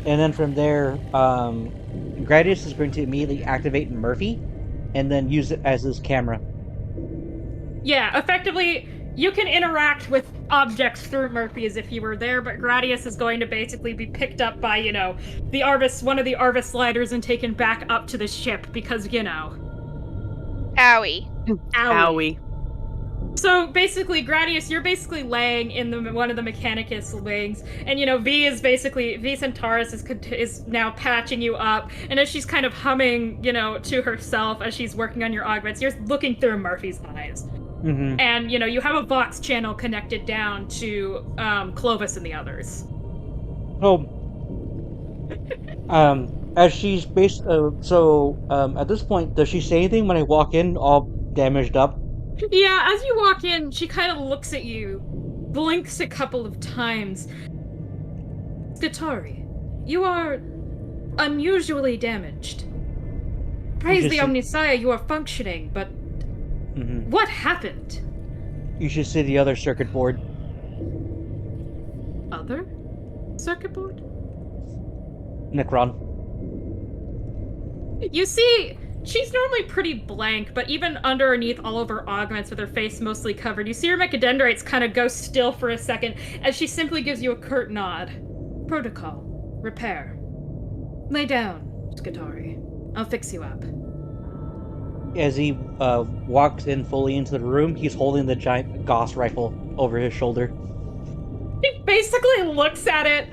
And then from there, Gradius is going to immediately activate Murphy, and then use it as his camera. Yeah, effectively, you can interact with objects through Murphy as if he were there, but Gradius is going to basically be picked up by, the Arvis, one of the Arvis sliders, and taken back up to the ship because, Owie. Owie. So basically, Gradius, you're basically laying in one of the Mechanicus wings, and V Centaurus is now patching you up, and as she's kind of humming, to herself as she's working on your augments, you're looking through Murphy's eyes. Mm-hmm. And, you have a Vox channel connected down to Clovis and the others. Oh. As she's at this point, does she say anything when I walk in, all damaged up? Yeah, as you walk in, she kind of looks at you, blinks a couple of times. Skatari, you are unusually damaged. Praise the Omnisaya, you are functioning, but what happened? You should see the other circuit board. Other circuit board? Necron. You see, she's normally pretty blank, but even underneath all of her augments with her face mostly covered, you see her mechadendrites kind of go still for a second as she simply gives you a curt nod. Protocol. Repair. Lay down, Skatari. I'll fix you up. As he walks in fully into the room, he's holding the giant Gauss rifle over his shoulder. He basically looks at it,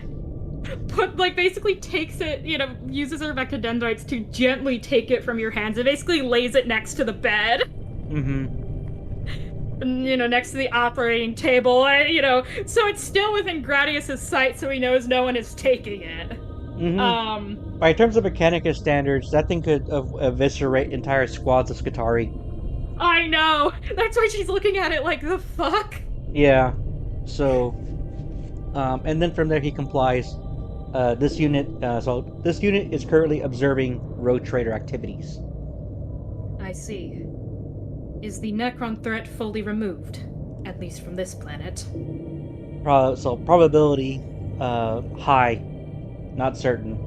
basically takes it, uses her mechadendrites to gently take it from your hands and basically lays it next to the bed. Mm-hmm. And, next to the operating table, so it's still within Gradius's sight, so he knows no one is taking it. Mm-hmm. By terms of Mechanicus standards, that thing could eviscerate entire squads of Skatari. I know! That's why she's looking at it like, the fuck? Yeah. So, and then from there he complies. This unit is currently observing road trader activities. I see. Is the Necron threat fully removed? At least from this planet. Probability, high. Not certain.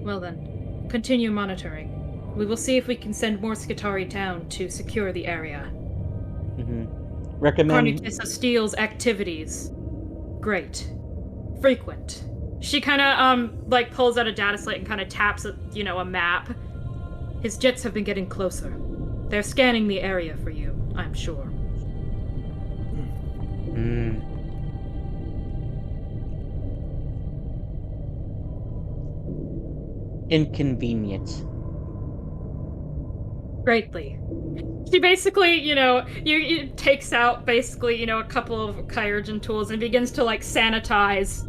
Well then, continue monitoring. We will see if we can send more Skatari down to secure the area. Recommend... Carnutus of Steel's activities. Great. Frequent. She kind of, pulls out a data slate and kind of taps, a map. His jets have been getting closer. They're scanning the area for you, I'm sure. Inconvenient. Greatly. She basically, you takes out basically, a couple of Kyurgen tools and begins to sanitize,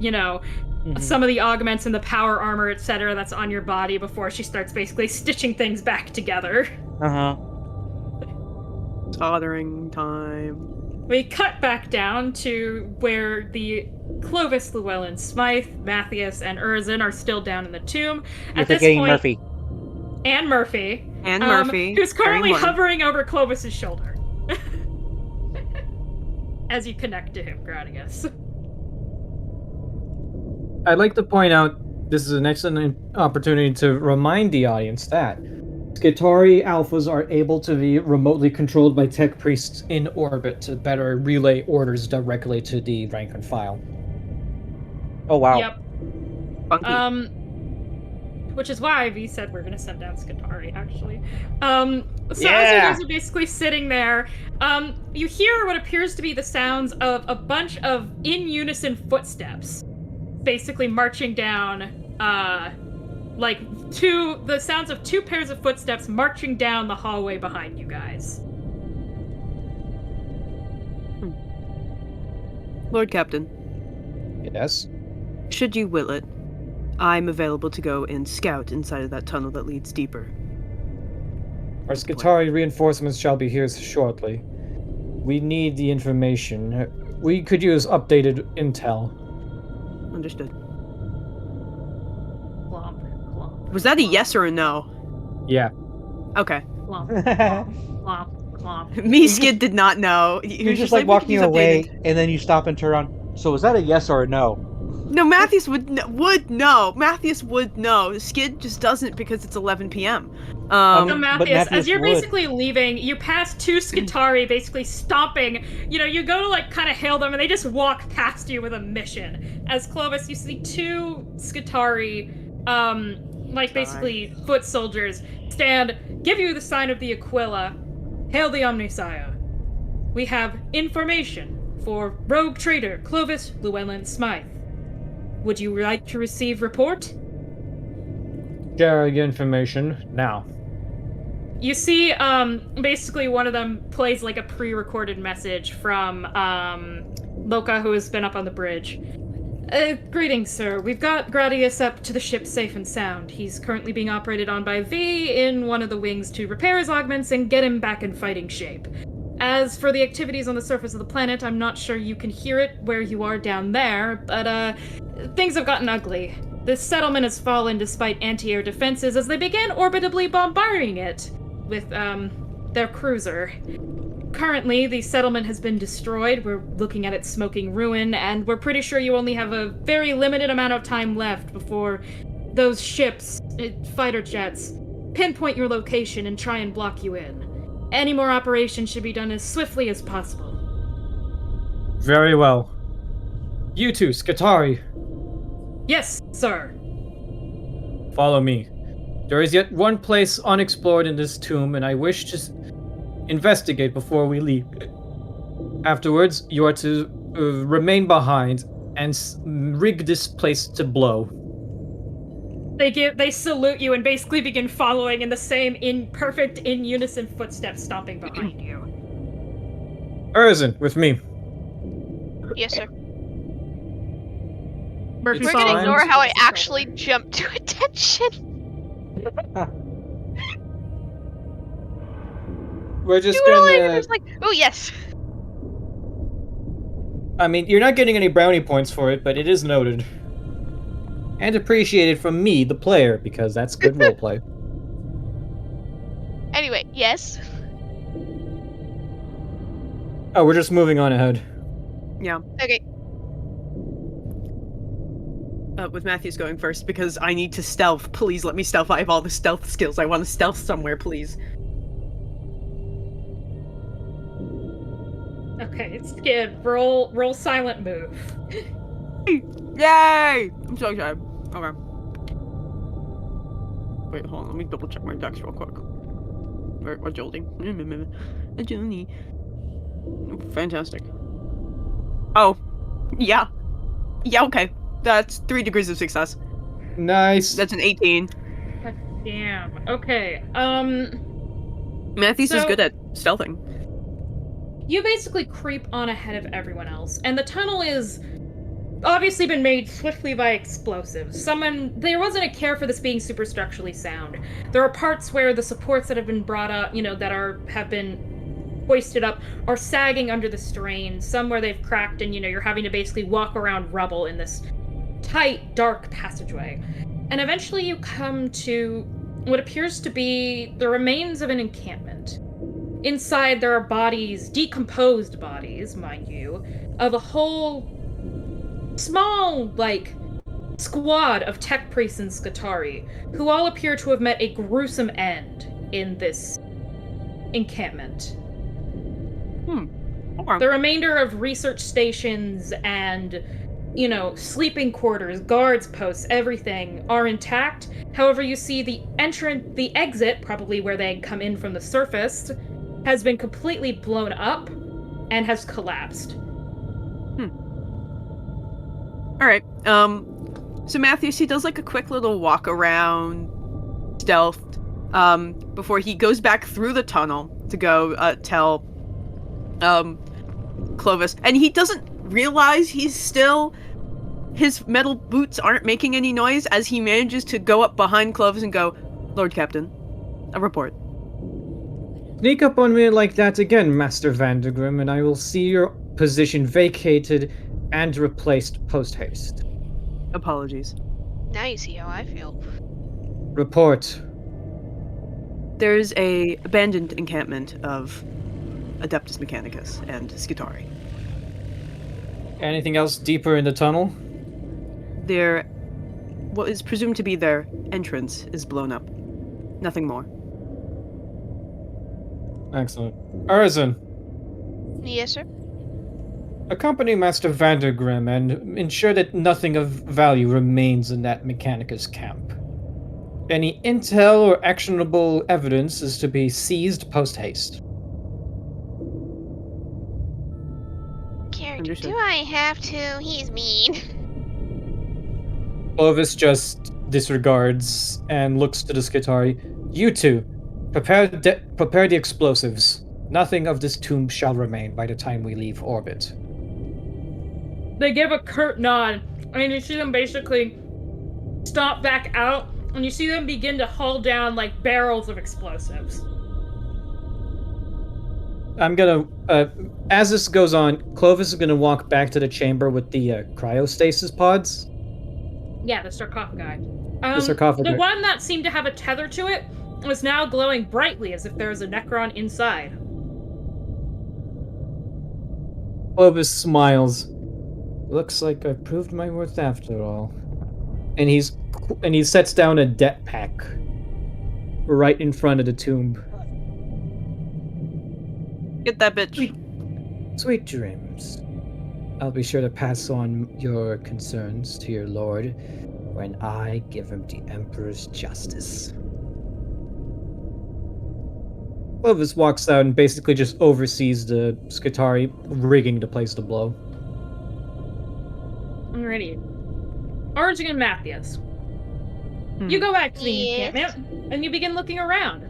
some of the augments and the power armor, etc. that's on your body before she starts basically stitching things back together. Soldering time. We cut back down to where the Clovis, Llewellyn, Smythe, Matthias, and Urzin are still down in the tomb. You're forgetting Murphy. And Murphy. And Murphy. Who's currently hovering over Clovis's shoulder. As you connect to him, Gradius. I'd like to point out this is an excellent opportunity to remind the audience that Skatari alphas are able to be remotely controlled by tech priests in orbit to better relay orders directly to the rank and file. Oh wow. Yep. Funky. Which is why V said we're gonna send down Skatari, actually. As you guys are basically sitting there, you hear what appears to be the sounds of a bunch of in-unison footsteps, basically marching down, the sounds of two pairs of footsteps marching down the hallway behind you guys. Lord Captain. Yes? Should you will it, I'm available to go and scout inside of that tunnel that leads deeper. Our Skatari reinforcements shall be here shortly. we need the information. We could use updated intel. Understood. Clomp, clomp, Was that a clomp, yes or a no? Yeah. Okay. clomp, clomp, clomp, clomp. Me, You Skid, did not know. He You're was just like we could walking use away, updated. and then you stop and turn around. So is that a yes or a no? No, Matthias would know. Matthias would know. Skid just doesn't because it's 11 p.m. So But Matthias, as Matthias you're would. basically leaving, you pass two Skitari basically stomping. You go to like kind of hail them, and they just walk past you with a mission. As Clovis, you see two Skitari, like basically foot soldiers, stand, give you the sign of the Aquila, hail the Omnisaya. We have information for rogue trader Clovis Llewellyn Smythe. Would you like to receive report? Share your information now. You see, basically one of them plays like a pre-recorded message from, Loka, who has been up on the bridge. Greetings, sir. We've got Gradius up to the ship safe and sound. He's currently being operated on by V in one of the wings to repair his augments and get him back in fighting shape. As for the activities on the surface of the planet, I'm not sure you can hear it where you are down there, but, things have gotten ugly. This settlement has fallen despite anti-air defenses as they began orbitably bombarding it with, their cruiser. Currently, the settlement has been destroyed. We're looking at its smoking ruin, and we're pretty sure you only have a very limited amount of time left before those ships, fighter jets, pinpoint your location and try and block you in. Any more operations should be done as swiftly as possible. Very well. You two, Skitari, Yes, sir. follow me. There is yet one place unexplored in this tomb, and I wish to investigate before we leave. Afterwards, you are to remain behind and rig this place to blow. They salute you and basically begin following in the same perfect in unison footsteps stomping behind you. Erzin, with me. Yes, sir. Murphy We're Fine. gonna ignore how I follows. actually jumped to attention. We're just Doodling, and gonna... it's like, oh yes. I mean, you're not getting any brownie points for it, but it is noted. And appreciated from me, the player, because that's good roleplay. Anyway, yes. Oh, we're just moving on ahead. Yeah. Okay. With Matthews going first because I need to stealth. Please let me stealth. I have all the stealth skills. I want to stealth somewhere, please. Okay, Skid, roll silent move. Yay! I'm so excited. Okay. Wait, hold on. Let me double check my dex real quick. Or agility. Agility. Fantastic. Oh. Yeah. Yeah, okay. That's 3 degrees of success. Nice. That's an 18. God damn. Okay. Matthews is So- good at stealthing. You basically creep on ahead of everyone else, and the tunnel is obviously been made swiftly by explosives. There wasn't a care for this being superstructurally sound. There are parts where the supports that have been brought up, have been hoisted up, are sagging under the strain. Some where they've cracked, and you're having to basically walk around rubble in this tight, dark passageway. And eventually you come to what appears to be the remains of an encampment. Inside there are bodies, decomposed bodies, mind you, of a whole small, squad of tech priests and Skitari, who all appear to have met a gruesome end in this encampment. Okay. The remainder of research stations and, sleeping quarters, guards posts, everything are intact. However, you see the exit, probably where they come in from the surface, has been completely blown up and has collapsed. Alright, so Matthews, he does a quick little walk around, stealth, before he goes back through the tunnel to go, tell, Clovis, and he doesn't realize his metal boots aren't making any noise as he manages to go up behind Clovis and go, Lord Captain, a report. Sneak up on me like that again, Master Vandergrim, and I will see your position vacated and replaced post-haste. Apologies. Now you see how I feel. Report. There's a abandoned encampment of Adeptus Mechanicus and Skitari. Anything else deeper in the tunnel? What is presumed to be their entrance is blown up. Nothing more. Excellent. Urzin, Yes, sir. accompany Master Vandergrim and ensure that nothing of value remains in that Mechanicus camp. Any intel or actionable evidence is to be seized post-haste. Character, Understood. do I have to? He's mean. Clovis just disregards and looks to the Skitari. You two, prepare the explosives. Nothing of this tomb shall remain by the time we leave orbit. They give a curt nod, and you see them basically stomp back out, and you see them begin to haul down like barrels of explosives. I'm gonna, as this goes on, Clovis is gonna walk back to the chamber with the cryostasis pods. Yeah, the sarcophagi. The sarcophagi. The one that seemed to have a tether to it was now glowing brightly as if there was a Necron inside. Clovis smiles. Looks like I proved my worth after all. And he sets down a det pack right in front of the tomb. Get that bitch. Sweet dreams. I'll be sure to pass on your concerns to your lord when I give him the Emperor's justice. Clovis walks out and basically just oversees the Skitari rigging to place the blow. Alrighty. Origin and Matthias. You go back to the Yes. encampment, and you begin looking around.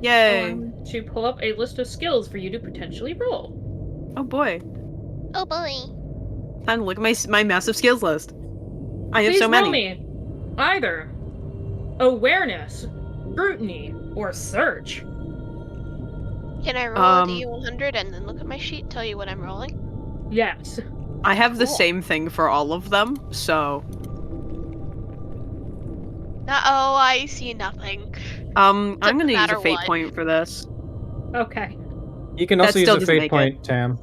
Yay. To pull up a list of skills for you to potentially roll. Oh boy. Oh boy. Time to look at my massive skills list. I have Please so many. roll me either awareness, scrutiny, or search. Can I roll a D100 and then look at my sheet and tell you what I'm rolling? Yes. I have the Cool. same thing for all of them, so Oh, I see nothing. I'm gonna use matter a fate what. point for this. Okay. You can That also use still a doesn't fate make point, Tam.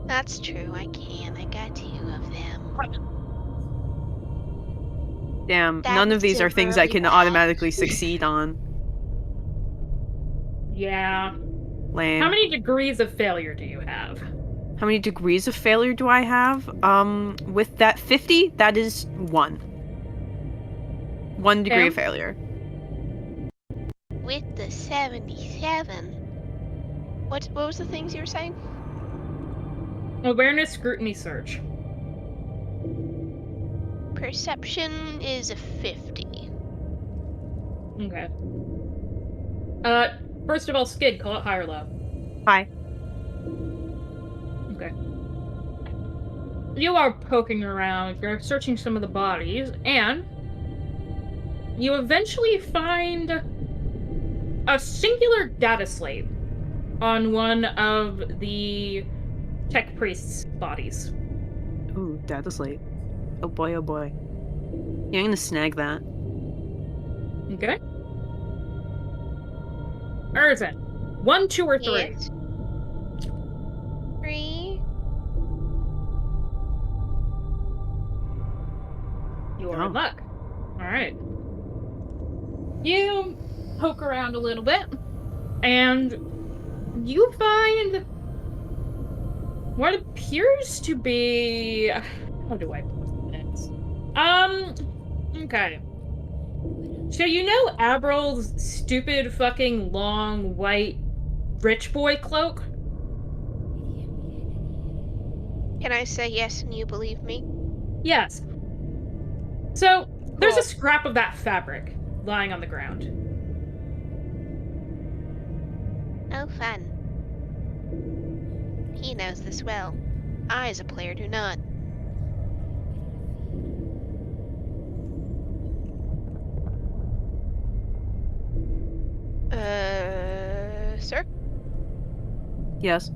That's true, I can. I got 2 of them. Damn, That's none of these are things I really can bad. automatically succeed on. Yeah. Lame. How many degrees of failure do you have? How many degrees of failure do I have? With that 50, that is 1. 1 degree of Tam? failure. With the 77. What was the things you were saying? Awareness, scrutiny, search. Perception is a 50. Okay. First of all, Skid, call it high or low. Hi. Okay. You are poking around, you're searching some of the bodies, and you eventually find a singular data slate on one of the tech priest's bodies. Ooh, data slate. Oh boy, oh boy. Yeah, I'm gonna snag that. Okay. Urzin, 1, 2, or 3? Yes. 3. You are Oh. in luck. Alright. You poke around a little bit, and you find what appears to be... How do I put this? Okay. So you know Abril's stupid fucking long white rich boy cloak? Can I say yes and you believe me? Yes. So there's a Cool. scrap of that fabric lying on the ground. Oh, fun. He knows this well. I, as a player, do not. Yes.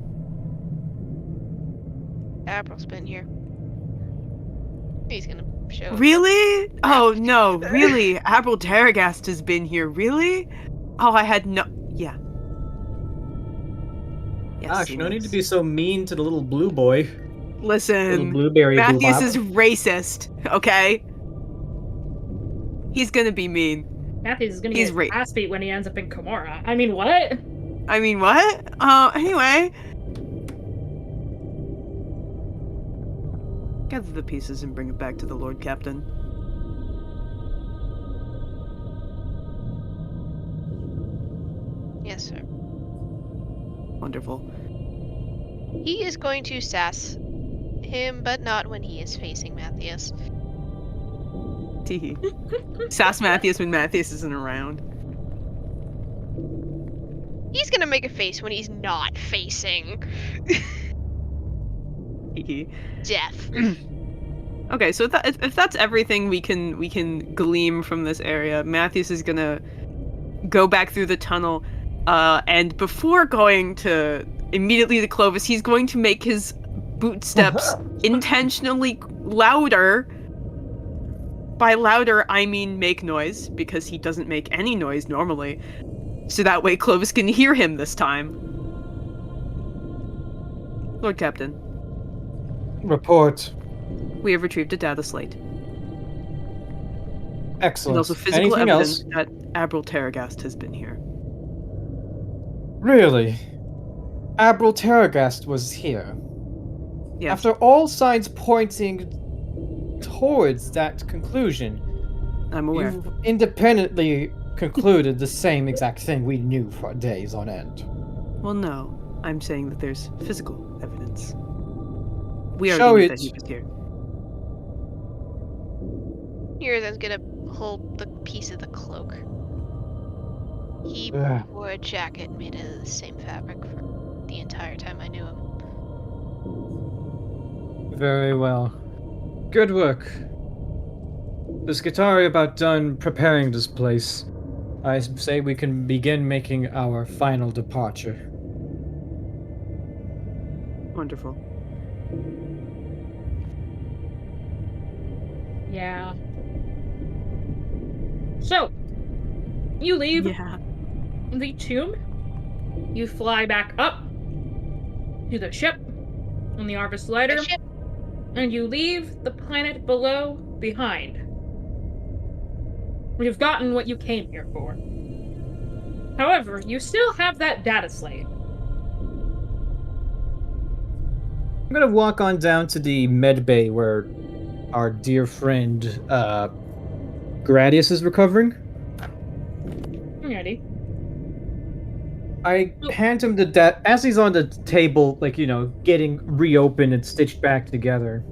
April's been here. He's gonna show us. Really? Oh no, really? Admiral Daragast has been here, really? Oh, I had no. Yeah. Yes, Gosh, he no need to has. be so mean to the little blue boy. Little Listen, blueberry Matthias boobop. is racist, okay? He's gonna be mean. Matthews is gonna He's get his ass beat when he ends up in Komora. I mean, what? I mean, what? Anyway. Gather the pieces and bring it back to the Lord Captain. Yes, sir. Wonderful. He is going to sass him, but not when he is facing Matthias. Teehee. Sass Matthias when Matthias isn't around. He's gonna make a face when he's not facing Teehee. death. Okay, so if that's everything we can glean from this area, Matthias is gonna go back through the tunnel, and before going to immediately to Clovis, he's going to make his boot steps intentionally louder. By louder, I mean make noise, because he doesn't make any noise normally, so that way Clovis can hear him this time. Lord Captain, Report. we have retrieved a data slate. Excellent. And also physical Anything evidence else? that Admiral Terragast has been here. Really? Admiral Terragast was here. Yes. After all signs pointing towards that conclusion, I'm aware. you've independently concluded the same exact thing we knew for days on end. Well, no. I'm saying that there's physical evidence. We Show already knew it. that he was here. Urizen's gonna hold the piece of the cloak. He Ugh. wore a jacket made of the same fabric for the entire time I knew him. Very well. Good work. The Skitari about done preparing this place. I say we can begin making our final departure. Wonderful. Yeah. So, you leave Yeah. the tomb. You fly back up to the ship on the Arvis lighter, The ship. and you leave the planet below behind. You've gotten what you came here for. However, you still have that data slate. I'm gonna walk on down to the med bay where our dear friend Gradius is recovering. Alrighty. I hand him the as he's on the table, like, you know, getting reopened and stitched back together.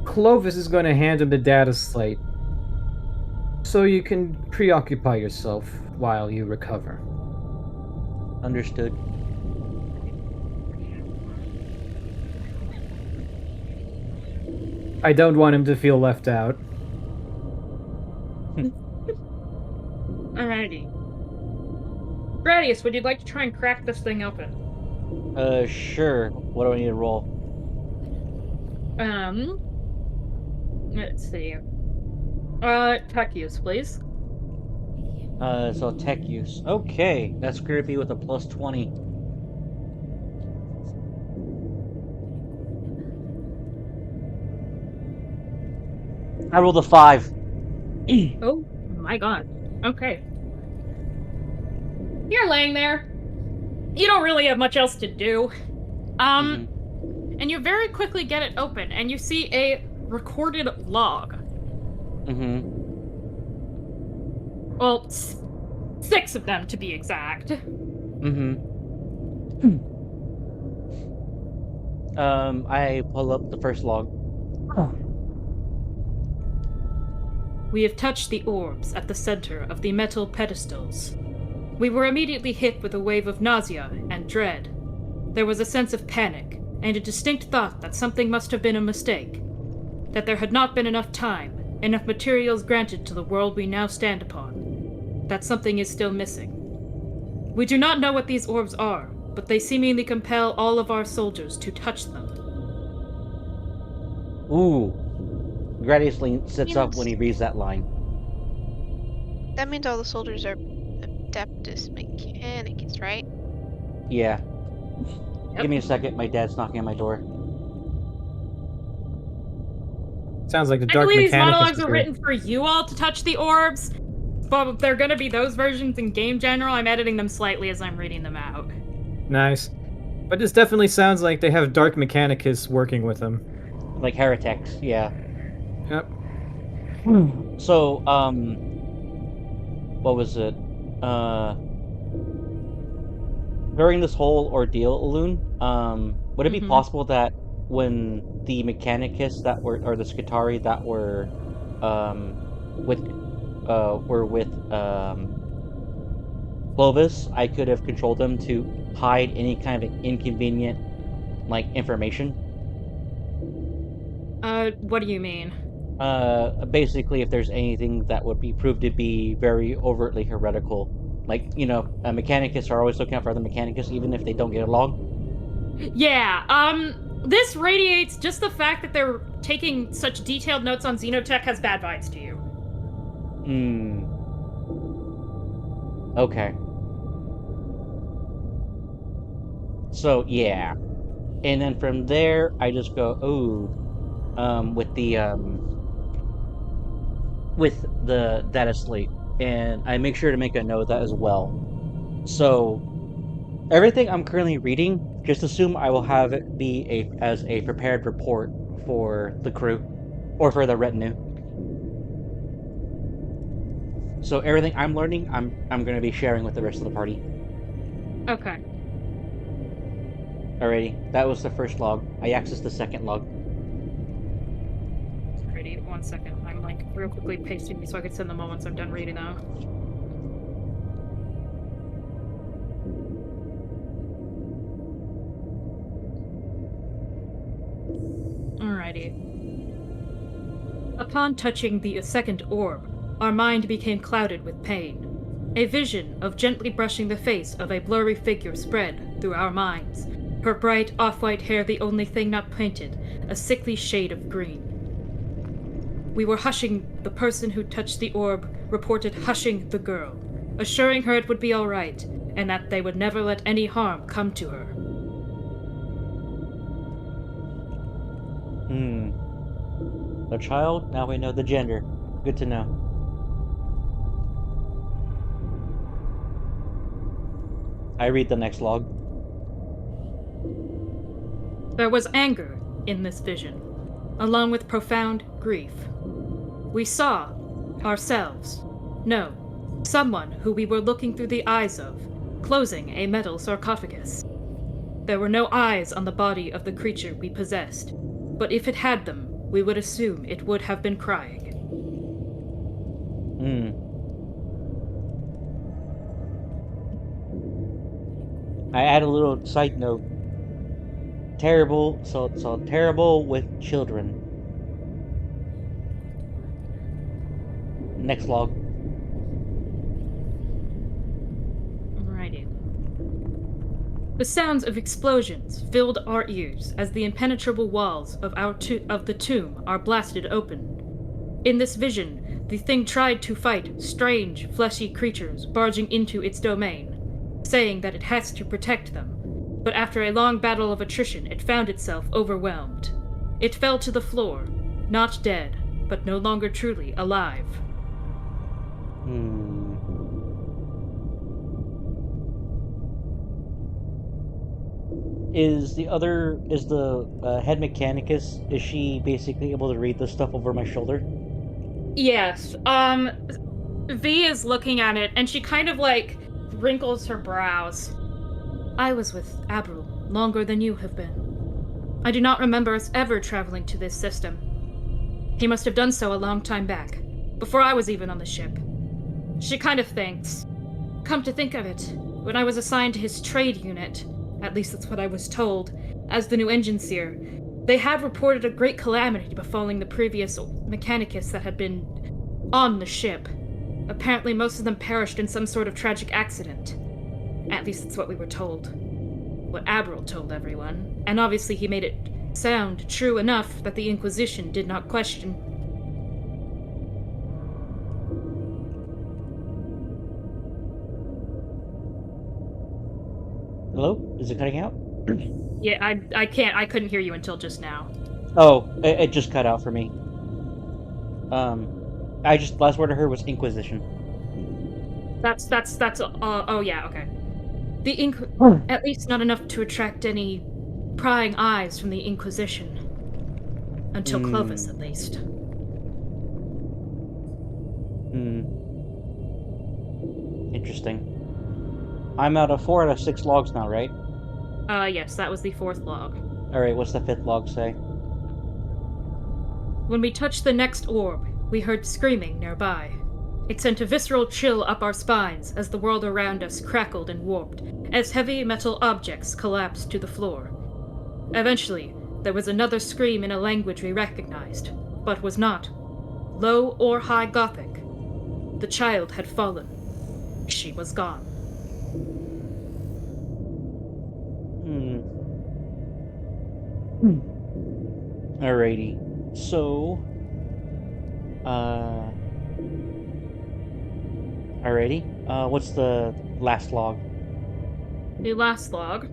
Clovis is going to hand him the data slate, so you can preoccupy yourself while you recover. Understood. I don't want him to feel left out. Alrighty. Gradius, would you like to try and crack this thing open? Sure. What do I need to roll? Let's see. Tech use, please. So tech use. Okay, that's gonna be with a plus 20. I rolled a 5. Oh my god. Okay. You're laying there. You don't really have much else to do. And you very quickly get it open, and you see a recorded log. Well, 6 of them to be exact. I pull up the first log. We have touched the orbs at the center of the metal pedestals. We were immediately hit with a wave of nausea and dread. There was a sense of panic, and a distinct thought that something must have been a mistake. That there had not been enough time, enough materials granted to the world we now stand upon. That something is still missing. We do not know what these orbs are, but they seemingly compel all of our soldiers to touch them. Ooh. Gradius sits up when he Means- reads that line. That means all the soldiers are Adeptus Mechanicus, right? Yeah. Yep. Give me a second. My dad's knocking on my door. Sounds like the I Dark believe these Mechanicus monologues was are here. written for you all to touch the orbs, but they're gonna be those versions in game general. I'm editing them slightly as I'm reading them out. Nice. But this definitely sounds like they have Dark Mechanicus working with them. Like heretics, yeah. Yep. So, what was it? During this whole ordeal, Elune, would it be Mhm. possible that when the Mechanicus that were, or the Skitari that were, with Clovis, I could have controlled them to hide any kind of inconvenient, like, information? What do you mean? Basically, if there's anything that would be proved to be very overtly heretical, like, Mechanicus are always looking out for other Mechanicus, even if they don't get along. Yeah, this radiates just the fact that they're taking such detailed notes on Xenotech has bad vibes to you. Okay. So, yeah. And then from there, I just go, with the data slate. And I make sure to make a note of that as well. So, everything I'm currently reading, just assume I will have it be as a prepared report for the crew, or for the retinue. So everything I'm learning, I'm going to be sharing with the rest of the party. Okay. Alrighty, that was the first log. I accessed the second log. Alrighty, 1 second. I'm like real quickly pasting these so I can send them all once I'm done reading them. Alrighty. Upon touching the second orb, our mind became clouded with pain. A vision of gently brushing the face of a blurry figure spread through our minds, her bright off-white hair the only thing not painted, a sickly shade of green. We were hushing the person who touched the orb, reported hushing the girl, assuring her it would be all right, and that they would never let any harm come to her. A child? Now we know the gender. Good to know. I read the next log. There was anger in this vision, along with profound grief. We saw ourselves, no, someone who we were looking through the eyes of, closing a metal sarcophagus. There were no eyes on the body of the creature we possessed, but if it had them, we would assume it would have been crying. I add a little side note. Terrible, so terrible with children. Next log. Alrighty. The sounds of explosions filled our ears as the impenetrable walls of the tomb are blasted open. In this vision, the thing tried to fight strange, fleshy creatures barging into its domain, saying that it has to protect them. But after a long battle of attrition, it found itself overwhelmed. It fell to the floor, not dead, but no longer truly alive. Is the head mechanicus, is she basically able to read this stuff over my shoulder? Yes, V is looking at it, and she kind of, wrinkles her brows. I was with Abril longer than you have been. I do not remember us ever traveling to this system. He must have done so a long time back, before I was even on the ship. She kind of thinks. Come to think of it, when I was assigned to his trade unit, at least that's what I was told, as the new engine seer, they had reported a great calamity befalling the previous Mechanicus that had been on the ship. Apparently most of them perished in some sort of tragic accident. At least that's what we were told. What Abril told everyone. And obviously he made it sound true enough that the Inquisition did not question. Hello? Is it cutting out? Yeah, I couldn't hear you until just now. Oh, it just cut out for me. Last word I heard was Inquisition. Oh yeah, okay. At least not enough to attract any prying eyes from the Inquisition. Until Clovis, at least. Interesting. I'm out of 4 out of 6 logs now, right? Yes, that was the 4th log. Alright, what's the 5th log say? When we touched the next orb, we heard screaming nearby. It sent a visceral chill up our spines as the world around us crackled and warped, as heavy metal objects collapsed to the floor. Eventually, there was another scream in a language we recognized, but was not low or high Gothic. The child had fallen. She was gone. Alrighty. So, alrighty. What's the last log? The last log.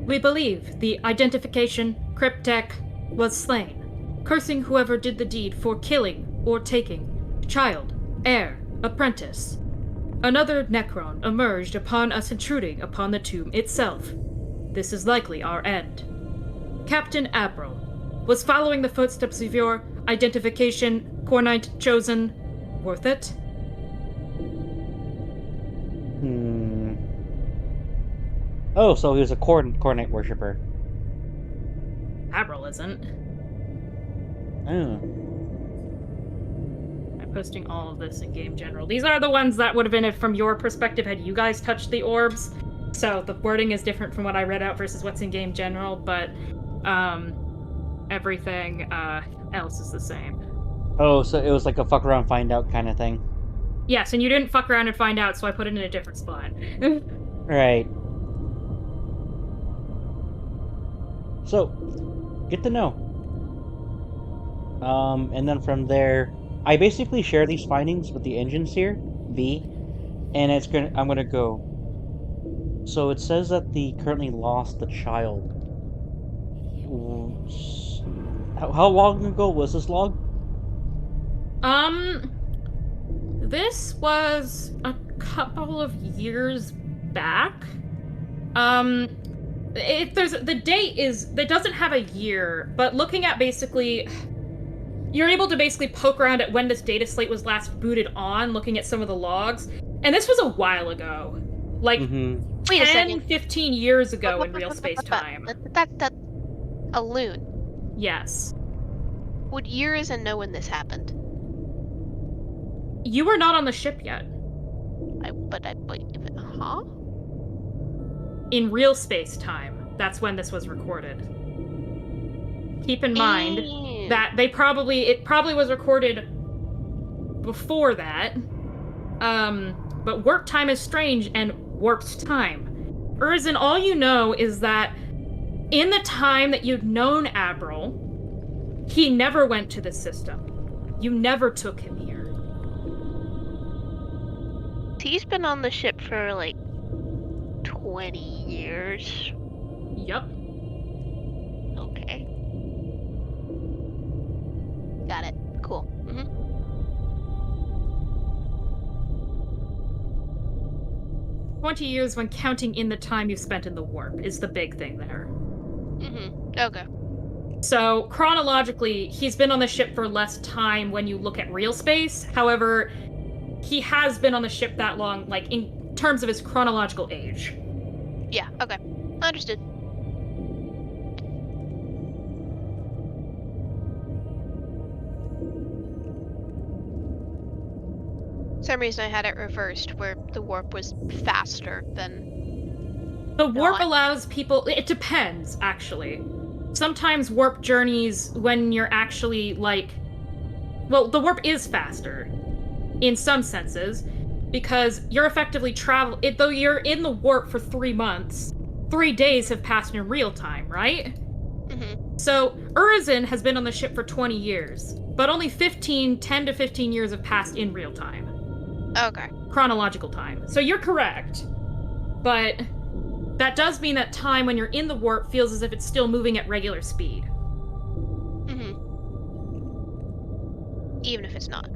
We believe the identification Cryptek was slain, cursing whoever did the deed for killing or taking child, heir, apprentice. Another Necron emerged upon us intruding upon the tomb itself. This is likely our end. Captain Abril was following the footsteps of your identification Cornite chosen worth it? Oh, so he was a Cornite worshipper. Abril isn't. Oh. I'm posting all of this in Game General. These are the ones that would have been it from your perspective had you guys touched the orbs. So the wording is different from what I read out versus what's in Game General, but everything else is the same. Oh, so it was like a fuck around, find out kind of thing. Yes, and you didn't fuck around and find out, so I put it in a different spot. Right. So, good to know. And then from there, I basically share these findings with the engines here, V, and I'm gonna go. So it says that they currently lost the child. How long ago was this log? This was a couple of years back. The date that doesn't have a year, but looking at basically, you're able to basically poke around at when this data slate was last booted on, looking at some of the logs, and this was a while ago. Like, Wait a 10, second. 15 years ago in real space time. That's a loon. Yes. Would Urizen know when this happened? You were not on the ship yet. Huh? In real space time, that's when this was recorded. Keep in mind that it probably was recorded before that. But warp time is strange and warped time. Urizen, all you know is that in the time that you'd known Abril, he never went to the system. You never took him here. He's been on the ship for like 20 years. Yup. Okay. Got it. Cool. 20 years when counting in the time you spent in the warp is the big thing there. Okay. So, chronologically, he's been on the ship for less time when you look at real space. However, he has been on the ship that long, like, in terms of his chronological age. Yeah, okay. Understood. For some reason I had it reversed, where the warp was faster than... The warp allows people... It depends, actually. Sometimes warp journeys, when you're actually, like... Well, the warp is faster, in some senses. because you're effectively though you're in the warp for 3 months, 3 days have passed in real time, right? Mm-hmm. So, Urizen has been on the ship for 20 years, but only 10 to 15 years have passed in real time. Okay. Chronological time. So you're correct. But that does mean that time when you're in the warp feels as if it's still moving at regular speed. Mm-hmm. Even if it's not.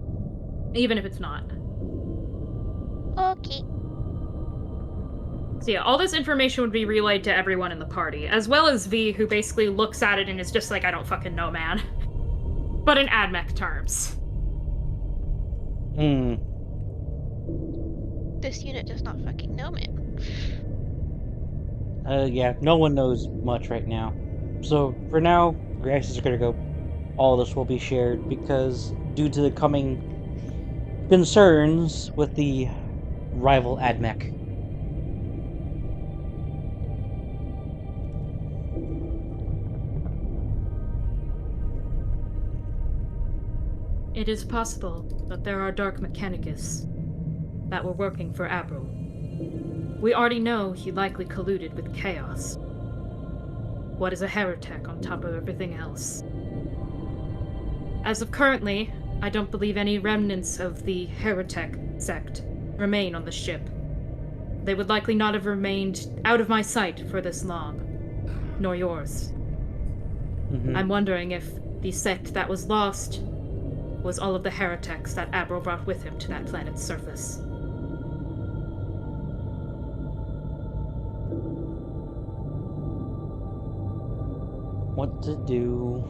Even if it's not. Okay. So yeah, all this information would be relayed to everyone in the party, as well as V, who basically looks at it and is just like, I don't fucking know, man. But in AdMech terms. Hmm. This unit does not fucking know, man. Yeah, no one knows much right now. So, for now, reactions are gonna go. All this will be shared because, due to the coming concerns with the rival AdMech. It is possible that there are Dark Mechanicus that were working for Abro. We already know he likely colluded with Chaos. What is a heretic on top of everything else? As of currently, I don't believe any remnants of the heretic sect remain on the ship. They would likely not have remained out of my sight for this long, nor yours. Mhm. I'm wondering if the sect that was lost was all of the heretics that Abro brought with him to that planet's surface. What to do?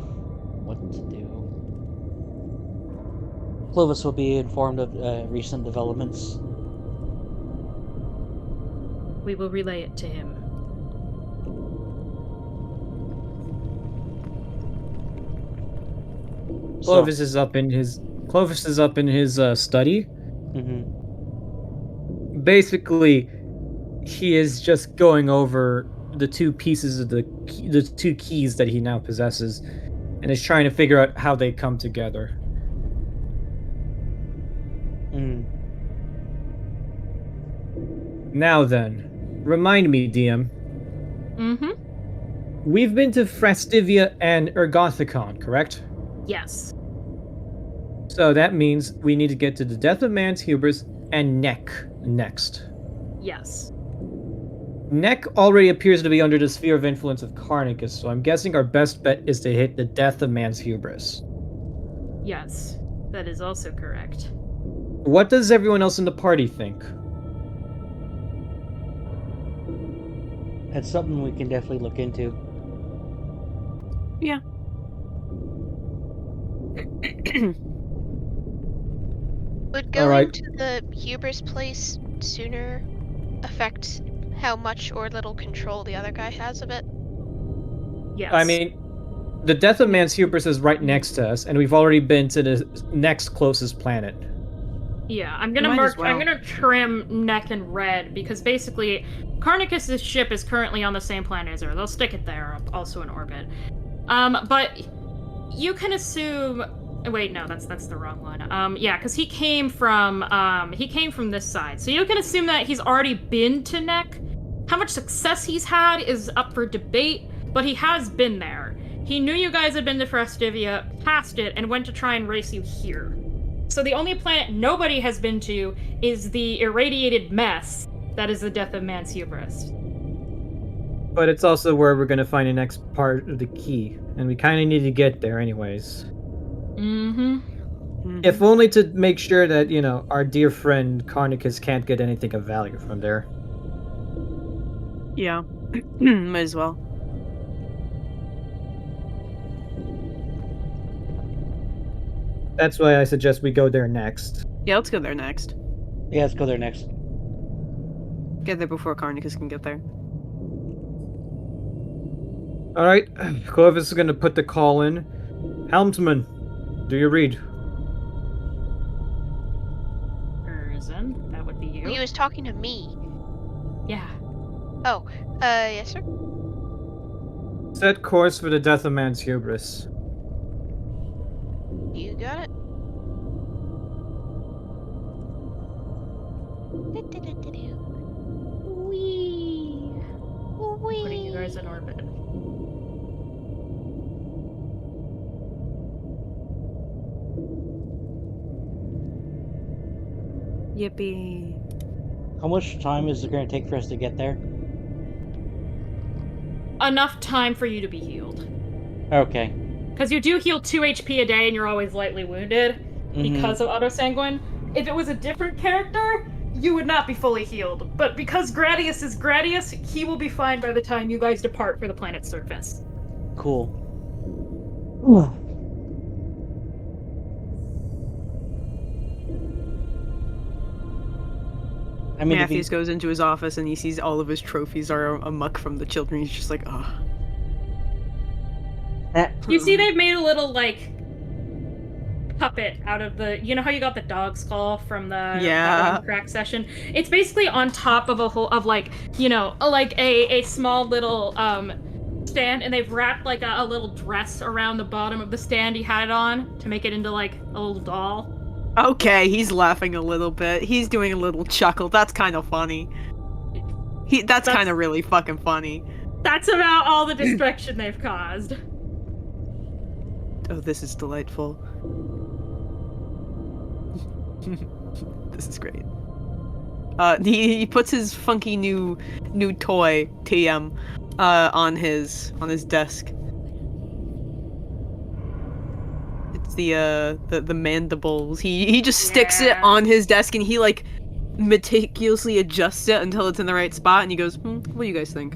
What to do? Clovis will be informed of recent developments. We will relay it to him. Clovis is up in his study. Mhm. Basically, he is just going over the two pieces of the two keys that he now possesses, and is trying to figure out how they come together. Mm. Now then, remind me, DM. Mm-hmm. We've been to Frastivia and Ergothicon, correct? Yes. So that means we need to get to the Death of Man's Hubris and Neck next. Yes. Neck already appears to be under the sphere of influence of Carnicus, so I'm guessing our best bet is to hit the Death of Man's Hubris. Yes. That is also correct. What does everyone else in the party think? That's something we can definitely look into. Yeah. Would All going right. to the hubris place sooner affect how much or little control the other guy has of it? Yes. I mean, the Death of Man's Hubris is right next to us, and we've already been to the next closest planet. Yeah, I'm gonna Might as I'm well. gonna trim Neck in red, because basically, Carnicus' ship is currently on the same planet as her. They'll stick it there, also in orbit. But you can assume... Wait, no, that's the wrong one. Yeah, because he came from this side. So you can assume that he's already been to Neck. How much success he's had is up for debate, but he has been there. He knew you guys had been to Frastivia, passed it, and went to try and race you here. So the only planet nobody has been to is the irradiated mess that is the Death of Man's Hubris. But it's also where we're gonna find the next part of the key, and we kind of need to get there anyways. Mm-hmm. If only to make sure that, you know, our dear friend Carnicus can't get anything of value from there. Yeah. Might as well. That's why I suggest we go there next. Yeah, let's go there next. Yeah, let's go there next. Get there before Carnicus can get there. Alright, Clovis is gonna put the call in. Helmsman, do you read? Urzen, that would be you. He was talking to me. Yeah. Oh, yes, sir. Set course for the Death of Man's Hubris. You got it. Whee! Whee! Putting you guys in orbit. Yippee. How much time is it going to take for us to get there? Enough time for you to be healed. Okay. Because you do heal 2 HP a day and you're always lightly wounded because of autosanguine. If it was a different character, you would not be fully healed. But because Gradius is Gradius, he will be fine by the time you guys depart for the planet's surface. Cool. I mean, Matthews goes into his office and he sees all of his trophies are a muck from the children. He's just like, oh. You see they've made a little, like, puppet out of the... You know how you got the dog skull from that one crack session? It's basically on top of a whole... Of, like, you know, like a small little, stand, and they've wrapped, like, a little dress around the bottom of the stand he had it on to make it into, like, a little doll. Okay, he's laughing a little bit. He's doing a little chuckle. That's kind of funny. That's kind of really fucking funny. That's about all the destruction they've caused. Oh, this is delightful. This is great. He puts his funky new toy TM on his desk. It's the mandibles. He just sticks it on his desk and he like meticulously adjusts it until it's in the right spot and he goes, what do you guys think?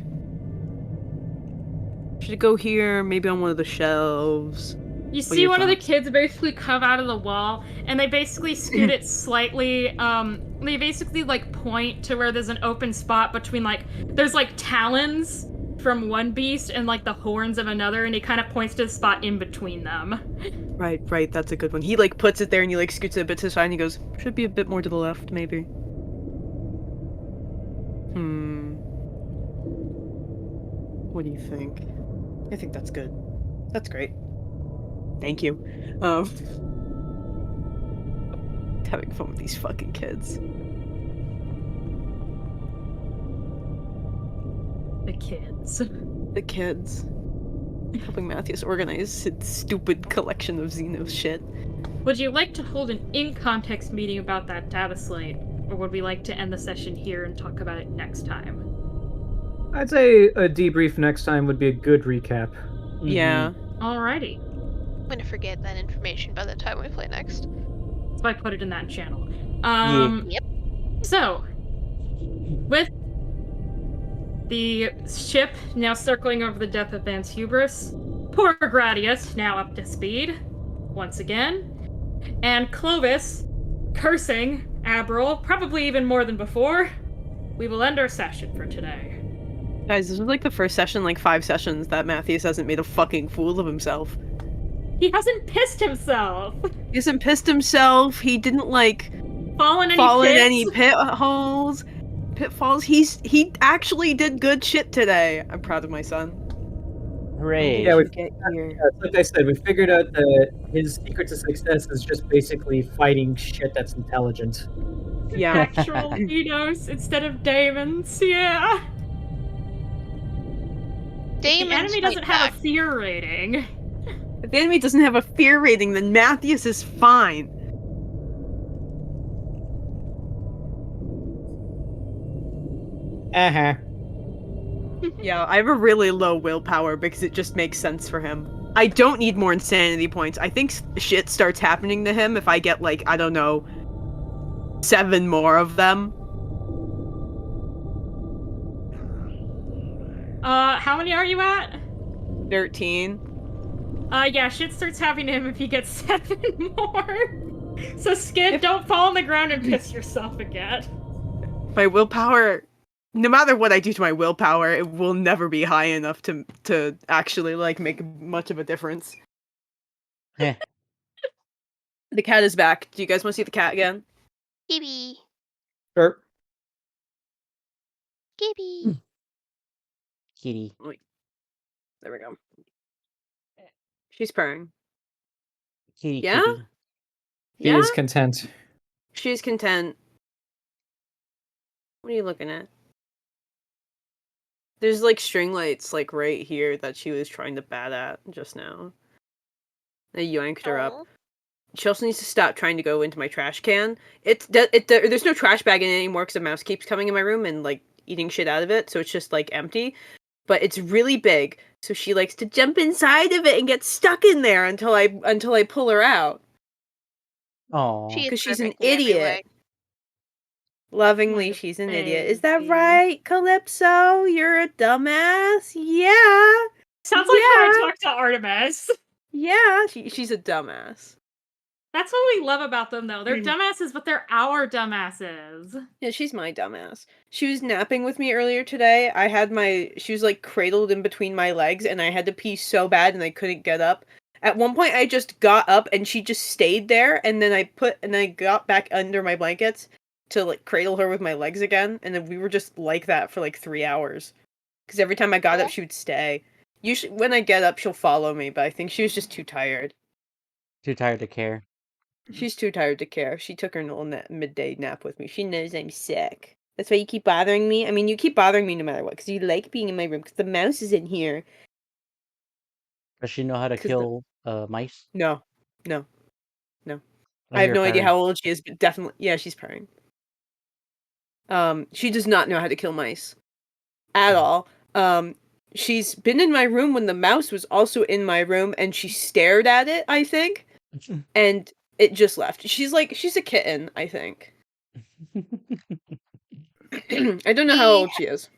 Should it go here? Maybe on one of the shelves? You see one of the kids basically come out of the wall, and they basically scoot it slightly, they basically, like, point to where there's an open spot between, like, there's, like, talons from one beast and, like, the horns of another, and he kind of points to the spot in between them. Right, that's a good one. He, like, puts it there and he, like, scoots it a bit to the side and he goes, should be a bit more to the left, maybe. What do you think? I think that's good. That's great. Thank you. Having fun with these fucking kids. The kids. The kids. Helping Matthias organize his stupid collection of Xenos shit. Would you like to hold an in-context meeting about that data slate, or would we like to end the session here and talk about it next time? I'd say a debrief next time would be a good recap. Yeah. Alrighty. I'm gonna forget that information by the time we play next. So I put it in that channel. Yep. So, with the ship now circling over the death of Vance Hubris, poor Gradius now up to speed, once again, and Clovis cursing Abril, probably even more than before, we will end our session for today. Guys, this was like the first session, like 5 sessions, that Matthias hasn't made a fucking fool of himself. He hasn't pissed himself! He hasn't pissed himself, he didn't, like, fall in any pitfalls. He actually did good shit today. I'm proud of my son. Hooray. Yeah, like I said, we figured out that his secret to success is just basically fighting shit that's intelligent. Yeah. Actual Xenos instead of daemons, yeah! Daemons the enemy doesn't have a fear rating. If the enemy doesn't have a fear rating, then Matthias is fine. Yeah, I have a really low willpower because it just makes sense for him. I don't need more insanity points. I think shit starts happening to him if I get, like, I don't know, 7 more of them. How many are you at? 13. Yeah, shit starts happening to him if he gets 7 more. So, Skid, don't fall on the ground and piss yourself again. My willpower, no matter what I do to my willpower, it will never be high enough to actually, like, make much of a difference. Yeah. The cat is back. Do you guys want to see the cat again? Gibby. Sure. Gibby. Kitty. Wait. There we go. She's purring. Kitty. Yeah? Kitty. He is content. She's content. What are you looking at? There's like string lights like right here that she was trying to bat at just now. I yanked her up. Oh. She also needs to stop trying to go into my trash can. There's no trash bag in it anymore because the mouse keeps coming in my room and like eating shit out of it, so it's just like empty. But it's really big, so she likes to jump inside of it and get stuck in there until I pull her out. Oh, She is Because she's an perfect in every way. idiot. Lovingly, My she's an idiot. Is that baby. right, Calypso? You're a dumbass? Yeah. Sounds like how I Yeah. talk to Artemis. Yeah, she's a dumbass. That's what we love about them, though. Mm. They're dumbasses, but they're our dumbasses. Yeah, she's my dumbass. She was napping with me earlier today. She was like cradled in between my legs and I had to pee so bad and I couldn't get up. At one point I just got up and she just stayed there and then I got back under my blankets to like cradle her with my legs again and then we were just like that for like 3 hours. Cuz every time I got up she would stay. Usually when I get up she'll follow me, but I think she was just too tired. too tired to care. She's too tired to care. She took her little midday nap with me. She knows I'm sick. That's why you keep bothering me. I mean, you keep bothering me no matter what, because you like being in my room, because the mouse is in here. Does she know how to 'Cause kill mice? No. No. No. I I have hear no idea purring. how old she is, but definitely, yeah, she's purring. She does not know how to kill mice. At all. She's been in my room when the mouse was also in my room, and she stared at it, I think, and it just left. She's a kitten, I think. I don't know how old she is.